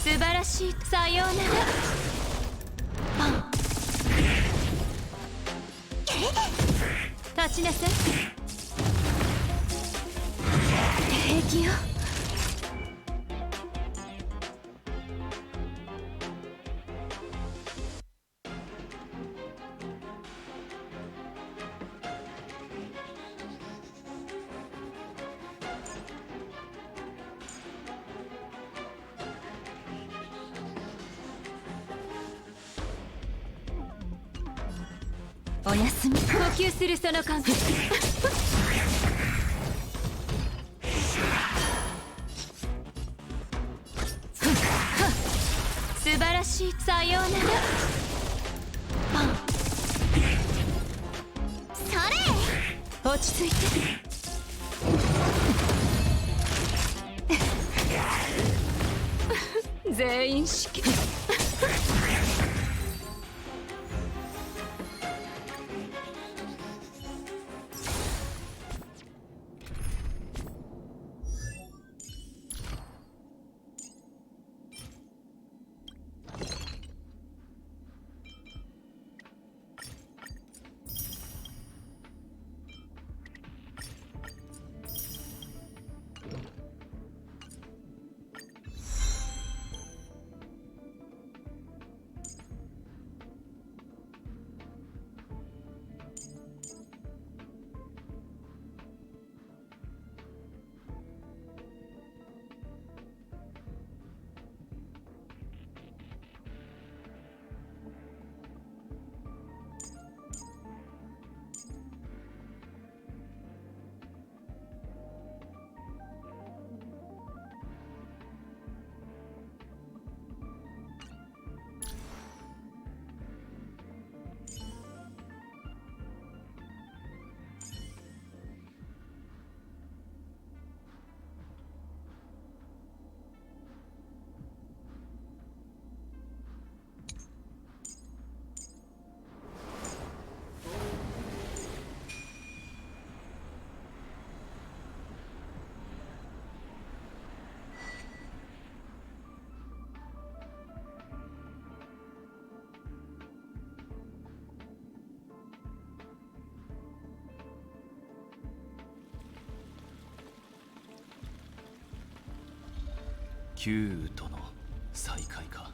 素晴らしい。さようなら。立ちなさい。平気よ。おやすみ。呼吸するその感覚素晴らしい。さようなら。
それ。
落ち着いて。全員死刑。
Q との再会か。